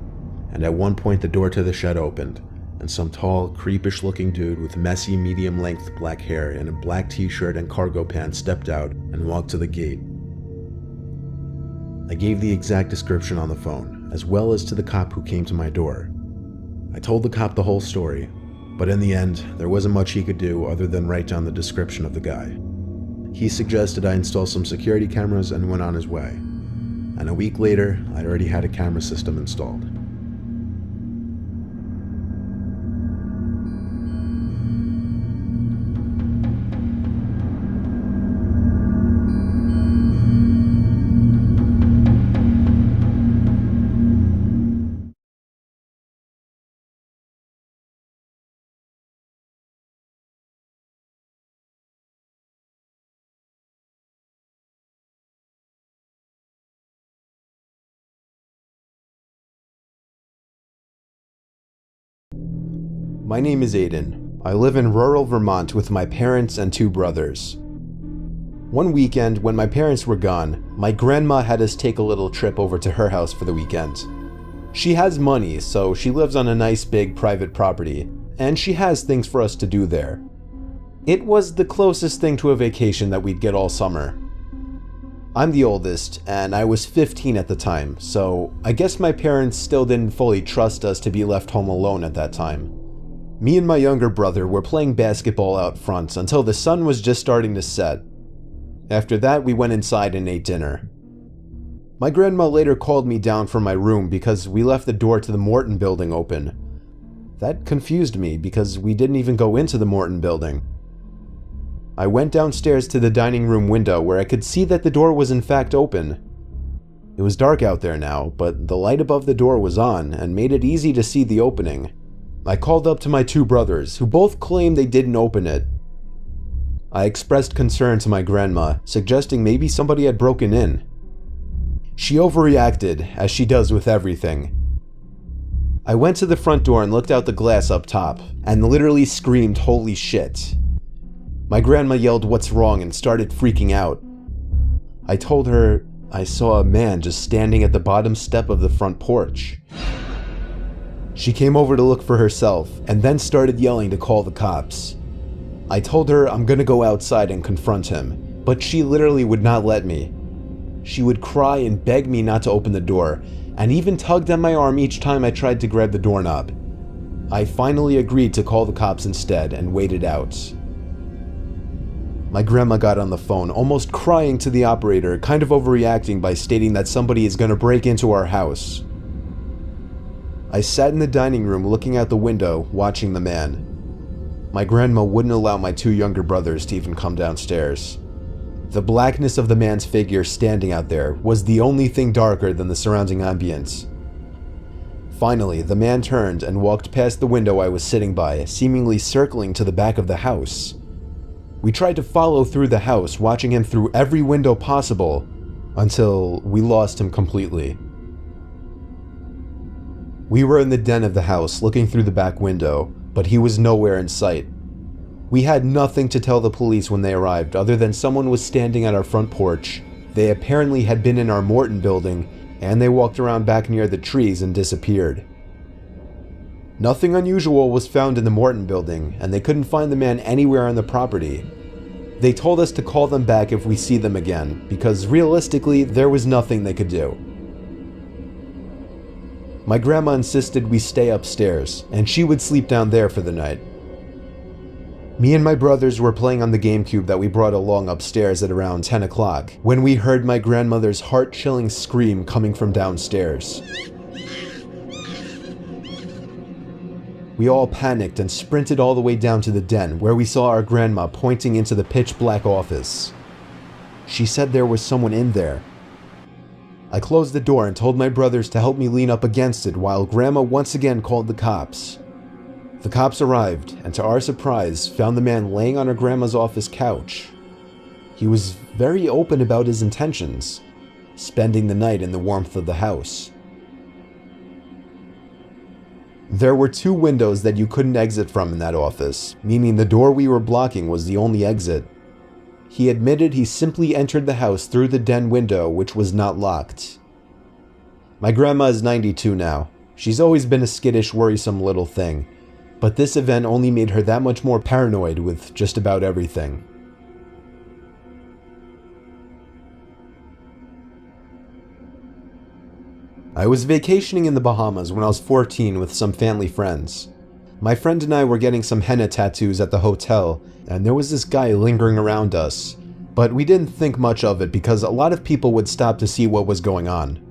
And at one point the door to the shed opened, and some tall, creepish looking dude with messy, medium-length black hair and a black t-shirt and cargo pants stepped out and walked to the gate. I gave the exact description on the phone, as well as to the cop who came to my door. I told the cop the whole story, but in the end, there wasn't much he could do other than write down the description of the guy. He suggested I install some security cameras and went on his way. And a week later, I already had a camera system installed. My name is Aiden. I live in rural Vermont with my parents and two brothers. One weekend, when my parents were gone, my grandma had us take a little trip over to her house for the weekend. She has money, so she lives on a nice big private property, and she has things for us to do there. It was the closest thing to a vacation that we'd get all summer. I'm the oldest, and I was 15 at the time, so I guess my parents still didn't fully trust us to be left home alone at that time. Me and my younger brother were playing basketball out front until the sun was just starting to set. After that, we went inside and ate dinner. My grandma later called me down from my room because we left the door to the Morton building open. That confused me because we didn't even go into the Morton building. I went downstairs to the dining room window where I could see that the door was in fact open. It was dark out there now, but the light above the door was on and made it easy to see the opening. I called up to my two brothers, who both claimed they didn't open it. I expressed concern to my grandma, suggesting maybe somebody had broken in. She overreacted, as she does with everything. I went to the front door and looked out the glass up top, and literally screamed, "Holy shit." My grandma yelled, "What's wrong?" and started freaking out. I told her I saw a man just standing at the bottom step of the front porch. She came over to look for herself and then started yelling to call the cops. I told her I'm gonna go outside and confront him, but she literally would not let me. She would cry and beg me not to open the door, and even tugged at my arm each time I tried to grab the doorknob. I finally agreed to call the cops instead and waited out. My grandma got on the phone, almost crying to the operator, kind of overreacting by stating that somebody is gonna break into our house. I sat in the dining room looking out the window, watching the man. My grandma wouldn't allow my 2 younger brothers to even come downstairs. The blackness of the man's figure standing out there was the only thing darker than the surrounding ambience. Finally, the man turned and walked past the window I was sitting by, seemingly circling to the back of the house. We tried to follow through the house, watching him through every window possible, until we lost him completely. We were in the den of the house, looking through the back window, but he was nowhere in sight. We had nothing to tell the police when they arrived other than someone was standing at our front porch. They apparently had been in our Morton building, and they walked around back near the trees and disappeared. Nothing unusual was found in the Morton building, and they couldn't find the man anywhere on the property. They told us to call them back if we see them again, because realistically, there was nothing they could do. My grandma insisted we stay upstairs, and she would sleep down there for the night. Me and my brothers were playing on the GameCube that we brought along upstairs at around 10 o'clock, when we heard my grandmother's heart-chilling scream coming from downstairs. We all panicked and sprinted all the way down to the den, where we saw our grandma pointing into the pitch-black office. She said there was someone in there. I closed the door and told my brothers to help me lean up against it while Grandma once again called the cops. The cops arrived, and to our surprise, found the man laying on our grandma's office couch. He was very open about his intentions, spending the night in the warmth of the house. There were 2 windows that you couldn't exit from in that office, meaning the door we were blocking was the only exit. He admitted he simply entered the house through the den window, which was not locked. My grandma is 92 now. She's always been a skittish, worrisome little thing, but this event only made her that much more paranoid with just about everything. I was vacationing in the Bahamas when I was 14 with some family friends. My friend and I were getting some henna tattoos at the hotel, and there was this guy lingering around us, but we didn't think much of it because a lot of people would stop to see what was going on.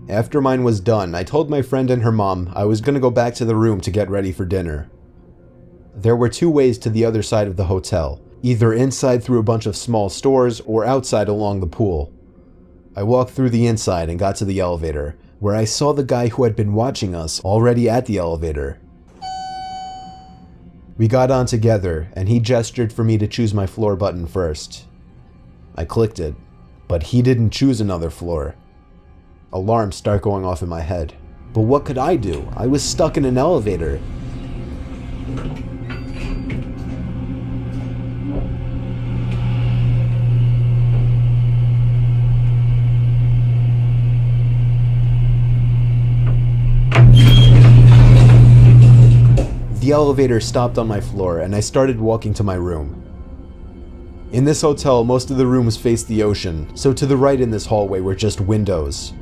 After mine was done, I told my friend and her mom I was going to go back to the room to get ready for dinner. There were 2 ways to the other side of the hotel, either inside through a bunch of small stores or outside along the pool. I walked through the inside and got to the elevator, where I saw the guy who had been watching us already at the elevator. We got on together, and he gestured for me to choose my floor button first. I clicked it, but he didn't choose another floor. Alarms start going off in my head. But what could I do? I was stuck in an elevator. The elevator stopped on my floor, and I started walking to my room. In this hotel, most of the rooms faced the ocean, so to the right in this hallway were just windows.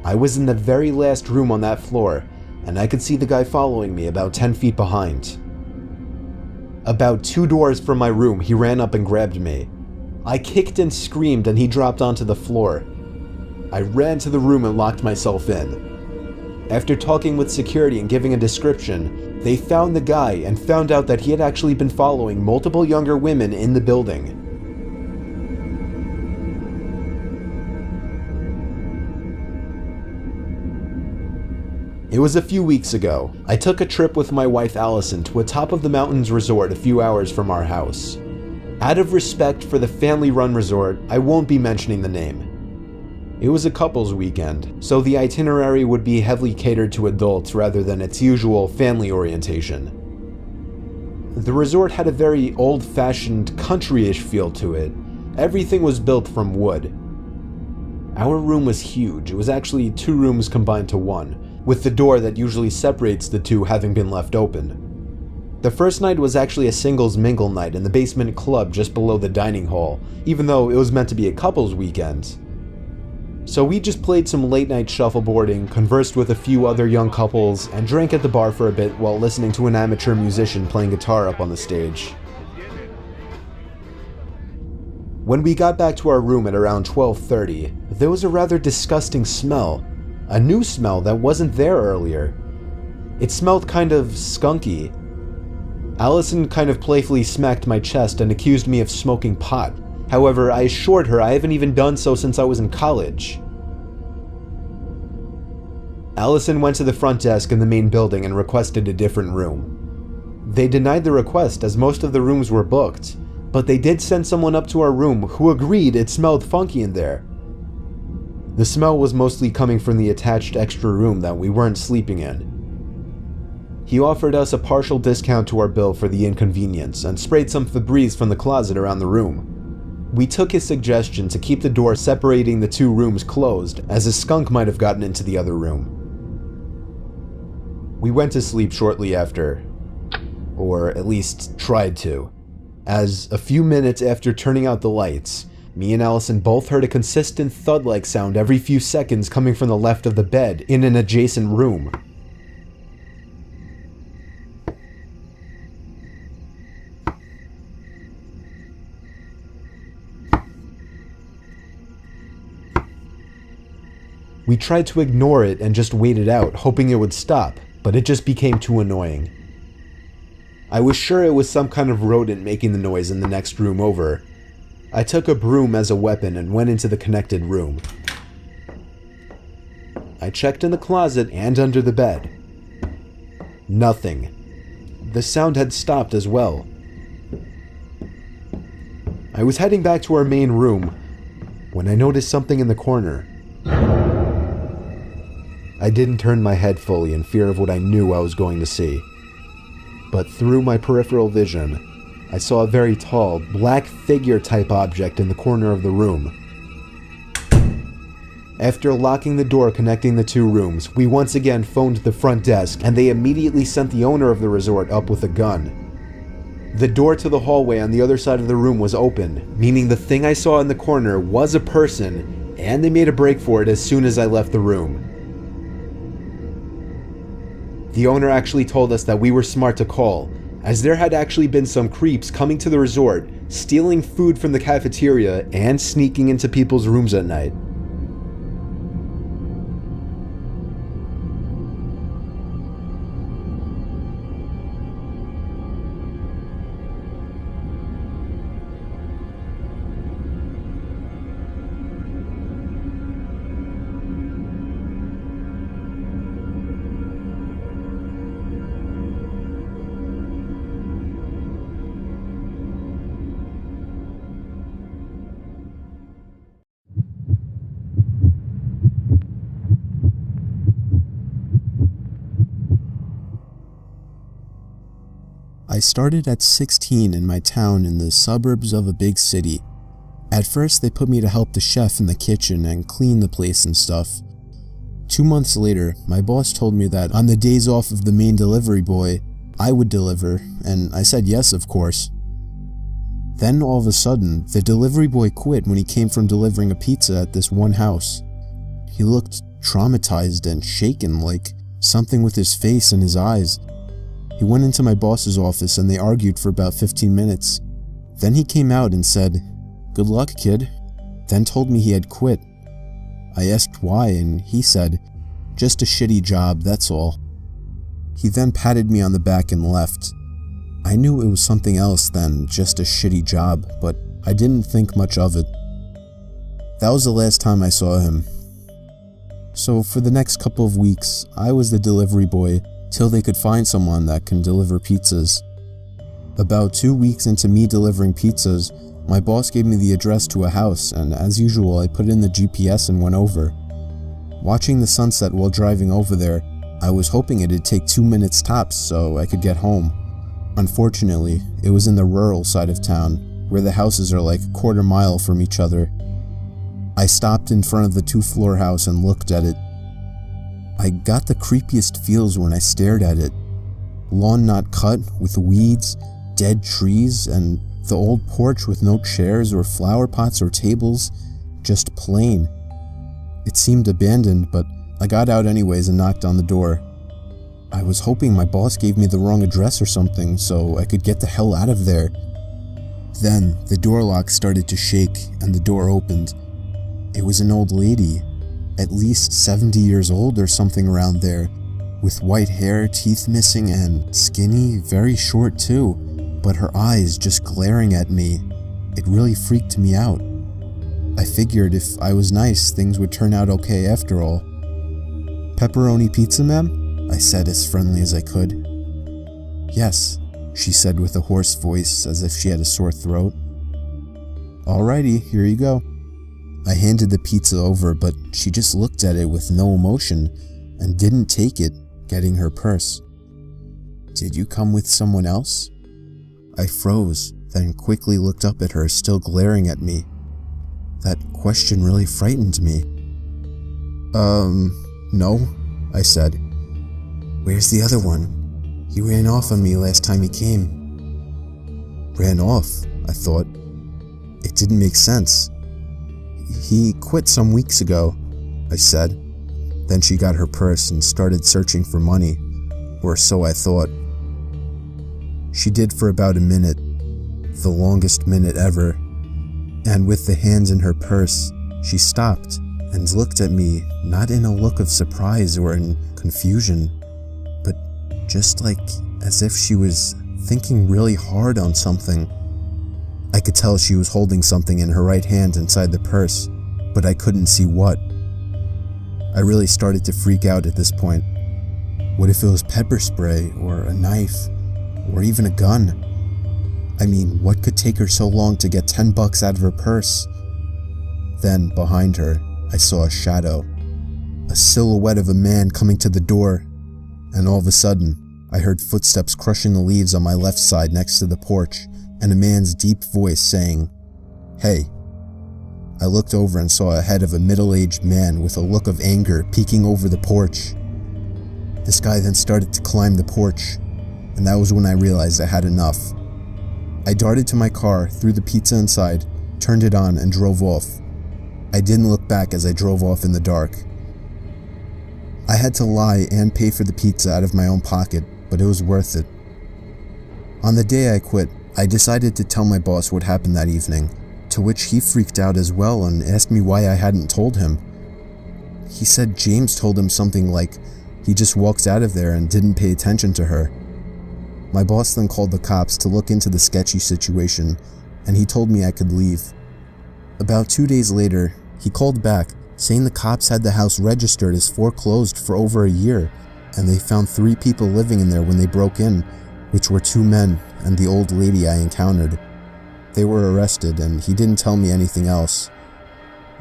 I was in the very last room on that floor, and I could see the guy following me about 10 feet behind. About 2 doors from my room, he ran up and grabbed me. I kicked and screamed, and he dropped onto the floor. I ran to the room and locked myself in. After talking with security and giving a description, they found the guy and found out that he had actually been following multiple younger women in the building. It was a few weeks ago. I took a trip with my wife Allison to a top of the mountains resort a few hours from our house. Out of respect for the family-run resort, I won't be mentioning the name. It was a couples weekend, so the itinerary would be heavily catered to adults rather than its usual family orientation. The resort had a very old-fashioned, country-ish feel to it, Everything was built from wood. Our room was huge. It was actually 2 rooms combined to one, with the door that usually separates the 2 having been left open. The first night was actually a singles mingle night in the basement club just below the dining hall, even though it was meant to be a couples weekend. So we just played some late night shuffleboarding, conversed with a few other young couples, and drank at the bar for a bit while listening to an amateur musician playing guitar up on the stage. When we got back to our room at around 12:30, there was a rather disgusting smell. A new smell that wasn't there earlier. It smelled kind of skunky. Allison kind of playfully smacked my chest and accused me of smoking pot. However, I assured her I haven't even done so since I was in college. Allison went to the front desk in the main building and requested a different room. They denied the request as most of the rooms were booked, but they did send someone up to our room who agreed it smelled funky in there. The smell was mostly coming from the attached extra room that we weren't sleeping in. He offered us a partial discount to our bill for the inconvenience and sprayed some Febreze from the closet around the room. We took his suggestion to keep the door separating the 2 rooms closed, as a skunk might have gotten into the other room. We went to sleep shortly after, or at least tried to, as a few minutes after turning out the lights, me and Allison both heard a consistent thud-like sound every few seconds coming from the left of the bed in an adjacent room. We tried to ignore it and just wait it out, hoping it would stop, but it just became too annoying. I was sure it was some kind of rodent making the noise in the next room over. I took a broom as a weapon and went into the connected room. I checked in the closet and under the bed. Nothing. The sound had stopped as well. I was heading back to our main room when I noticed something in the corner. I didn't turn my head fully in fear of what I knew I was going to see. But through my peripheral vision, I saw a very tall, black figure-type object in the corner of the room. After locking the door connecting the 2 rooms, we once again phoned the front desk, and they immediately sent the owner of the resort up with a gun. The door to the hallway on the other side of the room was open, meaning the thing I saw in the corner was a person, and they made a break for it as soon as I left the room. The owner actually told us that we were smart to call, as there had actually been some creeps coming to the resort, stealing food from the cafeteria and sneaking into people's rooms at night. I started at 16 in my town in the suburbs of a big city. At first, they put me to help the chef in the kitchen and clean the place and stuff. 2 months later, my boss told me that on the days off of the main delivery boy, I would deliver, and I said yes, of course. Then all of a sudden, the delivery boy quit when he came from delivering a pizza at this one house. He looked traumatized and shaken, like something with his face and his eyes. He went into my boss's office and they argued for about 15 minutes. Then he came out and said, "Good luck, kid," then told me he had quit. I asked why and he said, "Just a shitty job, that's all." He then patted me on the back and left. I knew it was something else than just a shitty job, but I didn't think much of it. That was the last time I saw him. So for the next couple of weeks, I was the delivery boy till they could find someone that can deliver pizzas. About 2 weeks into me delivering pizzas, my boss gave me the address to a house, and as usual I put in the GPS and went over. Watching the sunset while driving over there, I was hoping it'd take 2 minutes tops so I could get home. Unfortunately, it was in the rural side of town, where the houses are like a quarter mile from each other. I stopped in front of the 2-floor house and looked at it. I got the creepiest feels when I stared at it. Lawn not cut, with weeds, dead trees, and the old porch with no chairs or flower pots or tables, just plain. It seemed abandoned, but I got out anyways and knocked on the door. I was hoping my boss gave me the wrong address or something so I could get the hell out of there. Then the door lock started to shake and the door opened. It was an old lady, at least 70 years old or something around there, with white hair, teeth missing, and skinny, very short too, but her eyes just glaring at me. It really freaked me out. I figured if I was nice, things would turn out okay after all. "Pepperoni pizza, ma'am?" I said as friendly as I could. "Yes," she said with a hoarse voice as if she had a sore throat. "Alrighty, here you go." I handed the pizza over, but she just looked at it with no emotion and didn't take it, getting her purse. "Did you come with someone else?" I froze, then quickly looked up at her, still glaring at me. That question really frightened me. No," I said. "Where's the other one? He ran off on me last time he came." Ran off, I thought. It didn't make sense. "He quit some weeks ago," I said. Then she got her purse and started searching for money, or so I thought. She did for about a minute, the longest minute ever, and with the hands in her purse, she stopped and looked at me, not in a look of surprise or in confusion, but just like as if she was thinking really hard on something. I could tell she was holding something in her right hand inside the purse, but I couldn't see what. I really started to freak out at this point. What if it was pepper spray, or a knife, or even a gun? I mean, what could take her so long to get $10 out of her purse? Then, behind her, I saw a shadow. A silhouette of a man coming to the door, and all of a sudden, I heard footsteps crushing the leaves on my left side next to the porch, and a man's deep voice saying, "Hey." I looked over and saw a head of a middle-aged man with a look of anger peeking over the porch. This guy then started to climb the porch, and that was when I realized I had enough. I darted to my car, threw the pizza inside, turned it on, and drove off. I didn't look back as I drove off in the dark. I had to lie and pay for the pizza out of my own pocket, but it was worth it. On the day I quit, I decided to tell my boss what happened that evening, to which he freaked out as well and asked me why I hadn't told him. He said James told him something like he just walked out of there and didn't pay attention to her. My boss then called the cops to look into the sketchy situation, and he told me I could leave. About 2 days later, he called back, saying the cops had the house registered as foreclosed for over a year, and they found 3 people living in there when they broke in, which were 2 men and the old lady I encountered. They were arrested, and he didn't tell me anything else.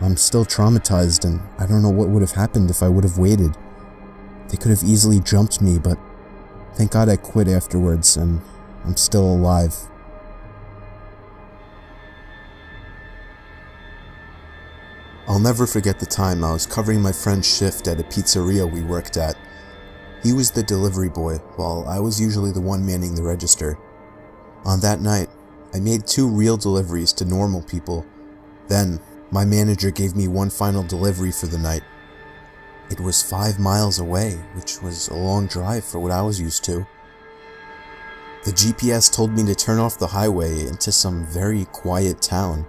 I'm still traumatized, and I don't know what would have happened if I would have waited. They could have easily jumped me, but thank God I quit afterwards, and I'm still alive. I'll never forget the time I was covering my friend's shift at a pizzeria we worked at. He was the delivery boy, while I was usually the one manning the register. On that night, I made 2 real deliveries to normal people. Then, my manager gave me one final delivery for the night. It was 5 miles away, which was a long drive for what I was used to. The GPS told me to turn off the highway into some very quiet town.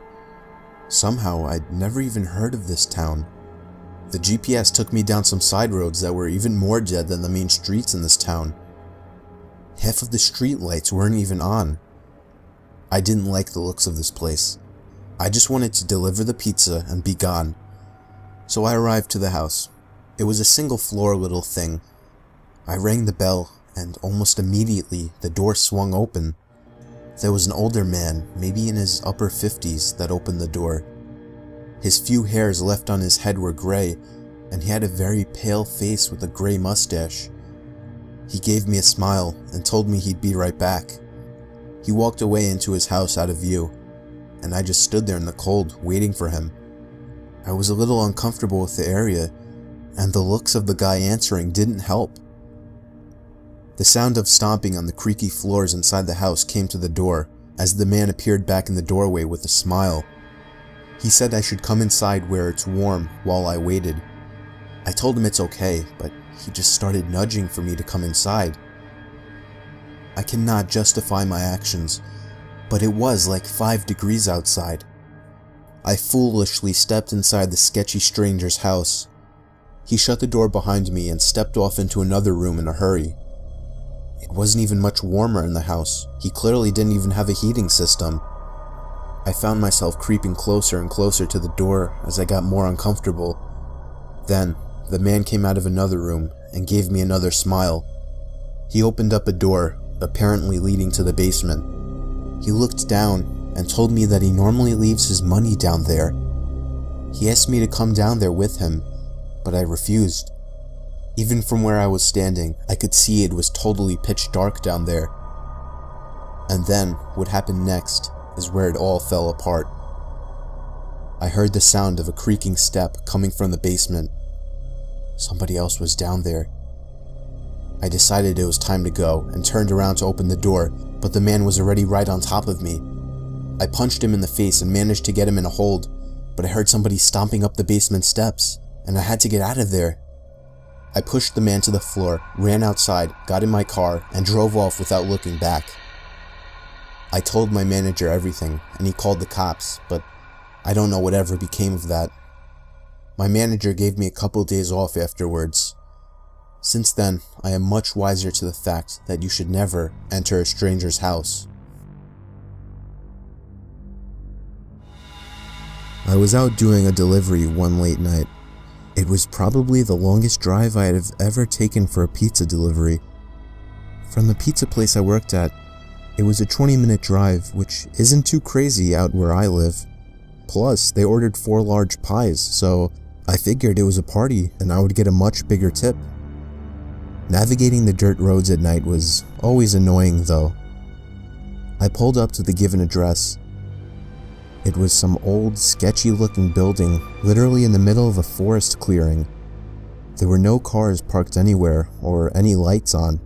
Somehow, I'd never even heard of this town. The GPS took me down some side roads that were even more dead than the main streets in this town. Half of the street lights weren't even on. I didn't like the looks of this place. I just wanted to deliver the pizza and be gone. So I arrived to the house. It was a single-floor little thing. I rang the bell, and almost immediately the door swung open. There was an older man, maybe in his upper 50s, that opened the door. His few hairs left on his head were gray, and he had a very pale face with a gray mustache. He gave me a smile and told me he'd be right back. He walked away into his house out of view. and I just stood there in the cold, waiting for him. I was a little uncomfortable with the area, and the looks of the guy answering didn't help. The sound of stomping on the creaky floors inside the house came to the door as the man appeared back in the doorway with a smile. He said I should come inside where it's warm while I waited. I told him it's okay, but he just started nudging for me to come inside. I cannot justify my actions, but it was like 5 degrees outside. I foolishly stepped inside the sketchy stranger's house. He shut the door behind me and stepped off into another room in a hurry. It wasn't even much warmer in the house. He clearly didn't even have a heating system. I found myself creeping closer and closer to the door as I got more uncomfortable. Then, the man came out of another room and gave me another smile. He opened up a door, apparently leading to the basement. He looked down and told me that he normally leaves his money down there. He asked me to come down there with him, but I refused. Even from where I was standing, I could see it was totally pitch dark down there. And then, what happened next is where it all fell apart. I heard the sound of a creaking step coming from the basement. Somebody else was down there. I decided it was time to go and turned around to open the door, but the man was already right on top of me. I punched him in the face and managed to get him in a hold, but I heard somebody stomping up the basement steps, and I had to get out of there. I pushed the man to the floor, ran outside, got in my car, and drove off without looking back. I told my manager everything, and he called the cops, but I don't know whatever became of that. My manager gave me a couple days off afterwards. Since then, I am much wiser to the fact that you should never enter a stranger's house. I was out doing a delivery one late night. It was probably the longest drive I have ever taken for a pizza delivery. From the pizza place I worked at, it was a 20-minute drive, which isn't too crazy out where I live. Plus, they ordered 4 large pies, so I figured it was a party and I would get a much bigger tip. Navigating the dirt roads at night was always annoying though. I pulled up to the given address. It was some old, sketchy-looking building, literally in the middle of a forest clearing. There were no cars parked anywhere, or any lights on.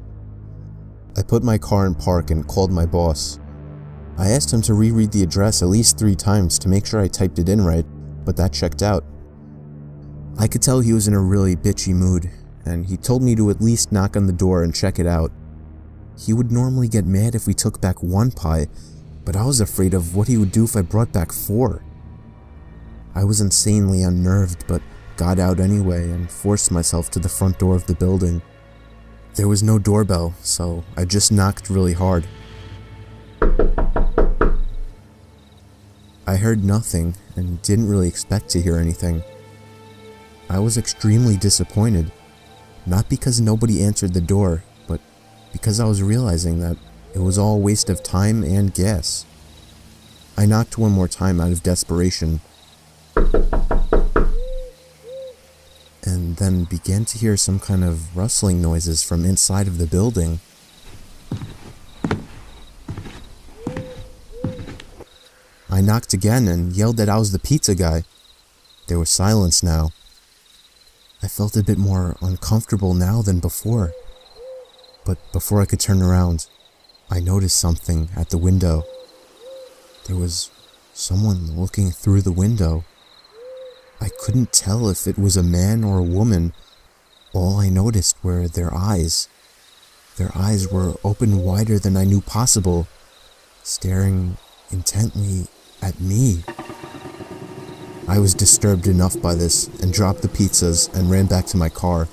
I put my car in park and called my boss. I asked him to reread the address at least 3 times to make sure I typed it in right, but that checked out. I could tell he was in a really bitchy mood, and he told me to at least knock on the door and check it out. He would normally get mad if we took back 1 pie, but I was afraid of what he would do if I brought back 4. I was insanely unnerved, but got out anyway and forced myself to the front door of the building. There was no doorbell, so I just knocked really hard. I heard nothing and didn't really expect to hear anything. I was extremely disappointed, not because nobody answered the door, but because I was realizing that it was all a waste of time and gas. I knocked one more time out of desperation, and then began to hear some kind of rustling noises from inside of the building. I knocked again and yelled that I was the pizza guy. There was silence now. I felt a bit more uncomfortable now than before. But before I could turn around, I noticed something at the window. There was someone looking through the window. I couldn't tell if it was a man or a woman. All I noticed were their eyes. Their eyes were open wider than I knew possible, staring intently at me. I was disturbed enough by this and dropped the pizzas and ran back to my car.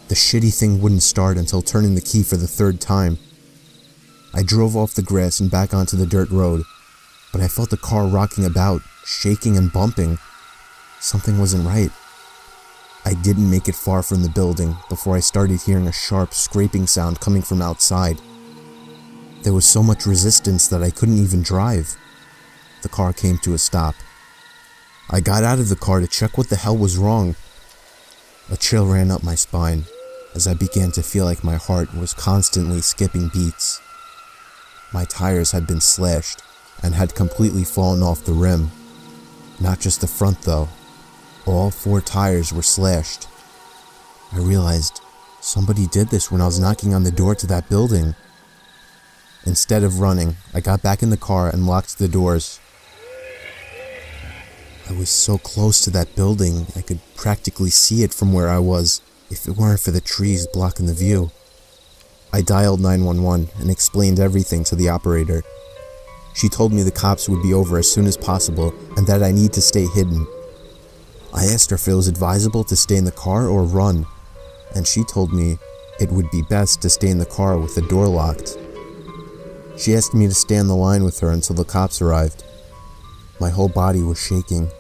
The shitty thing wouldn't start until turning the key for the 3rd time. I drove off the grass and back onto the dirt road, but I felt the car rocking about, shaking and bumping. Something wasn't right. I didn't make it far from the building before I started hearing a sharp scraping sound coming from outside. There was so much resistance that I couldn't even drive. The car came to a stop. I got out of the car to check what the hell was wrong. A chill ran up my spine as I began to feel like my heart was constantly skipping beats. My tires had been slashed, and had completely fallen off the rim. Not just the front though. All 4 tires were slashed. I realized somebody did this when I was knocking on the door to that building. Instead of running, I got back in the car and locked the doors. I was so close to that building, I could practically see it from where I was, if it weren't for the trees blocking the view. I dialed 911 and explained everything to the operator. She told me the cops would be over as soon as possible and that I need to stay hidden. I asked her if it was advisable to stay in the car or run, and she told me it would be best to stay in the car with the door locked. She asked me to stay on the line with her until the cops arrived. My whole body was shaking.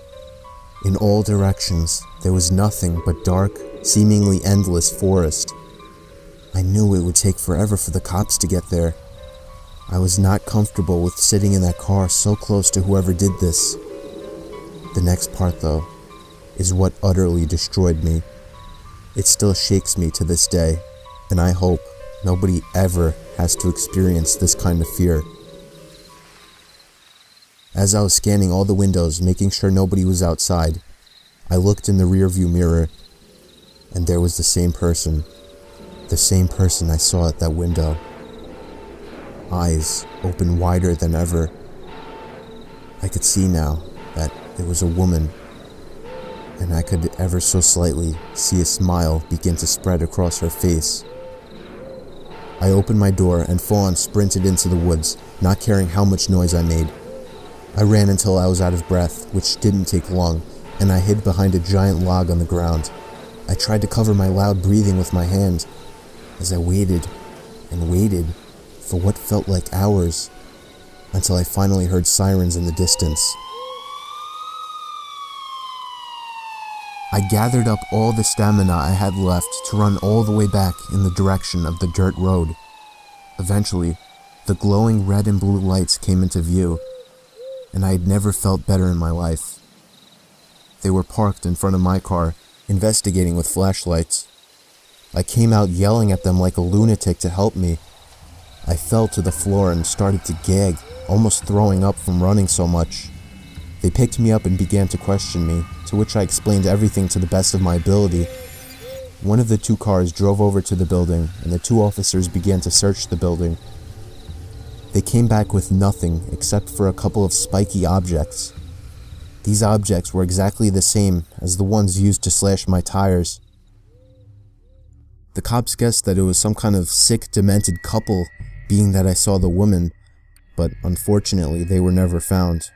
In all directions, there was nothing but dark, seemingly endless forest. I knew it would take forever for the cops to get there. I was not comfortable with sitting in that car so close to whoever did this. The next part, though, is what utterly destroyed me. It still shakes me to this day, and I hope nobody ever has to experience this kind of fear. As I was scanning all the windows, making sure nobody was outside, I looked in the rearview mirror, and there was the same person I saw at that window. Eyes open wider than ever. I could see now that it was a woman, and I could ever so slightly see a smile begin to spread across her face. I opened my door and full-on sprinted into the woods, not caring how much noise I made. I ran until I was out of breath, which didn't take long, and I hid behind a giant log on the ground. I tried to cover my loud breathing with my hand, as I waited and waited for what felt like hours, until I finally heard sirens in the distance. I gathered up all the stamina I had left to run all the way back in the direction of the dirt road. Eventually, the glowing red and blue lights came into view, and I had never felt better in my life. They were parked in front of my car, investigating with flashlights. I came out yelling at them like a lunatic to help me. I fell to the floor and started to gag, almost throwing up from running so much. They picked me up and began to question me, to which I explained everything to the best of my ability. One of the 2 cars drove over to the building, and the 2 officers began to search the building. They came back with nothing except for a couple of spiky objects. These objects were exactly the same as the ones used to slash my tires. The cops guessed that it was some kind of sick, demented couple, being that I saw the woman, but unfortunately they were never found,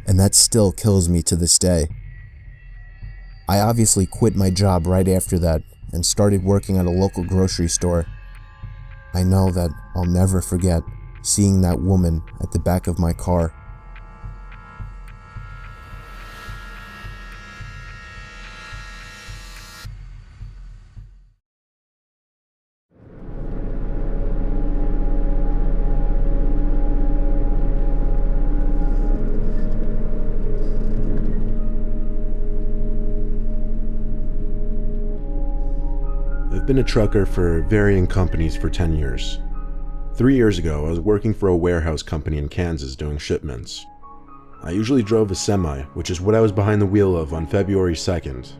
and that still kills me to this day. I obviously quit my job right after that and started working at a local grocery store. I know that I'll never forget seeing that woman at the back of my car. I've been a trucker for varying companies for 10 years. 3 years ago, I was working for a warehouse company in Kansas doing shipments. I usually drove a semi, which is what I was behind the wheel of on February 2nd.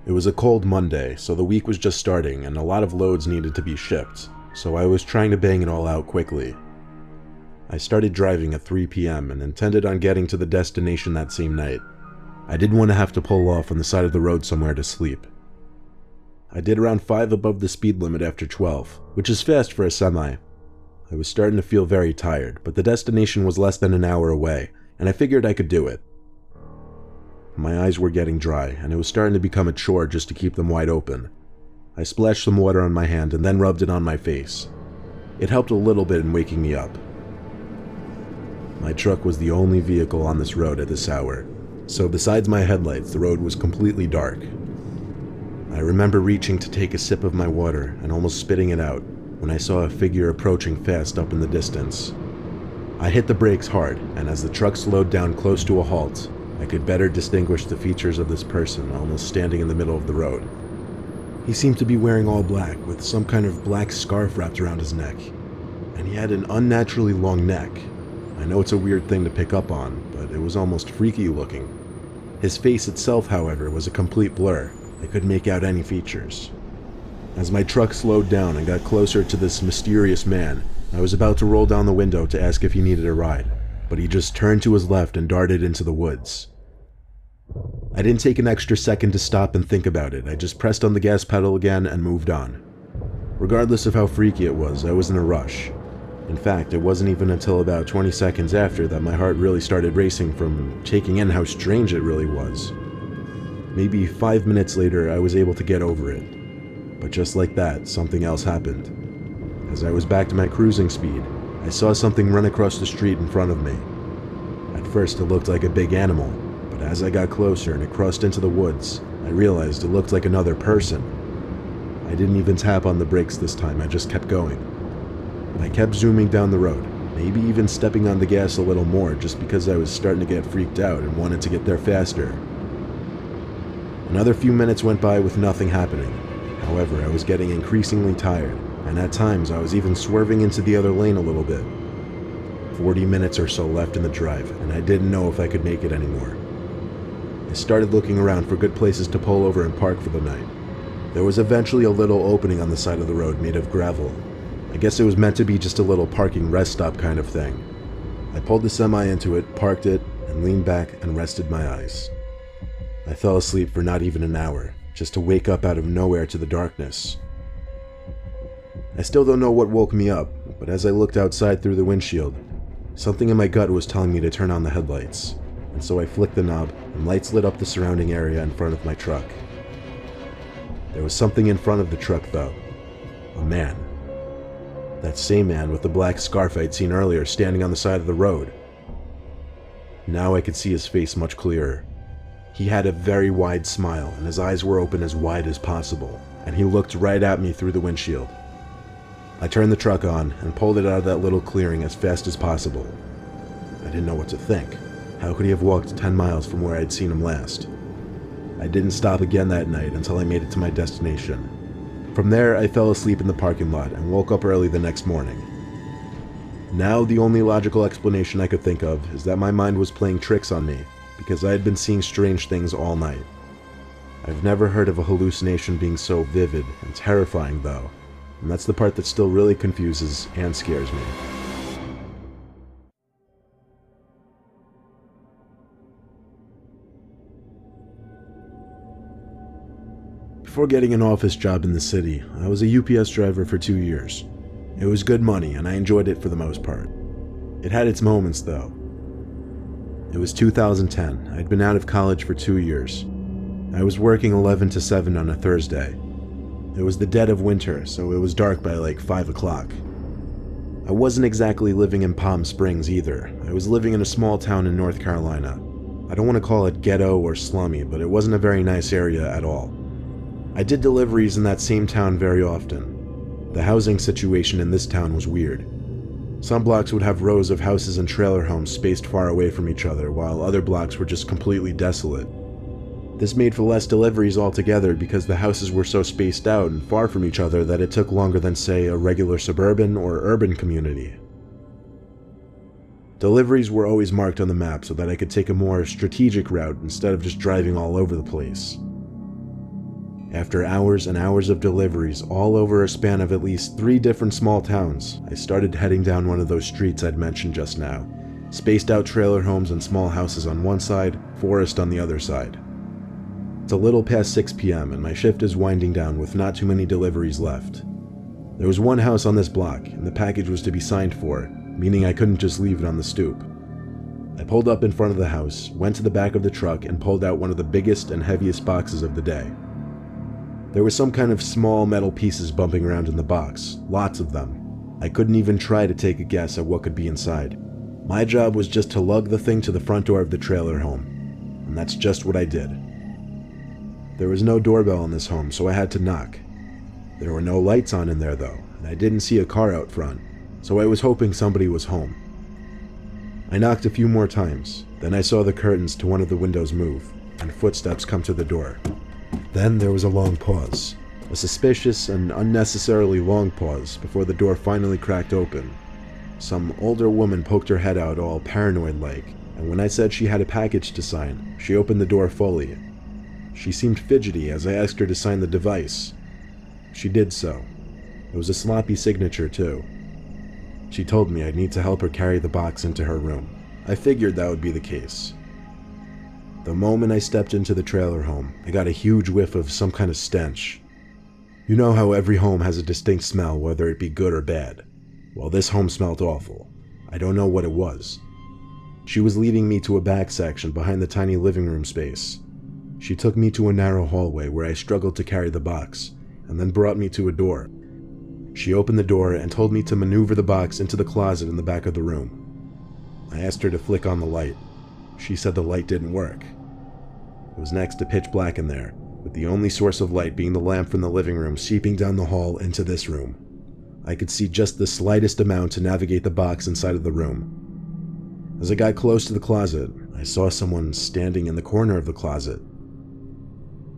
It was a cold Monday, so the week was just starting and a lot of loads needed to be shipped, so I was trying to bang it all out quickly. I started driving at 3 p.m. and intended on getting to the destination that same night. I didn't want to have to pull off on the side of the road somewhere to sleep. I did around 5 above the speed limit after 12, which is fast for a semi. I was starting to feel very tired, but the destination was less than an hour away, and I figured I could do it. My eyes were getting dry, and it was starting to become a chore just to keep them wide open. I splashed some water on my hand and then rubbed it on my face. It helped a little bit in waking me up. My truck was the only vehicle on this road at this hour, so besides my headlights, the road was completely dark. I remember reaching to take a sip of my water and almost spitting it out when I saw a figure approaching fast up in the distance. I hit the brakes hard, and as the truck slowed down close to a halt, I could better distinguish the features of this person almost standing in the middle of the road. He seemed to be wearing all black, with some kind of black scarf wrapped around his neck, and he had an unnaturally long neck. I know it's a weird thing to pick up on, but it was almost freaky looking. His face itself, however, was a complete blur. I couldn't make out any features. As my truck slowed down and got closer to this mysterious man, I was about to roll down the window to ask if he needed a ride, but he just turned to his left and darted into the woods. I didn't take an extra second to stop and think about it. I just pressed on the gas pedal again and moved on. Regardless of how freaky it was, I was in a rush. In fact, it wasn't even until about 20 seconds after that my heart really started racing from taking in how strange it really was. Maybe 5 minutes later, I was able to get over it. But just like that, something else happened. As I was back to my cruising speed, I saw something run across the street in front of me. At first, it looked like a big animal, but as I got closer and it crossed into the woods, I realized it looked like another person. I didn't even tap on the brakes this time, I just kept going. I kept zooming down the road, maybe even stepping on the gas a little more just because I was starting to get freaked out and wanted to get there faster. Another few minutes went by with nothing happening. However, I was getting increasingly tired, and at times I was even swerving into the other lane a little bit. 40 minutes or so left in the drive, and I didn't know if I could make it anymore. I started looking around for good places to pull over and park for the night. There was eventually a little opening on the side of the road made of gravel. I guess it was meant to be just a little parking rest stop kind of thing. I pulled the semi into it, parked it, and leaned back and rested my eyes. I fell asleep for not even an hour, just to wake up out of nowhere to the darkness. I still don't know what woke me up, but as I looked outside through the windshield, something in my gut was telling me to turn on the headlights, and so I flicked the knob and lights lit up the surrounding area in front of my truck. There was something in front of the truck though. A man. That same man with the black scarf I'd seen earlier standing on the side of the road. Now I could see his face much clearer. He had a very wide smile and his eyes were open as wide as possible, and he looked right at me through the windshield. I turned the truck on and pulled it out of that little clearing as fast as possible. I didn't know what to think. How could he have walked 10 miles from where I'd seen him last? I didn't stop again that night until I made it to my destination. From there, I fell asleep in the parking lot and woke up early the next morning. Now, the only logical explanation I could think of is that my mind was playing tricks on me because I had been seeing strange things all night. I've never heard of a hallucination being so vivid and terrifying though, and that's the part that still really confuses and scares me. Before getting an office job in the city, I was a UPS driver for 2 years. It was good money and I enjoyed it for the most part. It had its moments though. It was 2010. I'd been out of college for 2 years. I was working 11 to 7 on a Thursday. It was the dead of winter, so it was dark by like 5 o'clock. I wasn't exactly living in Palm Springs either. I was living in a small town in North Carolina. I don't want to call it ghetto or slummy, but it wasn't a very nice area at all. I did deliveries in that same town very often. The housing situation in this town was weird. Some blocks would have rows of houses and trailer homes spaced far away from each other, while other blocks were just completely desolate. This made for less deliveries altogether because the houses were so spaced out and far from each other that it took longer than, say, a regular suburban or urban community. Deliveries were always marked on the map so that I could take a more strategic route instead of just driving all over the place. After hours and hours of deliveries, all over a span of at least 3 different small towns, I started heading down one of those streets I'd mentioned just now. Spaced out trailer homes and small houses on one side, forest on the other side. It's a little past 6 p.m. and my shift is winding down with not too many deliveries left. There was one house on this block, and the package was to be signed for, meaning I couldn't just leave it on the stoop. I pulled up in front of the house, went to the back of the truck, and pulled out one of the biggest and heaviest boxes of the day. There were some kind of small metal pieces bumping around in the box, lots of them. I couldn't even try to take a guess at what could be inside. My job was just to lug the thing to the front door of the trailer home, and that's just what I did. There was no doorbell in this home, so I had to knock. There were no lights on in there though, and I didn't see a car out front, so I was hoping somebody was home. I knocked a few more times, then I saw the curtains to one of the windows move, and footsteps come to the door. Then there was a long pause, a suspicious and unnecessarily long pause before the door finally cracked open. Some older woman poked her head out all paranoid-like, and when I said she had a package to sign, she opened the door fully. She seemed fidgety as I asked her to sign the device. She did so. It was a sloppy signature, too. She told me I'd need to help her carry the box into her room. I figured that would be the case. The moment I stepped into the trailer home, I got a huge whiff of some kind of stench. You know how every home has a distinct smell, whether it be good or bad? Well, this home smelled awful. I don't know what it was. She was leading me to a back section behind the tiny living room space. She took me to a narrow hallway where I struggled to carry the box, and then brought me to a door. She opened the door and told me to maneuver the box into the closet in the back of the room. I asked her to flick on the light. She said the light didn't work. It was next to pitch black in there, with the only source of light being the lamp from the living room seeping down the hall into this room. I could see just the slightest amount to navigate the box inside of the room. As I got close to the closet, I saw someone standing in the corner of the closet.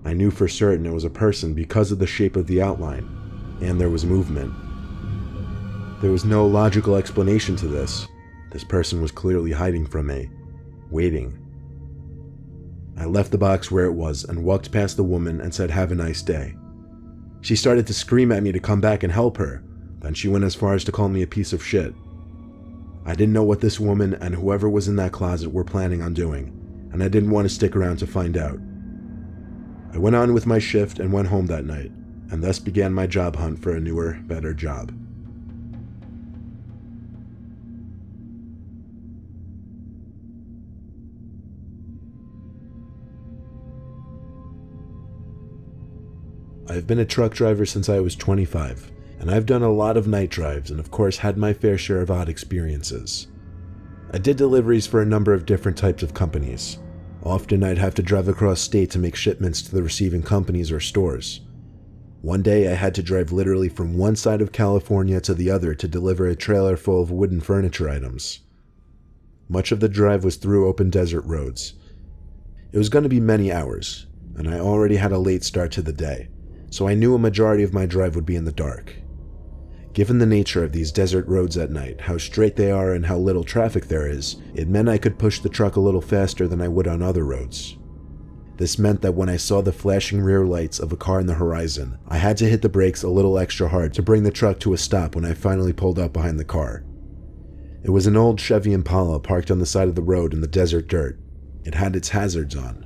I knew for certain it was a person because of the shape of the outline, and there was movement. There was no logical explanation to this. This person was clearly hiding from me, waiting. I left the box where it was and walked past the woman and said, "Have a nice day." She started to scream at me to come back and help her, then she went as far as to call me a piece of shit. I didn't know what this woman and whoever was in that closet were planning on doing, and I didn't want to stick around to find out. I went on with my shift and went home that night, and thus began my job hunt for a newer, better job. I've been a truck driver since I was 25, and I've done a lot of night drives and of course had my fair share of odd experiences. I did deliveries for a number of different types of companies. Often I'd have to drive across state to make shipments to the receiving companies or stores. One day I had to drive literally from one side of California to the other to deliver a trailer full of wooden furniture items. Much of the drive was through open desert roads. It was going to be many hours, and I already had a late start to the day, so I knew a majority of my drive would be in the dark. Given the nature of these desert roads at night, how straight they are and how little traffic there is, it meant I could push the truck a little faster than I would on other roads. This meant that when I saw the flashing rear lights of a car in the horizon, I had to hit the brakes a little extra hard to bring the truck to a stop when I finally pulled up behind the car. It was an old Chevy Impala parked on the side of the road in the desert dirt. It had its hazards on.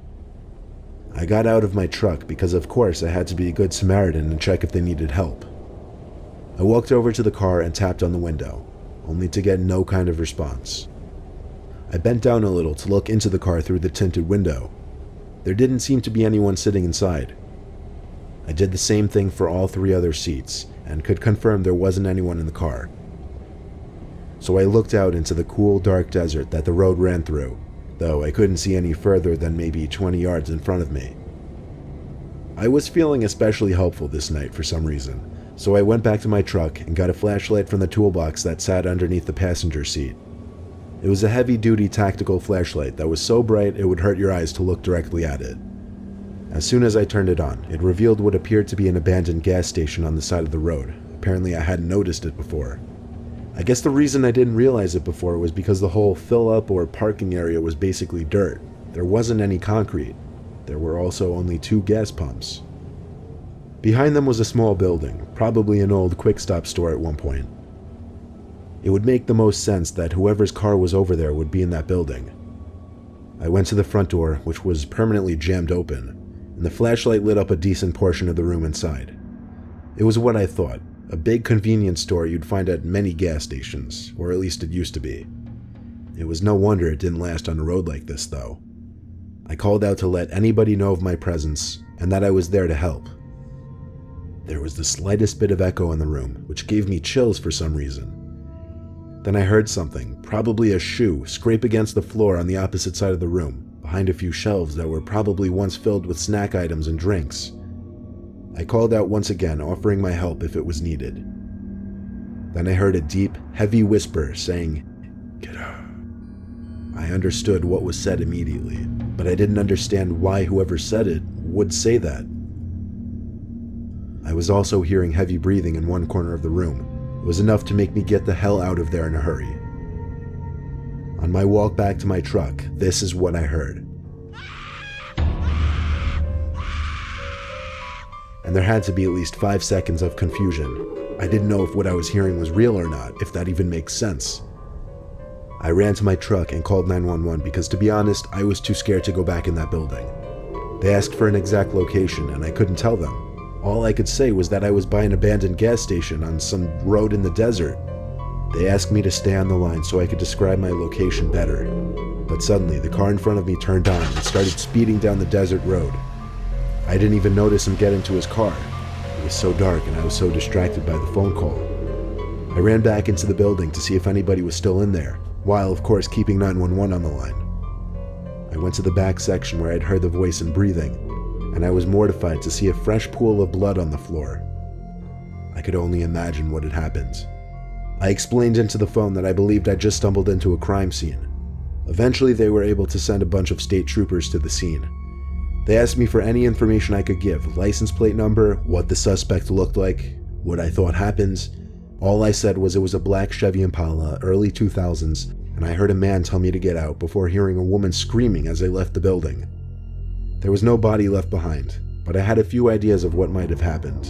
I got out of my truck because of course I had to be a good Samaritan and check if they needed help. I walked over to the car and tapped on the window, only to get no kind of response. I bent down a little to look into the car through the tinted window. There didn't seem to be anyone sitting inside. I did the same thing for all 3 other seats, and could confirm there wasn't anyone in the car. So I looked out into the cool, dark desert that the road ran through, though I couldn't see any further than maybe 20 yards in front of me. I was feeling especially hopeful this night for some reason, so I went back to my truck and got a flashlight from the toolbox that sat underneath the passenger seat. It was a heavy-duty tactical flashlight that was so bright it would hurt your eyes to look directly at it. As soon as I turned it on, it revealed what appeared to be an abandoned gas station on the side of the road. Apparently I hadn't noticed it before. I guess the reason I didn't realize it before was because the whole fill-up or parking area was basically dirt. There wasn't any concrete. There were also only 2 gas pumps. Behind them was a small building, probably an old quick-stop store at one point. It would make the most sense that whoever's car was over there would be in that building. I went to the front door, which was permanently jammed open, and the flashlight lit up a decent portion of the room inside. It was what I thought, a big convenience store you'd find at many gas stations, or at least it used to be. It was no wonder it didn't last on a road like this, though. I called out to let anybody know of my presence, and that I was there to help. There was the slightest bit of echo in the room, which gave me chills for some reason. Then I heard something, probably a shoe, scrape against the floor on the opposite side of the room, behind a few shelves that were probably once filled with snack items and drinks. I called out once again, offering my help if it was needed. Then I heard a deep, heavy whisper saying, "Get out." I understood what was said immediately, but I didn't understand why whoever said it would say that. I was also hearing heavy breathing in one corner of the room, It was enough to make me get the hell out of there in a hurry. On my walk back to my truck, this is what I heard. And there had to be at least 5 seconds of confusion. I didn't know if what I was hearing was real or not, if that even makes sense. I ran to my truck and called 911 because, to be honest, I was too scared to go back in that building. They asked for an exact location and I couldn't tell them. All I could say was that I was by an abandoned gas station on some road in the desert. They asked me to stay on the line so I could describe my location better. But suddenly, the car in front of me turned on and started speeding down the desert road. I didn't even notice him get into his car. It was so dark and I was so distracted by the phone call. I ran back into the building to see if anybody was still in there, while of course keeping 911 on the line. I went to the back section where I'd heard the voice and breathing, and I was mortified to see a fresh pool of blood on the floor. I could only imagine what had happened. I explained into the phone that I believed I'd just stumbled into a crime scene. Eventually they were able to send a bunch of state troopers to the scene. They asked me for any information I could give, license plate number, what the suspect looked like, what I thought happened. All I said was it was a black Chevy Impala, early 2000s, and I heard a man tell me to get out before hearing a woman screaming as they left the building. There was no body left behind, but I had a few ideas of what might have happened.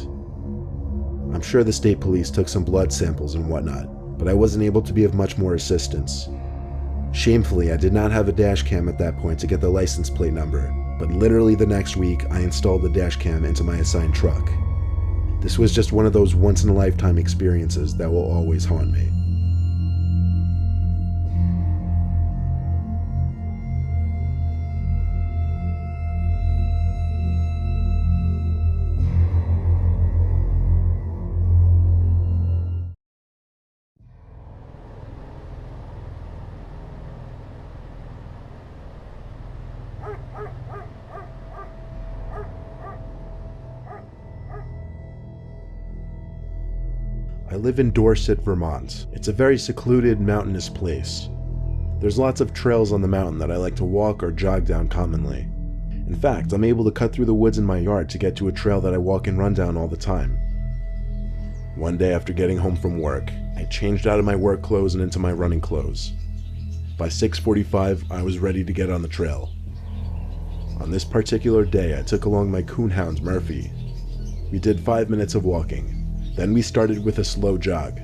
I'm sure the state police took some blood samples and whatnot, but I wasn't able to be of much more assistance. Shamefully, I did not have a dash cam at that point to get the license plate number, but literally the next week I installed the dash cam into my assigned truck. This was just one of those once-in-a-lifetime experiences that will always haunt me. I live in Dorset, Vermont. It's a very secluded, mountainous place. There's lots of trails on the mountain that I like to walk or jog down commonly. In fact, I'm able to cut through the woods in my yard to get to a trail that I walk and run down all the time. One day after getting home from work, I changed out of my work clothes and into my running clothes. By 6:45, I was ready to get on the trail. On this particular day, I took along my coonhound, Murphy. We did 5 minutes of walking. Then we started with a slow jog.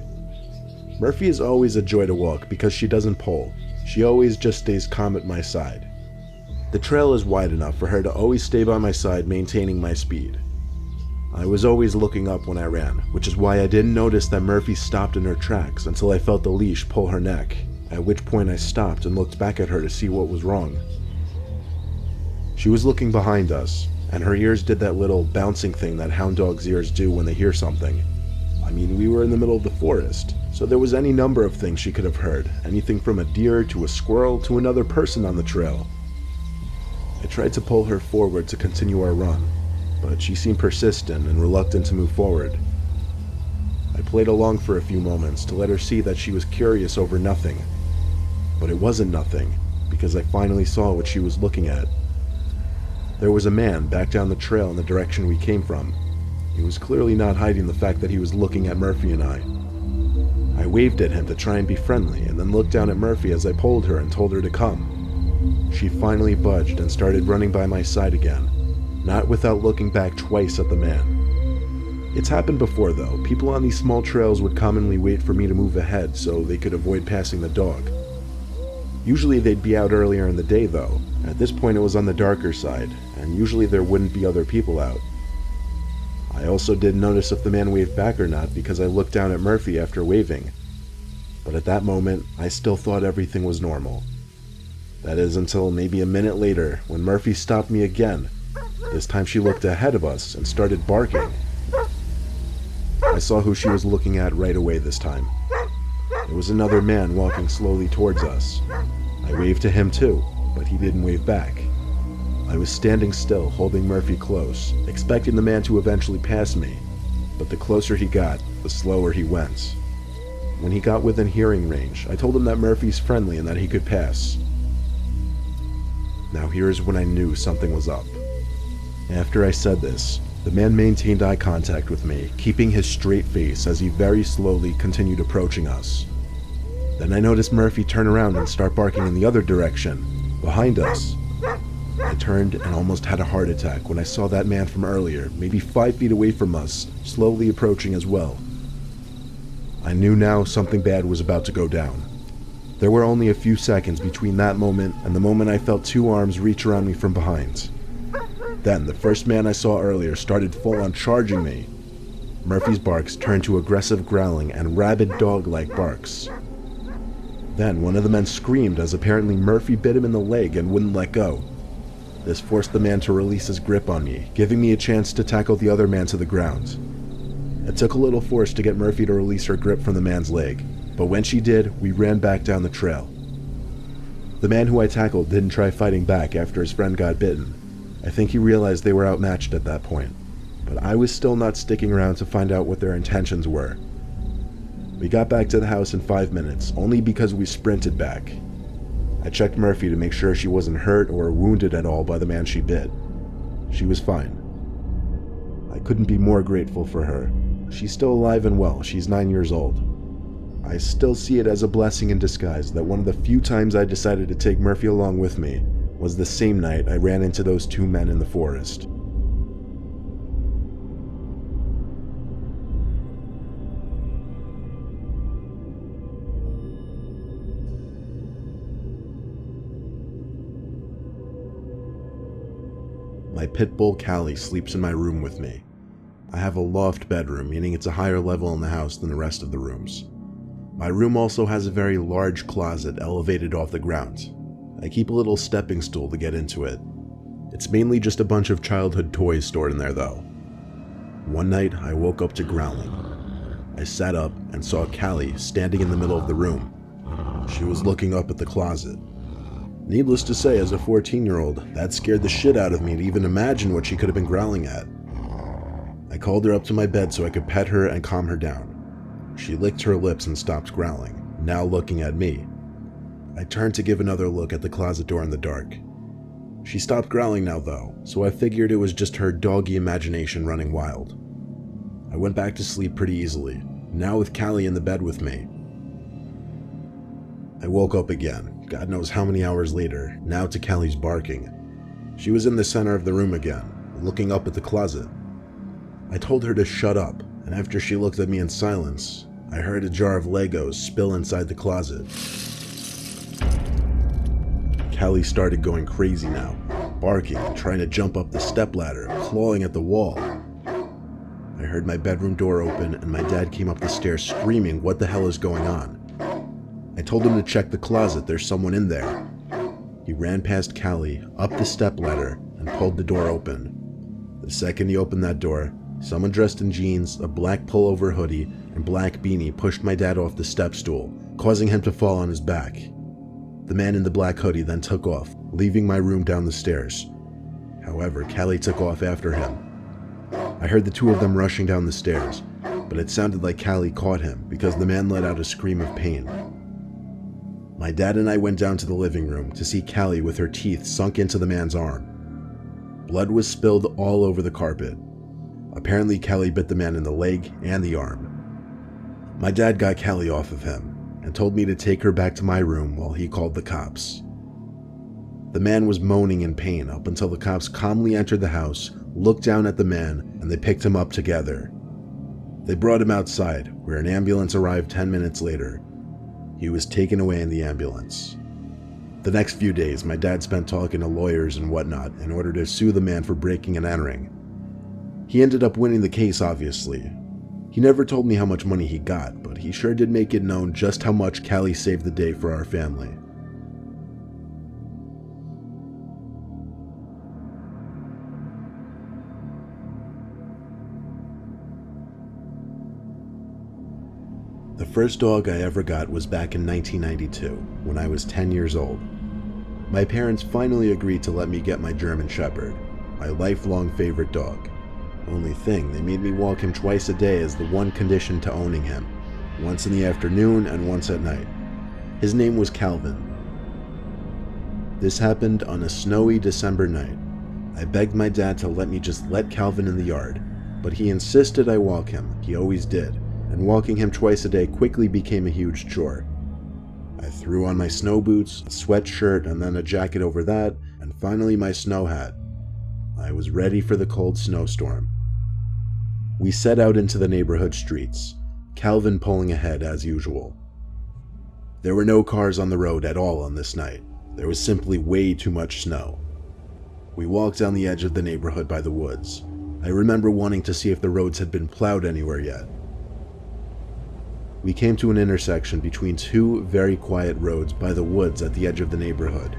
Murphy is always a joy to walk because she doesn't pull. She always just stays calm at my side. The trail is wide enough for her to always stay by my side, maintaining my speed. I was always looking up when I ran, which is why I didn't notice that Murphy stopped in her tracks until I felt the leash pull her neck, at which point I stopped and looked back at her to see what was wrong. She was looking behind us, and her ears did that little bouncing thing that hound dogs' ears do when they hear something. I mean, we were in the middle of the forest, so there was any number of things she could have heard, anything from a deer to a squirrel to another person on the trail. I tried to pull her forward to continue our run, but she seemed persistent and reluctant to move forward. I played along for a few moments to let her see that she was curious over nothing, but it wasn't nothing, because I finally saw what she was looking at. There was a man back down the trail in the direction we came from. He was clearly not hiding the fact that he was looking at Murphy and I. I waved at him to try and be friendly, and then looked down at Murphy as I pulled her and told her to come. She finally budged and started running by my side again, not without looking back twice at the man. It's happened before though. People on these small trails would commonly wait for me to move ahead so they could avoid passing the dog. Usually they'd be out earlier in the day though. At this point it was on the darker side, and usually there wouldn't be other people out. I also didn't notice if the man waved back or not because I looked down at Murphy after waving. But at that moment, I still thought everything was normal. That is until maybe a minute later when Murphy stopped me again. This time she looked ahead of us and started barking. I saw who she was looking at right away this time. It was another man walking slowly towards us. I waved to him too, but he didn't wave back. I was standing still, holding Murphy close, expecting the man to eventually pass me, but the closer he got, the slower he went. When he got within hearing range, I told him that Murphy's friendly and that he could pass. Now here's when I knew something was up. After I said this, The man maintained eye contact with me, keeping his straight face as he very slowly continued approaching us. Then I noticed Murphy turn around and start barking in the other direction, behind us. I turned and almost had a heart attack when I saw that man from earlier, maybe 5 feet away from us, slowly approaching as well. I knew now something bad was about to go down. There were only a few seconds between that moment and the moment I felt 2 arms reach around me from behind. Then the first man I saw earlier started full-on charging me. Murphy's barks turned to aggressive growling and rabid dog-like barks. Then one of the men screamed as apparently Murphy bit him in the leg and wouldn't let go. This forced the man to release his grip on me, giving me a chance to tackle the other man to the ground. It took a little force to get Murphy to release her grip from the man's leg, but when she did, we ran back down the trail. The man who I tackled didn't try fighting back after his friend got bitten. I think he realized they were outmatched at that point, but I was still not sticking around to find out what their intentions were. We got back to the house in 5 minutes, only because we sprinted back. I checked Murphy to make sure she wasn't hurt or wounded at all by the man she bit. She was fine. I couldn't be more grateful for her. She's still alive and well. She's 9 years old. I still see it as a blessing in disguise that one of the few times I decided to take Murphy along with me was the same night I ran into those 2 men in the forest. My pit bull Callie sleeps in my room with me. I have a loft bedroom, meaning it's a higher level in the house than the rest of the rooms. My room also has a very large closet elevated off the ground. I keep a little stepping stool to get into it. It's mainly just a bunch of childhood toys stored in there though. One night I woke up to growling. I sat up and saw Callie standing in the middle of the room. She was looking up at the closet. Needless to say, as a 14-year-old, that scared the shit out of me to even imagine what she could have been growling at. I called her up to my bed so I could pet her and calm her down. She licked her lips and stopped growling, now looking at me. I turned to give another look at the closet door in the dark. She stopped growling now though, so I figured it was just her doggy imagination running wild. I went back to sleep pretty easily, now with Callie in the bed with me. I woke up again, God knows how many hours later, now to Callie's barking. She was in the center of the room again, looking up at the closet. I told her to shut up, and after she looked at me in silence, I heard a jar of Legos spill inside the closet. Callie started going crazy now, barking, trying to jump up the stepladder, clawing at the wall. I heard my bedroom door open and my dad came up the stairs screaming, "What the hell is going on?" I told him to check the closet, there's someone in there. He ran past Callie, up the stepladder, and pulled the door open. The second he opened that door, someone dressed in jeans, a black pullover hoodie, and black beanie pushed my dad off the step stool, causing him to fall on his back. The man in the black hoodie then took off, leaving my room down the stairs. However, Callie took off after him. I heard the 2 of them rushing down the stairs, but it sounded like Callie caught him because the man let out a scream of pain. My dad and I went down to the living room to see Callie with her teeth sunk into the man's arm. Blood was spilled all over the carpet. Apparently Callie bit the man in the leg and the arm. My dad got Callie off of him and told me to take her back to my room while he called the cops. The man was moaning in pain up until the cops calmly entered the house, looked down at the man, and they picked him up together. They brought him outside, where an ambulance arrived 10 minutes later. He was taken away in the ambulance. The next few days, my dad spent talking to lawyers and whatnot in order to sue the man for breaking and entering. He ended up winning the case, obviously. He never told me how much money he got, but he sure did make it known just how much Callie saved the day for our family. The first dog I ever got was back in 1992, when I was 10 years old. My parents finally agreed to let me get my German Shepherd, my lifelong favorite dog. Only thing, they made me walk him twice a day as the one condition to owning him, once in the afternoon and once at night. His name was Calvin. This happened on a snowy December night. I begged my dad to let me just let Calvin in the yard, but he insisted I walk him. He always did, and walking him twice a day quickly became a huge chore. I threw on my snow boots, a sweatshirt, and then a jacket over that, and finally my snow hat. I was ready for the cold snowstorm. We set out into the neighborhood streets, Calvin pulling ahead as usual. There were no cars on the road at all on this night. There was simply way too much snow. We walked down the edge of the neighborhood by the woods. I remember wanting to see if the roads had been plowed anywhere yet. We came to an intersection between two very quiet roads by the woods at the edge of the neighborhood.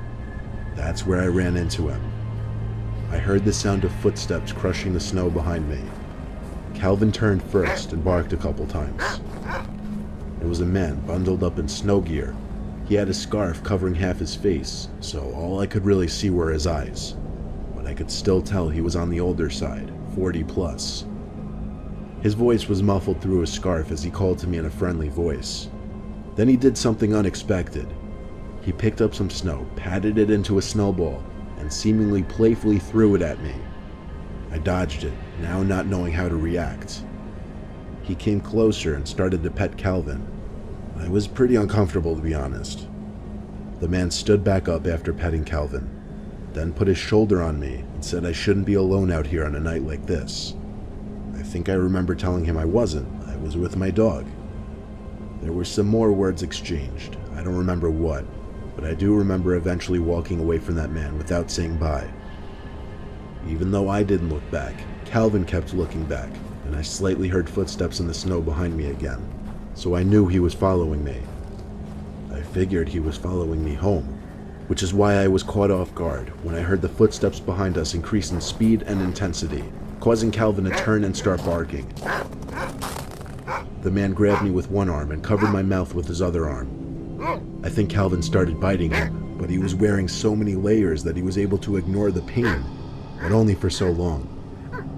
That's where I ran into him. I heard the sound of footsteps crushing the snow behind me. Calvin turned first and barked a couple times. It was a man bundled up in snow gear. He had a scarf covering half his face, so all I could really see were his eyes. But I could still tell he was on the older side, 40 plus. His voice was muffled through his scarf as he called to me in a friendly voice. Then he did something unexpected. He picked up some snow, patted it into a snowball, and seemingly playfully threw it at me. I dodged it, now not knowing how to react. He came closer and started to pet Calvin. I was pretty uncomfortable, to be honest. The man stood back up after petting Calvin, then put his shoulder on me and said I shouldn't be alone out here on a night like this. I think I remember telling him I wasn't. I was with my dog. There were some more words exchanged. I don't remember what, but I do remember eventually walking away from that man without saying bye. Even though I didn't look back, Calvin kept looking back, and I slightly heard footsteps in the snow behind me again, so I knew he was following me. I figured he was following me home, which is why I was caught off guard when I heard the footsteps behind us increase in speed and intensity, causing Calvin to turn and start barking. The man grabbed me with one arm and covered my mouth with his other arm. I think Calvin started biting him, but he was wearing so many layers that he was able to ignore the pain, but only for so long.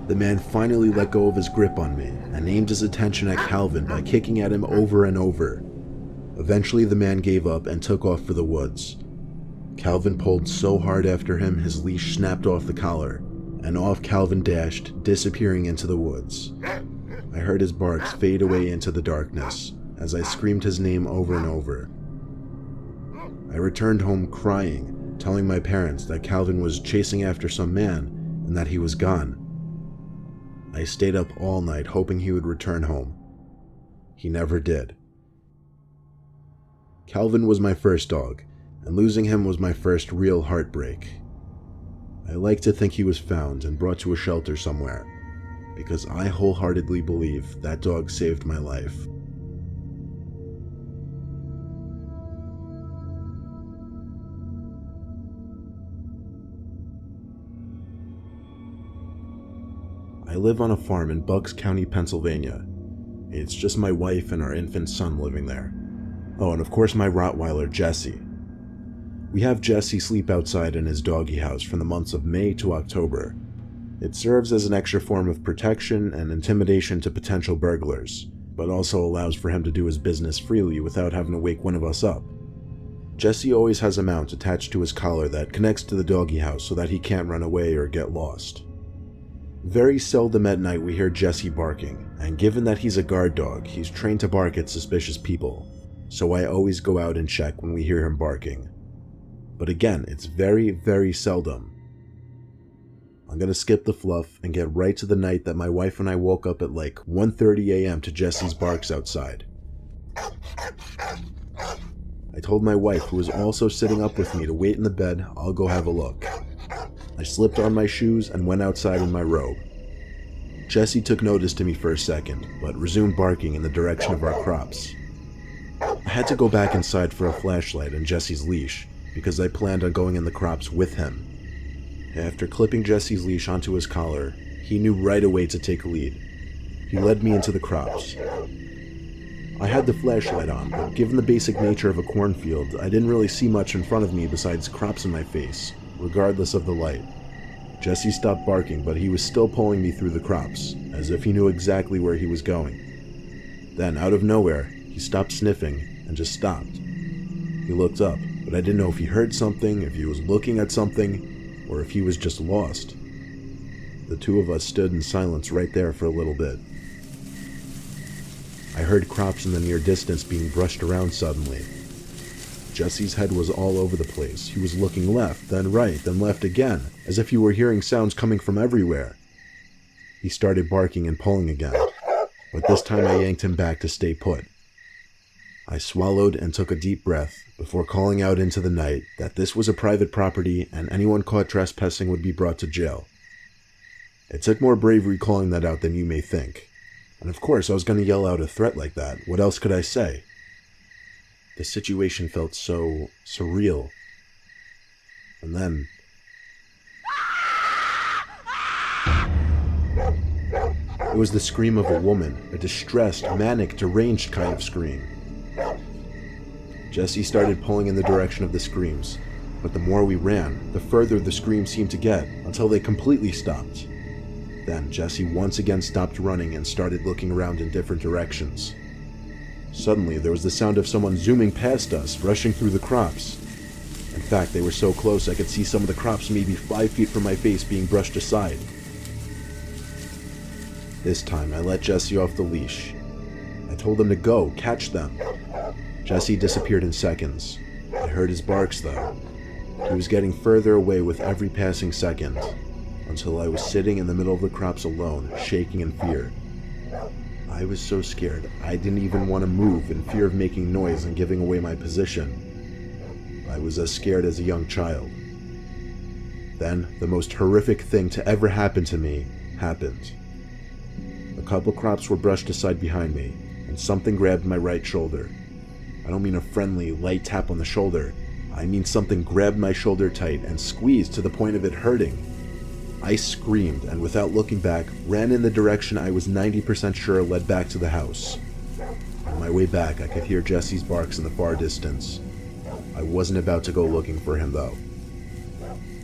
The man finally let go of his grip on me and aimed his attention at Calvin by kicking at him over and over. Eventually the man gave up and took off for the woods. Calvin pulled so hard after him his leash snapped off the collar, and off Calvin dashed, disappearing into the woods. I heard his barks fade away into the darkness as I screamed his name over and over. I returned home crying, telling my parents that Calvin was chasing after some man and that he was gone. I stayed up all night hoping he would return home. He never did. Calvin was my first dog, and losing him was my first real heartbreak. I like to think he was found and brought to a shelter somewhere, because I wholeheartedly believe that dog saved my life. I live on a farm in Bucks County, Pennsylvania. It's just my wife and our infant son living there. Oh, and of course my Rottweiler, Jesse. We have Jesse sleep outside in his doggy house from the months of May to October. It serves as an extra form of protection and intimidation to potential burglars, but also allows for him to do his business freely without having to wake one of us up. Jesse always has a mount attached to his collar that connects to the doggy house so that he can't run away or get lost. Very seldom at night we hear Jesse barking, and given that he's a guard dog, he's trained to bark at suspicious people, so I always go out and check when we hear him barking. But again, it's very, very seldom. I'm gonna skip the fluff and get right to the night that my wife and I woke up at like 1:30 a.m. to Jesse's barks outside. I told my wife, who was also sitting up with me, to wait in the bed. I'll go have a look. I slipped on my shoes and went outside in my robe. Jesse took notice to me for a second, but resumed barking in the direction of our crops. I had to go back inside for a flashlight and Jesse's leash, because I planned on going in the crops with him. After clipping Jesse's leash onto his collar, he knew right away to take a lead. He led me into the crops. I had the flashlight on, but given the basic nature of a cornfield, I didn't really see much in front of me besides crops in my face, regardless of the light. Jesse stopped barking, but he was still pulling me through the crops, as if he knew exactly where he was going. Then, out of nowhere, he stopped sniffing and just stopped. He looked up, but I didn't know if he heard something, if he was looking at something, or if he was just lost. The two of us stood in silence right there for a little bit. I heard crops in the near distance being brushed around suddenly. Jesse's head was all over the place. He was looking left, then right, then left again, as if he were hearing sounds coming from everywhere. He started barking and pulling again, but this time I yanked him back to stay put. I swallowed and took a deep breath before calling out into the night that this was a private property and anyone caught trespassing would be brought to jail. It took more bravery calling that out than you may think. And of course I was going to yell out a threat like that. What else could I say? The situation felt so surreal. And then... it was the scream of a woman, a distressed, manic, deranged kind of scream. Jesse started pulling in the direction of the screams, but the more we ran, the further the screams seemed to get, until they completely stopped. Then Jesse once again stopped running and started looking around in different directions. Suddenly, there was the sound of someone zooming past us, rushing through the crops. In fact, they were so close I could see some of the crops maybe 5 feet from my face being brushed aside. This time, I let Jesse off the leash. I told him to go, catch them. Jesse disappeared in seconds. I heard his barks, though. He was getting further away with every passing second, until I was sitting in the middle of the crops alone, shaking in fear. I was so scared, I didn't even want to move in fear of making noise and giving away my position. I was as scared as a young child. Then, the most horrific thing to ever happen to me happened. A couple crops were brushed aside behind me, and something grabbed my right shoulder. I don't mean a friendly, light tap on the shoulder. I mean something grabbed my shoulder tight and squeezed to the point of it hurting. I screamed and without looking back, ran in the direction I was 90% sure led back to the house. On my way back, I could hear Jesse's barks in the far distance. I wasn't about to go looking for him though.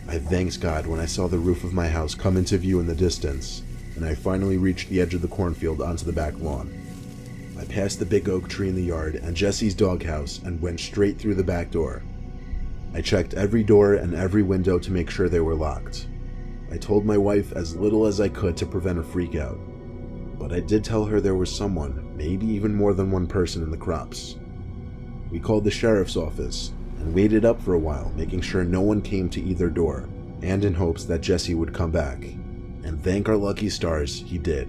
I thanked God when I saw the roof of my house come into view in the distance, and I finally reached the edge of the cornfield onto the back lawn. I passed the big oak tree in the yard and Jesse's doghouse and went straight through the back door. I checked every door and every window to make sure they were locked. I told my wife as little as I could to prevent a freakout, but I did tell her there was someone, maybe even more than one person in the crops. We called the sheriff's office and waited up for a while, making sure no one came to either door, and in hopes that Jesse would come back. And thank our lucky stars, he did.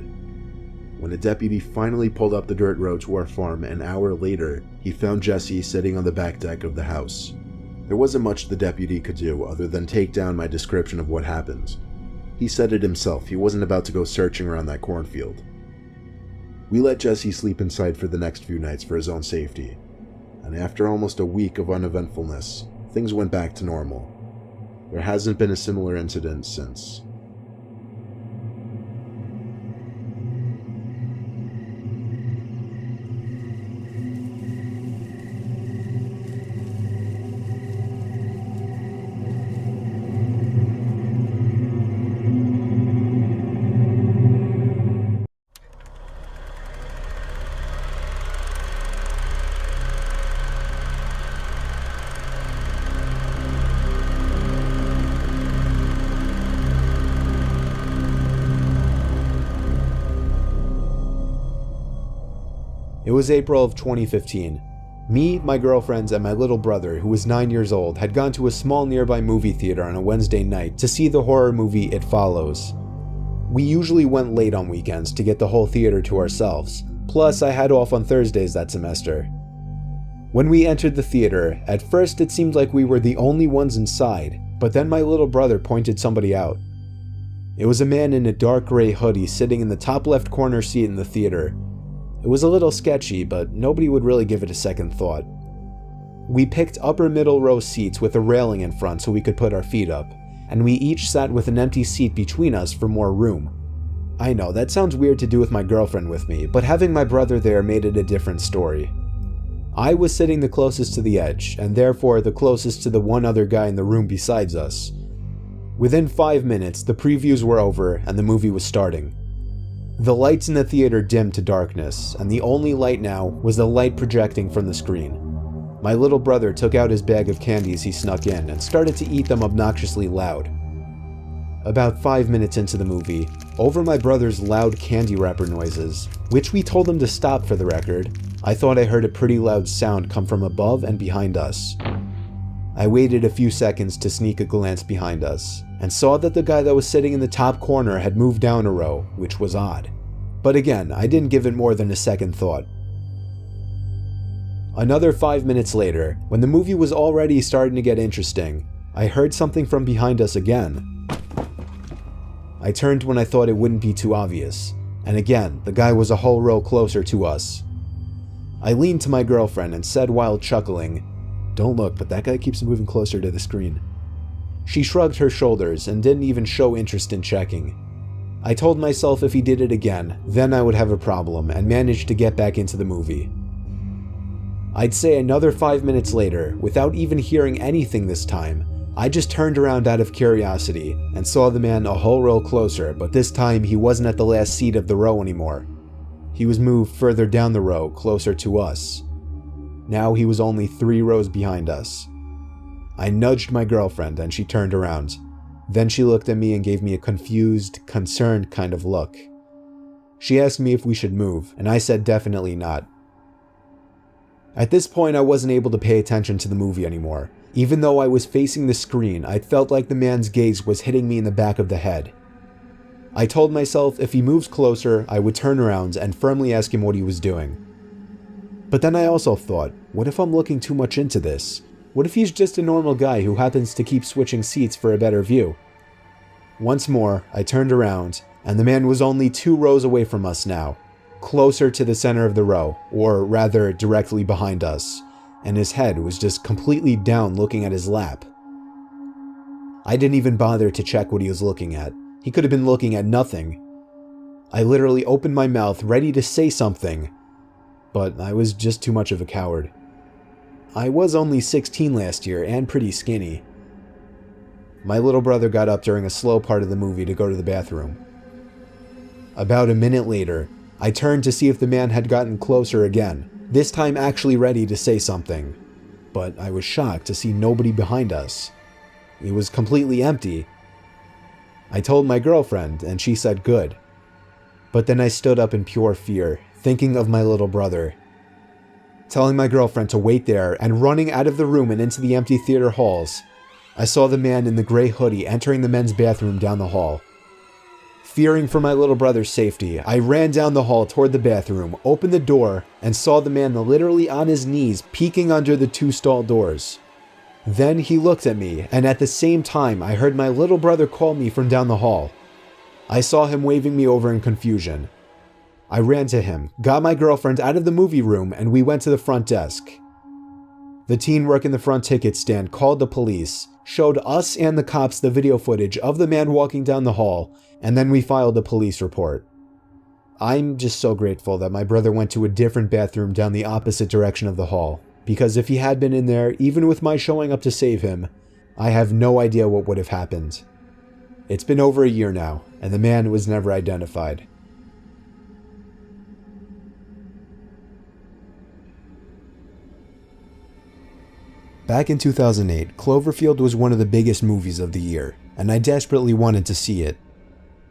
When a deputy finally pulled up the dirt road to our farm an hour later, he found Jesse sitting on the back deck of the house. There wasn't much the deputy could do other than take down my description of what happened. He said it himself, he wasn't about to go searching around that cornfield. We let Jesse sleep inside for the next few nights for his own safety, and after almost a week of uneventfulness, things went back to normal. There hasn't been a similar incident since. It was April of 2015. Me, my girlfriends, and my little brother, who was 9 years old, had gone to a small nearby movie theater on a Wednesday night to see the horror movie It Follows. We usually went late on weekends to get the whole theater to ourselves, plus I had off on Thursdays that semester. When we entered the theater, at first it seemed like we were the only ones inside, but then my little brother pointed somebody out. It was a man in a dark gray hoodie sitting in the top left corner seat in the theater. It was a little sketchy, but nobody would really give it a second thought. We picked upper middle row seats with a railing in front so we could put our feet up, and we each sat with an empty seat between us for more room. I know, that sounds weird to do with my girlfriend with me, but having my brother there made it a different story. I was sitting the closest to the edge, and therefore the closest to the one other guy in the room besides us. Within 5 minutes, the previews were over and the movie was starting. The lights in the theater dimmed to darkness, and the only light now was the light projecting from the screen. My little brother took out his bag of candies he snuck in and started to eat them obnoxiously loud. about 5 minutes into the movie, over my brother's loud candy wrapper noises, which we told him to stop for the record, I thought I heard a pretty loud sound come from above and behind us. I waited a few seconds to sneak a glance behind us, and saw that the guy that was sitting in the top corner had moved down a row, which was odd. But again, I didn't give it more than a second thought. Another 5 minutes later, when the movie was already starting to get interesting, I heard something from behind us again. I turned when I thought it wouldn't be too obvious, and again, the guy was a whole row closer to us. I leaned to my girlfriend and said while chuckling, "Don't look, but that guy keeps moving closer to the screen." She shrugged her shoulders and didn't even show interest in checking. I told myself if he did it again, then I would have a problem, and managed to get back into the movie. I'd say another 5 minutes later, without even hearing anything this time, I just turned around out of curiosity and saw the man a whole row closer, but this time he wasn't at the last seat of the row anymore. He was moved further down the row, closer to us. Now he was only 3 rows behind us. I nudged my girlfriend and she turned around. Then she looked at me and gave me a confused, concerned kind of look. She asked me if we should move, and I said definitely not. At this point, I wasn't able to pay attention to the movie anymore. Even though I was facing the screen, I felt like the man's gaze was hitting me in the back of the head. I told myself if he moves closer, I would turn around and firmly ask him what he was doing. But then I also thought, what if I'm looking too much into this? What if he's just a normal guy who happens to keep switching seats for a better view? Once more, I turned around, and the man was only 2 rows away from us now, closer to the center of the row, or rather directly behind us, and his head was just completely down looking at his lap. I didn't even bother to check what he was looking at. He could have been looking at nothing. I literally opened my mouth ready to say something, but I was just too much of a coward. I was only 16 last year and pretty skinny. My little brother got up during a slow part of the movie to go to the bathroom. About a minute later, I turned to see if the man had gotten closer again, this time actually ready to say something. But I was shocked to see nobody behind us. It was completely empty. I told my girlfriend, and she said good. But then I stood up in pure fear, thinking of my little brother. Telling my girlfriend to wait there and running out of the room and into the empty theater halls, I saw the man in the gray hoodie entering the men's bathroom down the hall. Fearing for my little brother's safety, I ran down the hall toward the bathroom, opened the door, and saw the man literally on his knees peeking under the 2 stall doors. Then he looked at me, and at the same time I heard my little brother call me from down the hall. I saw him waving me over in confusion. I ran to him, got my girlfriend out of the movie room, and we went to the front desk. The teen working the front ticket stand called the police, showed us and the cops the video footage of the man walking down the hall, and then we filed a police report. I'm just so grateful that my brother went to a different bathroom down the opposite direction of the hall, because if he had been in there, even with my showing up to save him, I have no idea what would have happened. It's been over a year now, and the man was never identified. Back in 2008, Cloverfield was one of the biggest movies of the year, and I desperately wanted to see it.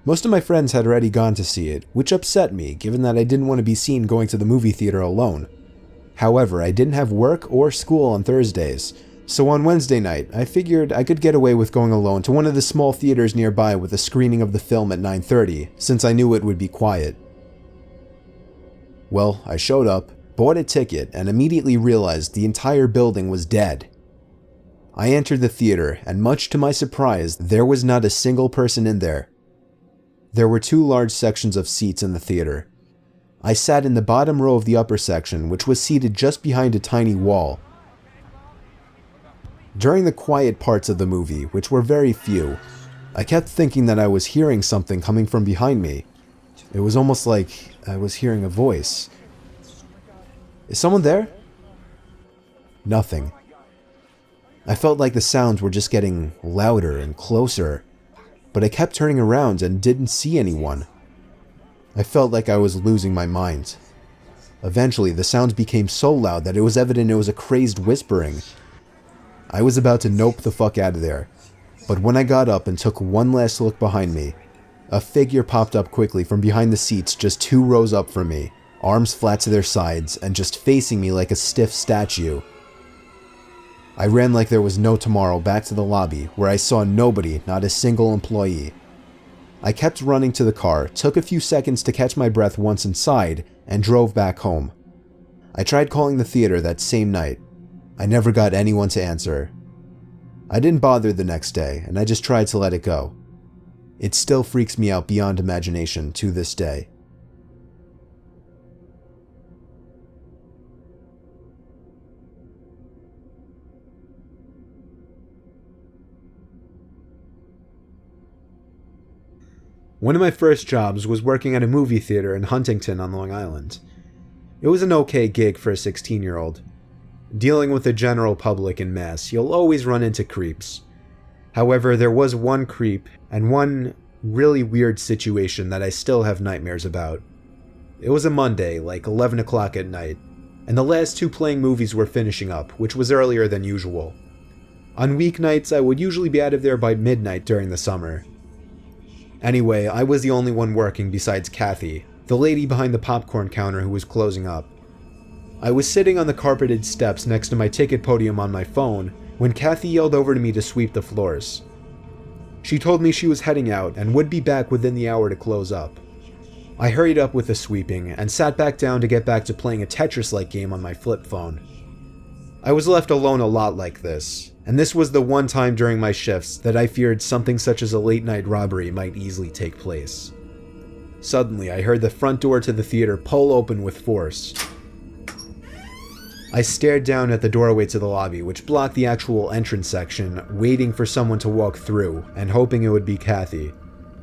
Most of my friends had already gone to see it, which upset me given that I didn't want to be seen going to the movie theater alone. However, I didn't have work or school on Thursdays, so on Wednesday night, I figured I could get away with going alone to one of the small theaters nearby with a screening of the film at 9:30, since I knew it would be quiet. Well, I showed up, bought a ticket, and immediately realized the entire building was dead. I entered the theater, and much to my surprise, there was not a single person in there. There were 2 large sections of seats in the theater. I sat in the bottom row of the upper section, which was seated just behind a tiny wall. During the quiet parts of the movie, which were very few, I kept thinking that I was hearing something coming from behind me. It was almost like I was hearing a voice. Is someone there? Nothing. I felt like the sounds were just getting louder and closer, but I kept turning around and didn't see anyone. I felt like I was losing my mind. Eventually, the sounds became so loud that it was evident it was a crazed whispering. I was about to nope the fuck out of there. But when I got up and took one last look behind me, a figure popped up quickly from behind the seats just 2 rows up from me, arms flat to their sides and just facing me like a stiff statue. I ran like there was no tomorrow back to the lobby, where I saw nobody, not a single employee. I kept running to the car, took a few seconds to catch my breath once inside, and drove back home. I tried calling the theater that same night. I never got anyone to answer. I didn't bother the next day, and I just tried to let it go. It still freaks me out beyond imagination to this day. One of my first jobs was working at a movie theater in Huntington on Long Island. It was an okay gig for a 16-year-old. Dealing with the general public in Mass, you'll always run into creeps. However, there was one creep and one really weird situation that I still have nightmares about. It was a Monday, like 11 o'clock at night, and the last 2 playing movies were finishing up, which was earlier than usual. On weeknights, I would usually be out of there by midnight during the summer. Anyway, I was the only one working besides Kathy, the lady behind the popcorn counter who was closing up. I was sitting on the carpeted steps next to my ticket podium on my phone when Kathy yelled over to me to sweep the floors. She told me she was heading out and would be back within the hour to close up. I hurried up with the sweeping and sat back down to get back to playing a Tetris-like game on my flip phone. I was left alone a lot like this, and this was the one time during my shifts that I feared something such as a late-night robbery might easily take place. Suddenly, I heard the front door to the theater pull open with force. I stared down at the doorway to the lobby, which blocked the actual entrance section, waiting for someone to walk through, and hoping it would be Kathy.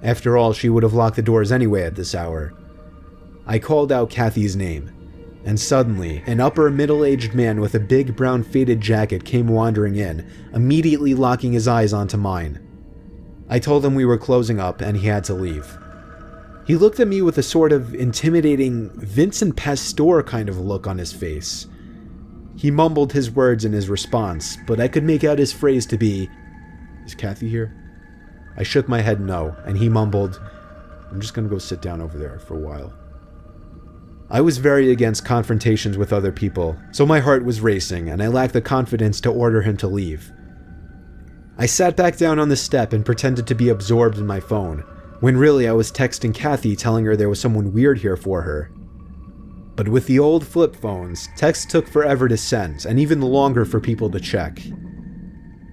After all, she would have locked the doors anyway at this hour. I called out Kathy's name, and suddenly, an upper middle-aged man with a big brown faded jacket came wandering in, immediately locking his eyes onto mine. I told him we were closing up and he had to leave. He looked at me with a sort of intimidating Vincent Pastore kind of look on his face. He mumbled his words in his response, but I could make out his phrase to be, "Is Kathy here?" I shook my head no, and he mumbled, "I'm just gonna go sit down over there for a while." I was very against confrontations with other people, so my heart was racing, and I lacked the confidence to order him to leave. I sat back down on the step and pretended to be absorbed in my phone, when really I was texting Kathy telling her there was someone weird here for her. But with the old flip phones, texts took forever to send, and even longer for people to check.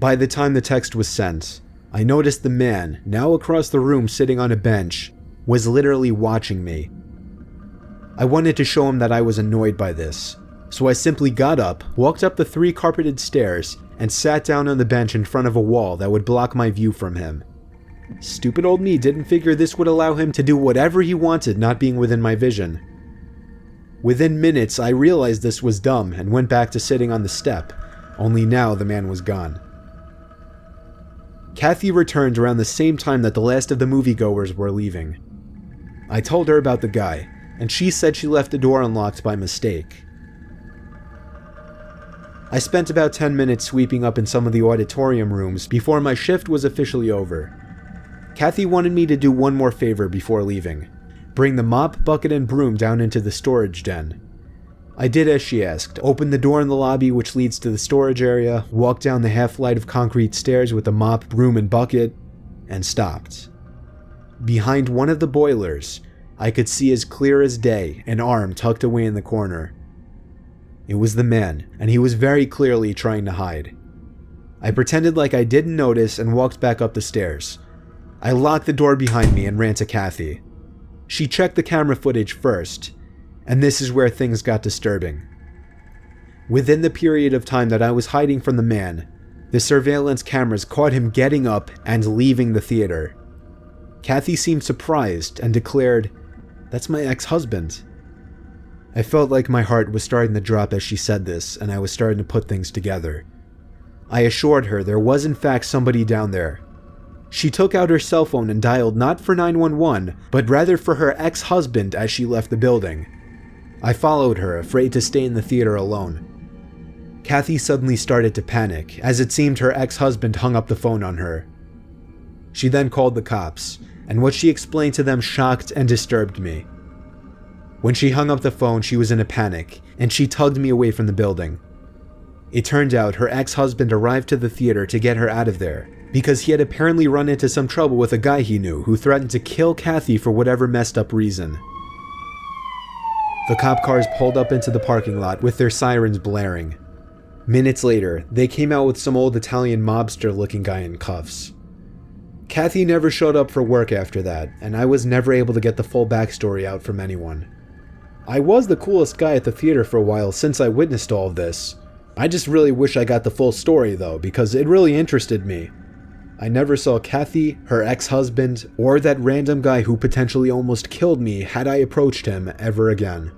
By the time the text was sent, I noticed the man, now across the room sitting on a bench, was literally watching me. I wanted to show him that I was annoyed by this, so I simply got up, walked up the 3 carpeted stairs, and sat down on the bench in front of a wall that would block my view from him. Stupid old me didn't figure this would allow him to do whatever he wanted not being within my vision. Within minutes, I realized this was dumb and went back to sitting on the step, only now the man was gone. Kathy returned around the same time that the last of the moviegoers were leaving. I told her about the guy, and she said she left the door unlocked by mistake. I spent about 10 minutes sweeping up in some of the auditorium rooms before my shift was officially over. Kathy wanted me to do one more favor before leaving. Bring the mop, bucket, and broom down into the storage den. I did as she asked, opened the door in the lobby which leads to the storage area, walked down the half-flight of concrete stairs with the mop, broom, and bucket, and stopped. Behind one of the boilers, I could see as clear as day an arm tucked away in the corner. It was the man, and he was very clearly trying to hide. I pretended like I didn't notice and walked back up the stairs. I locked the door behind me and ran to Kathy. She checked the camera footage first, and this is where things got disturbing. Within the period of time that I was hiding from the man, the surveillance cameras caught him getting up and leaving the theater. Kathy seemed surprised and declared, "That's my ex-husband." I felt like my heart was starting to drop as she said this, and I was starting to put things together. I assured her there was in fact somebody down there. She took out her cell phone and dialed not for 911, but rather for her ex-husband as she left the building. I followed her, afraid to stay in the theater alone. Kathy suddenly started to panic, as it seemed her ex-husband hung up the phone on her. She then called the cops, and what she explained to them shocked and disturbed me. When she hung up the phone, she was in a panic, and she tugged me away from the building. It turned out her ex-husband arrived to the theater to get her out of there, because he had apparently run into some trouble with a guy he knew who threatened to kill Kathy for whatever messed up reason. The cop cars pulled up into the parking lot with their sirens blaring. Minutes later, they came out with some old Italian mobster-looking guy in cuffs. Kathy never showed up for work after that, and I was never able to get the full backstory out from anyone. I was the coolest guy at the theater for a while since I witnessed all of this. I just really wish I got the full story though, because it really interested me. I never saw Kathy, her ex-husband, or that random guy who potentially almost killed me had I approached him ever again.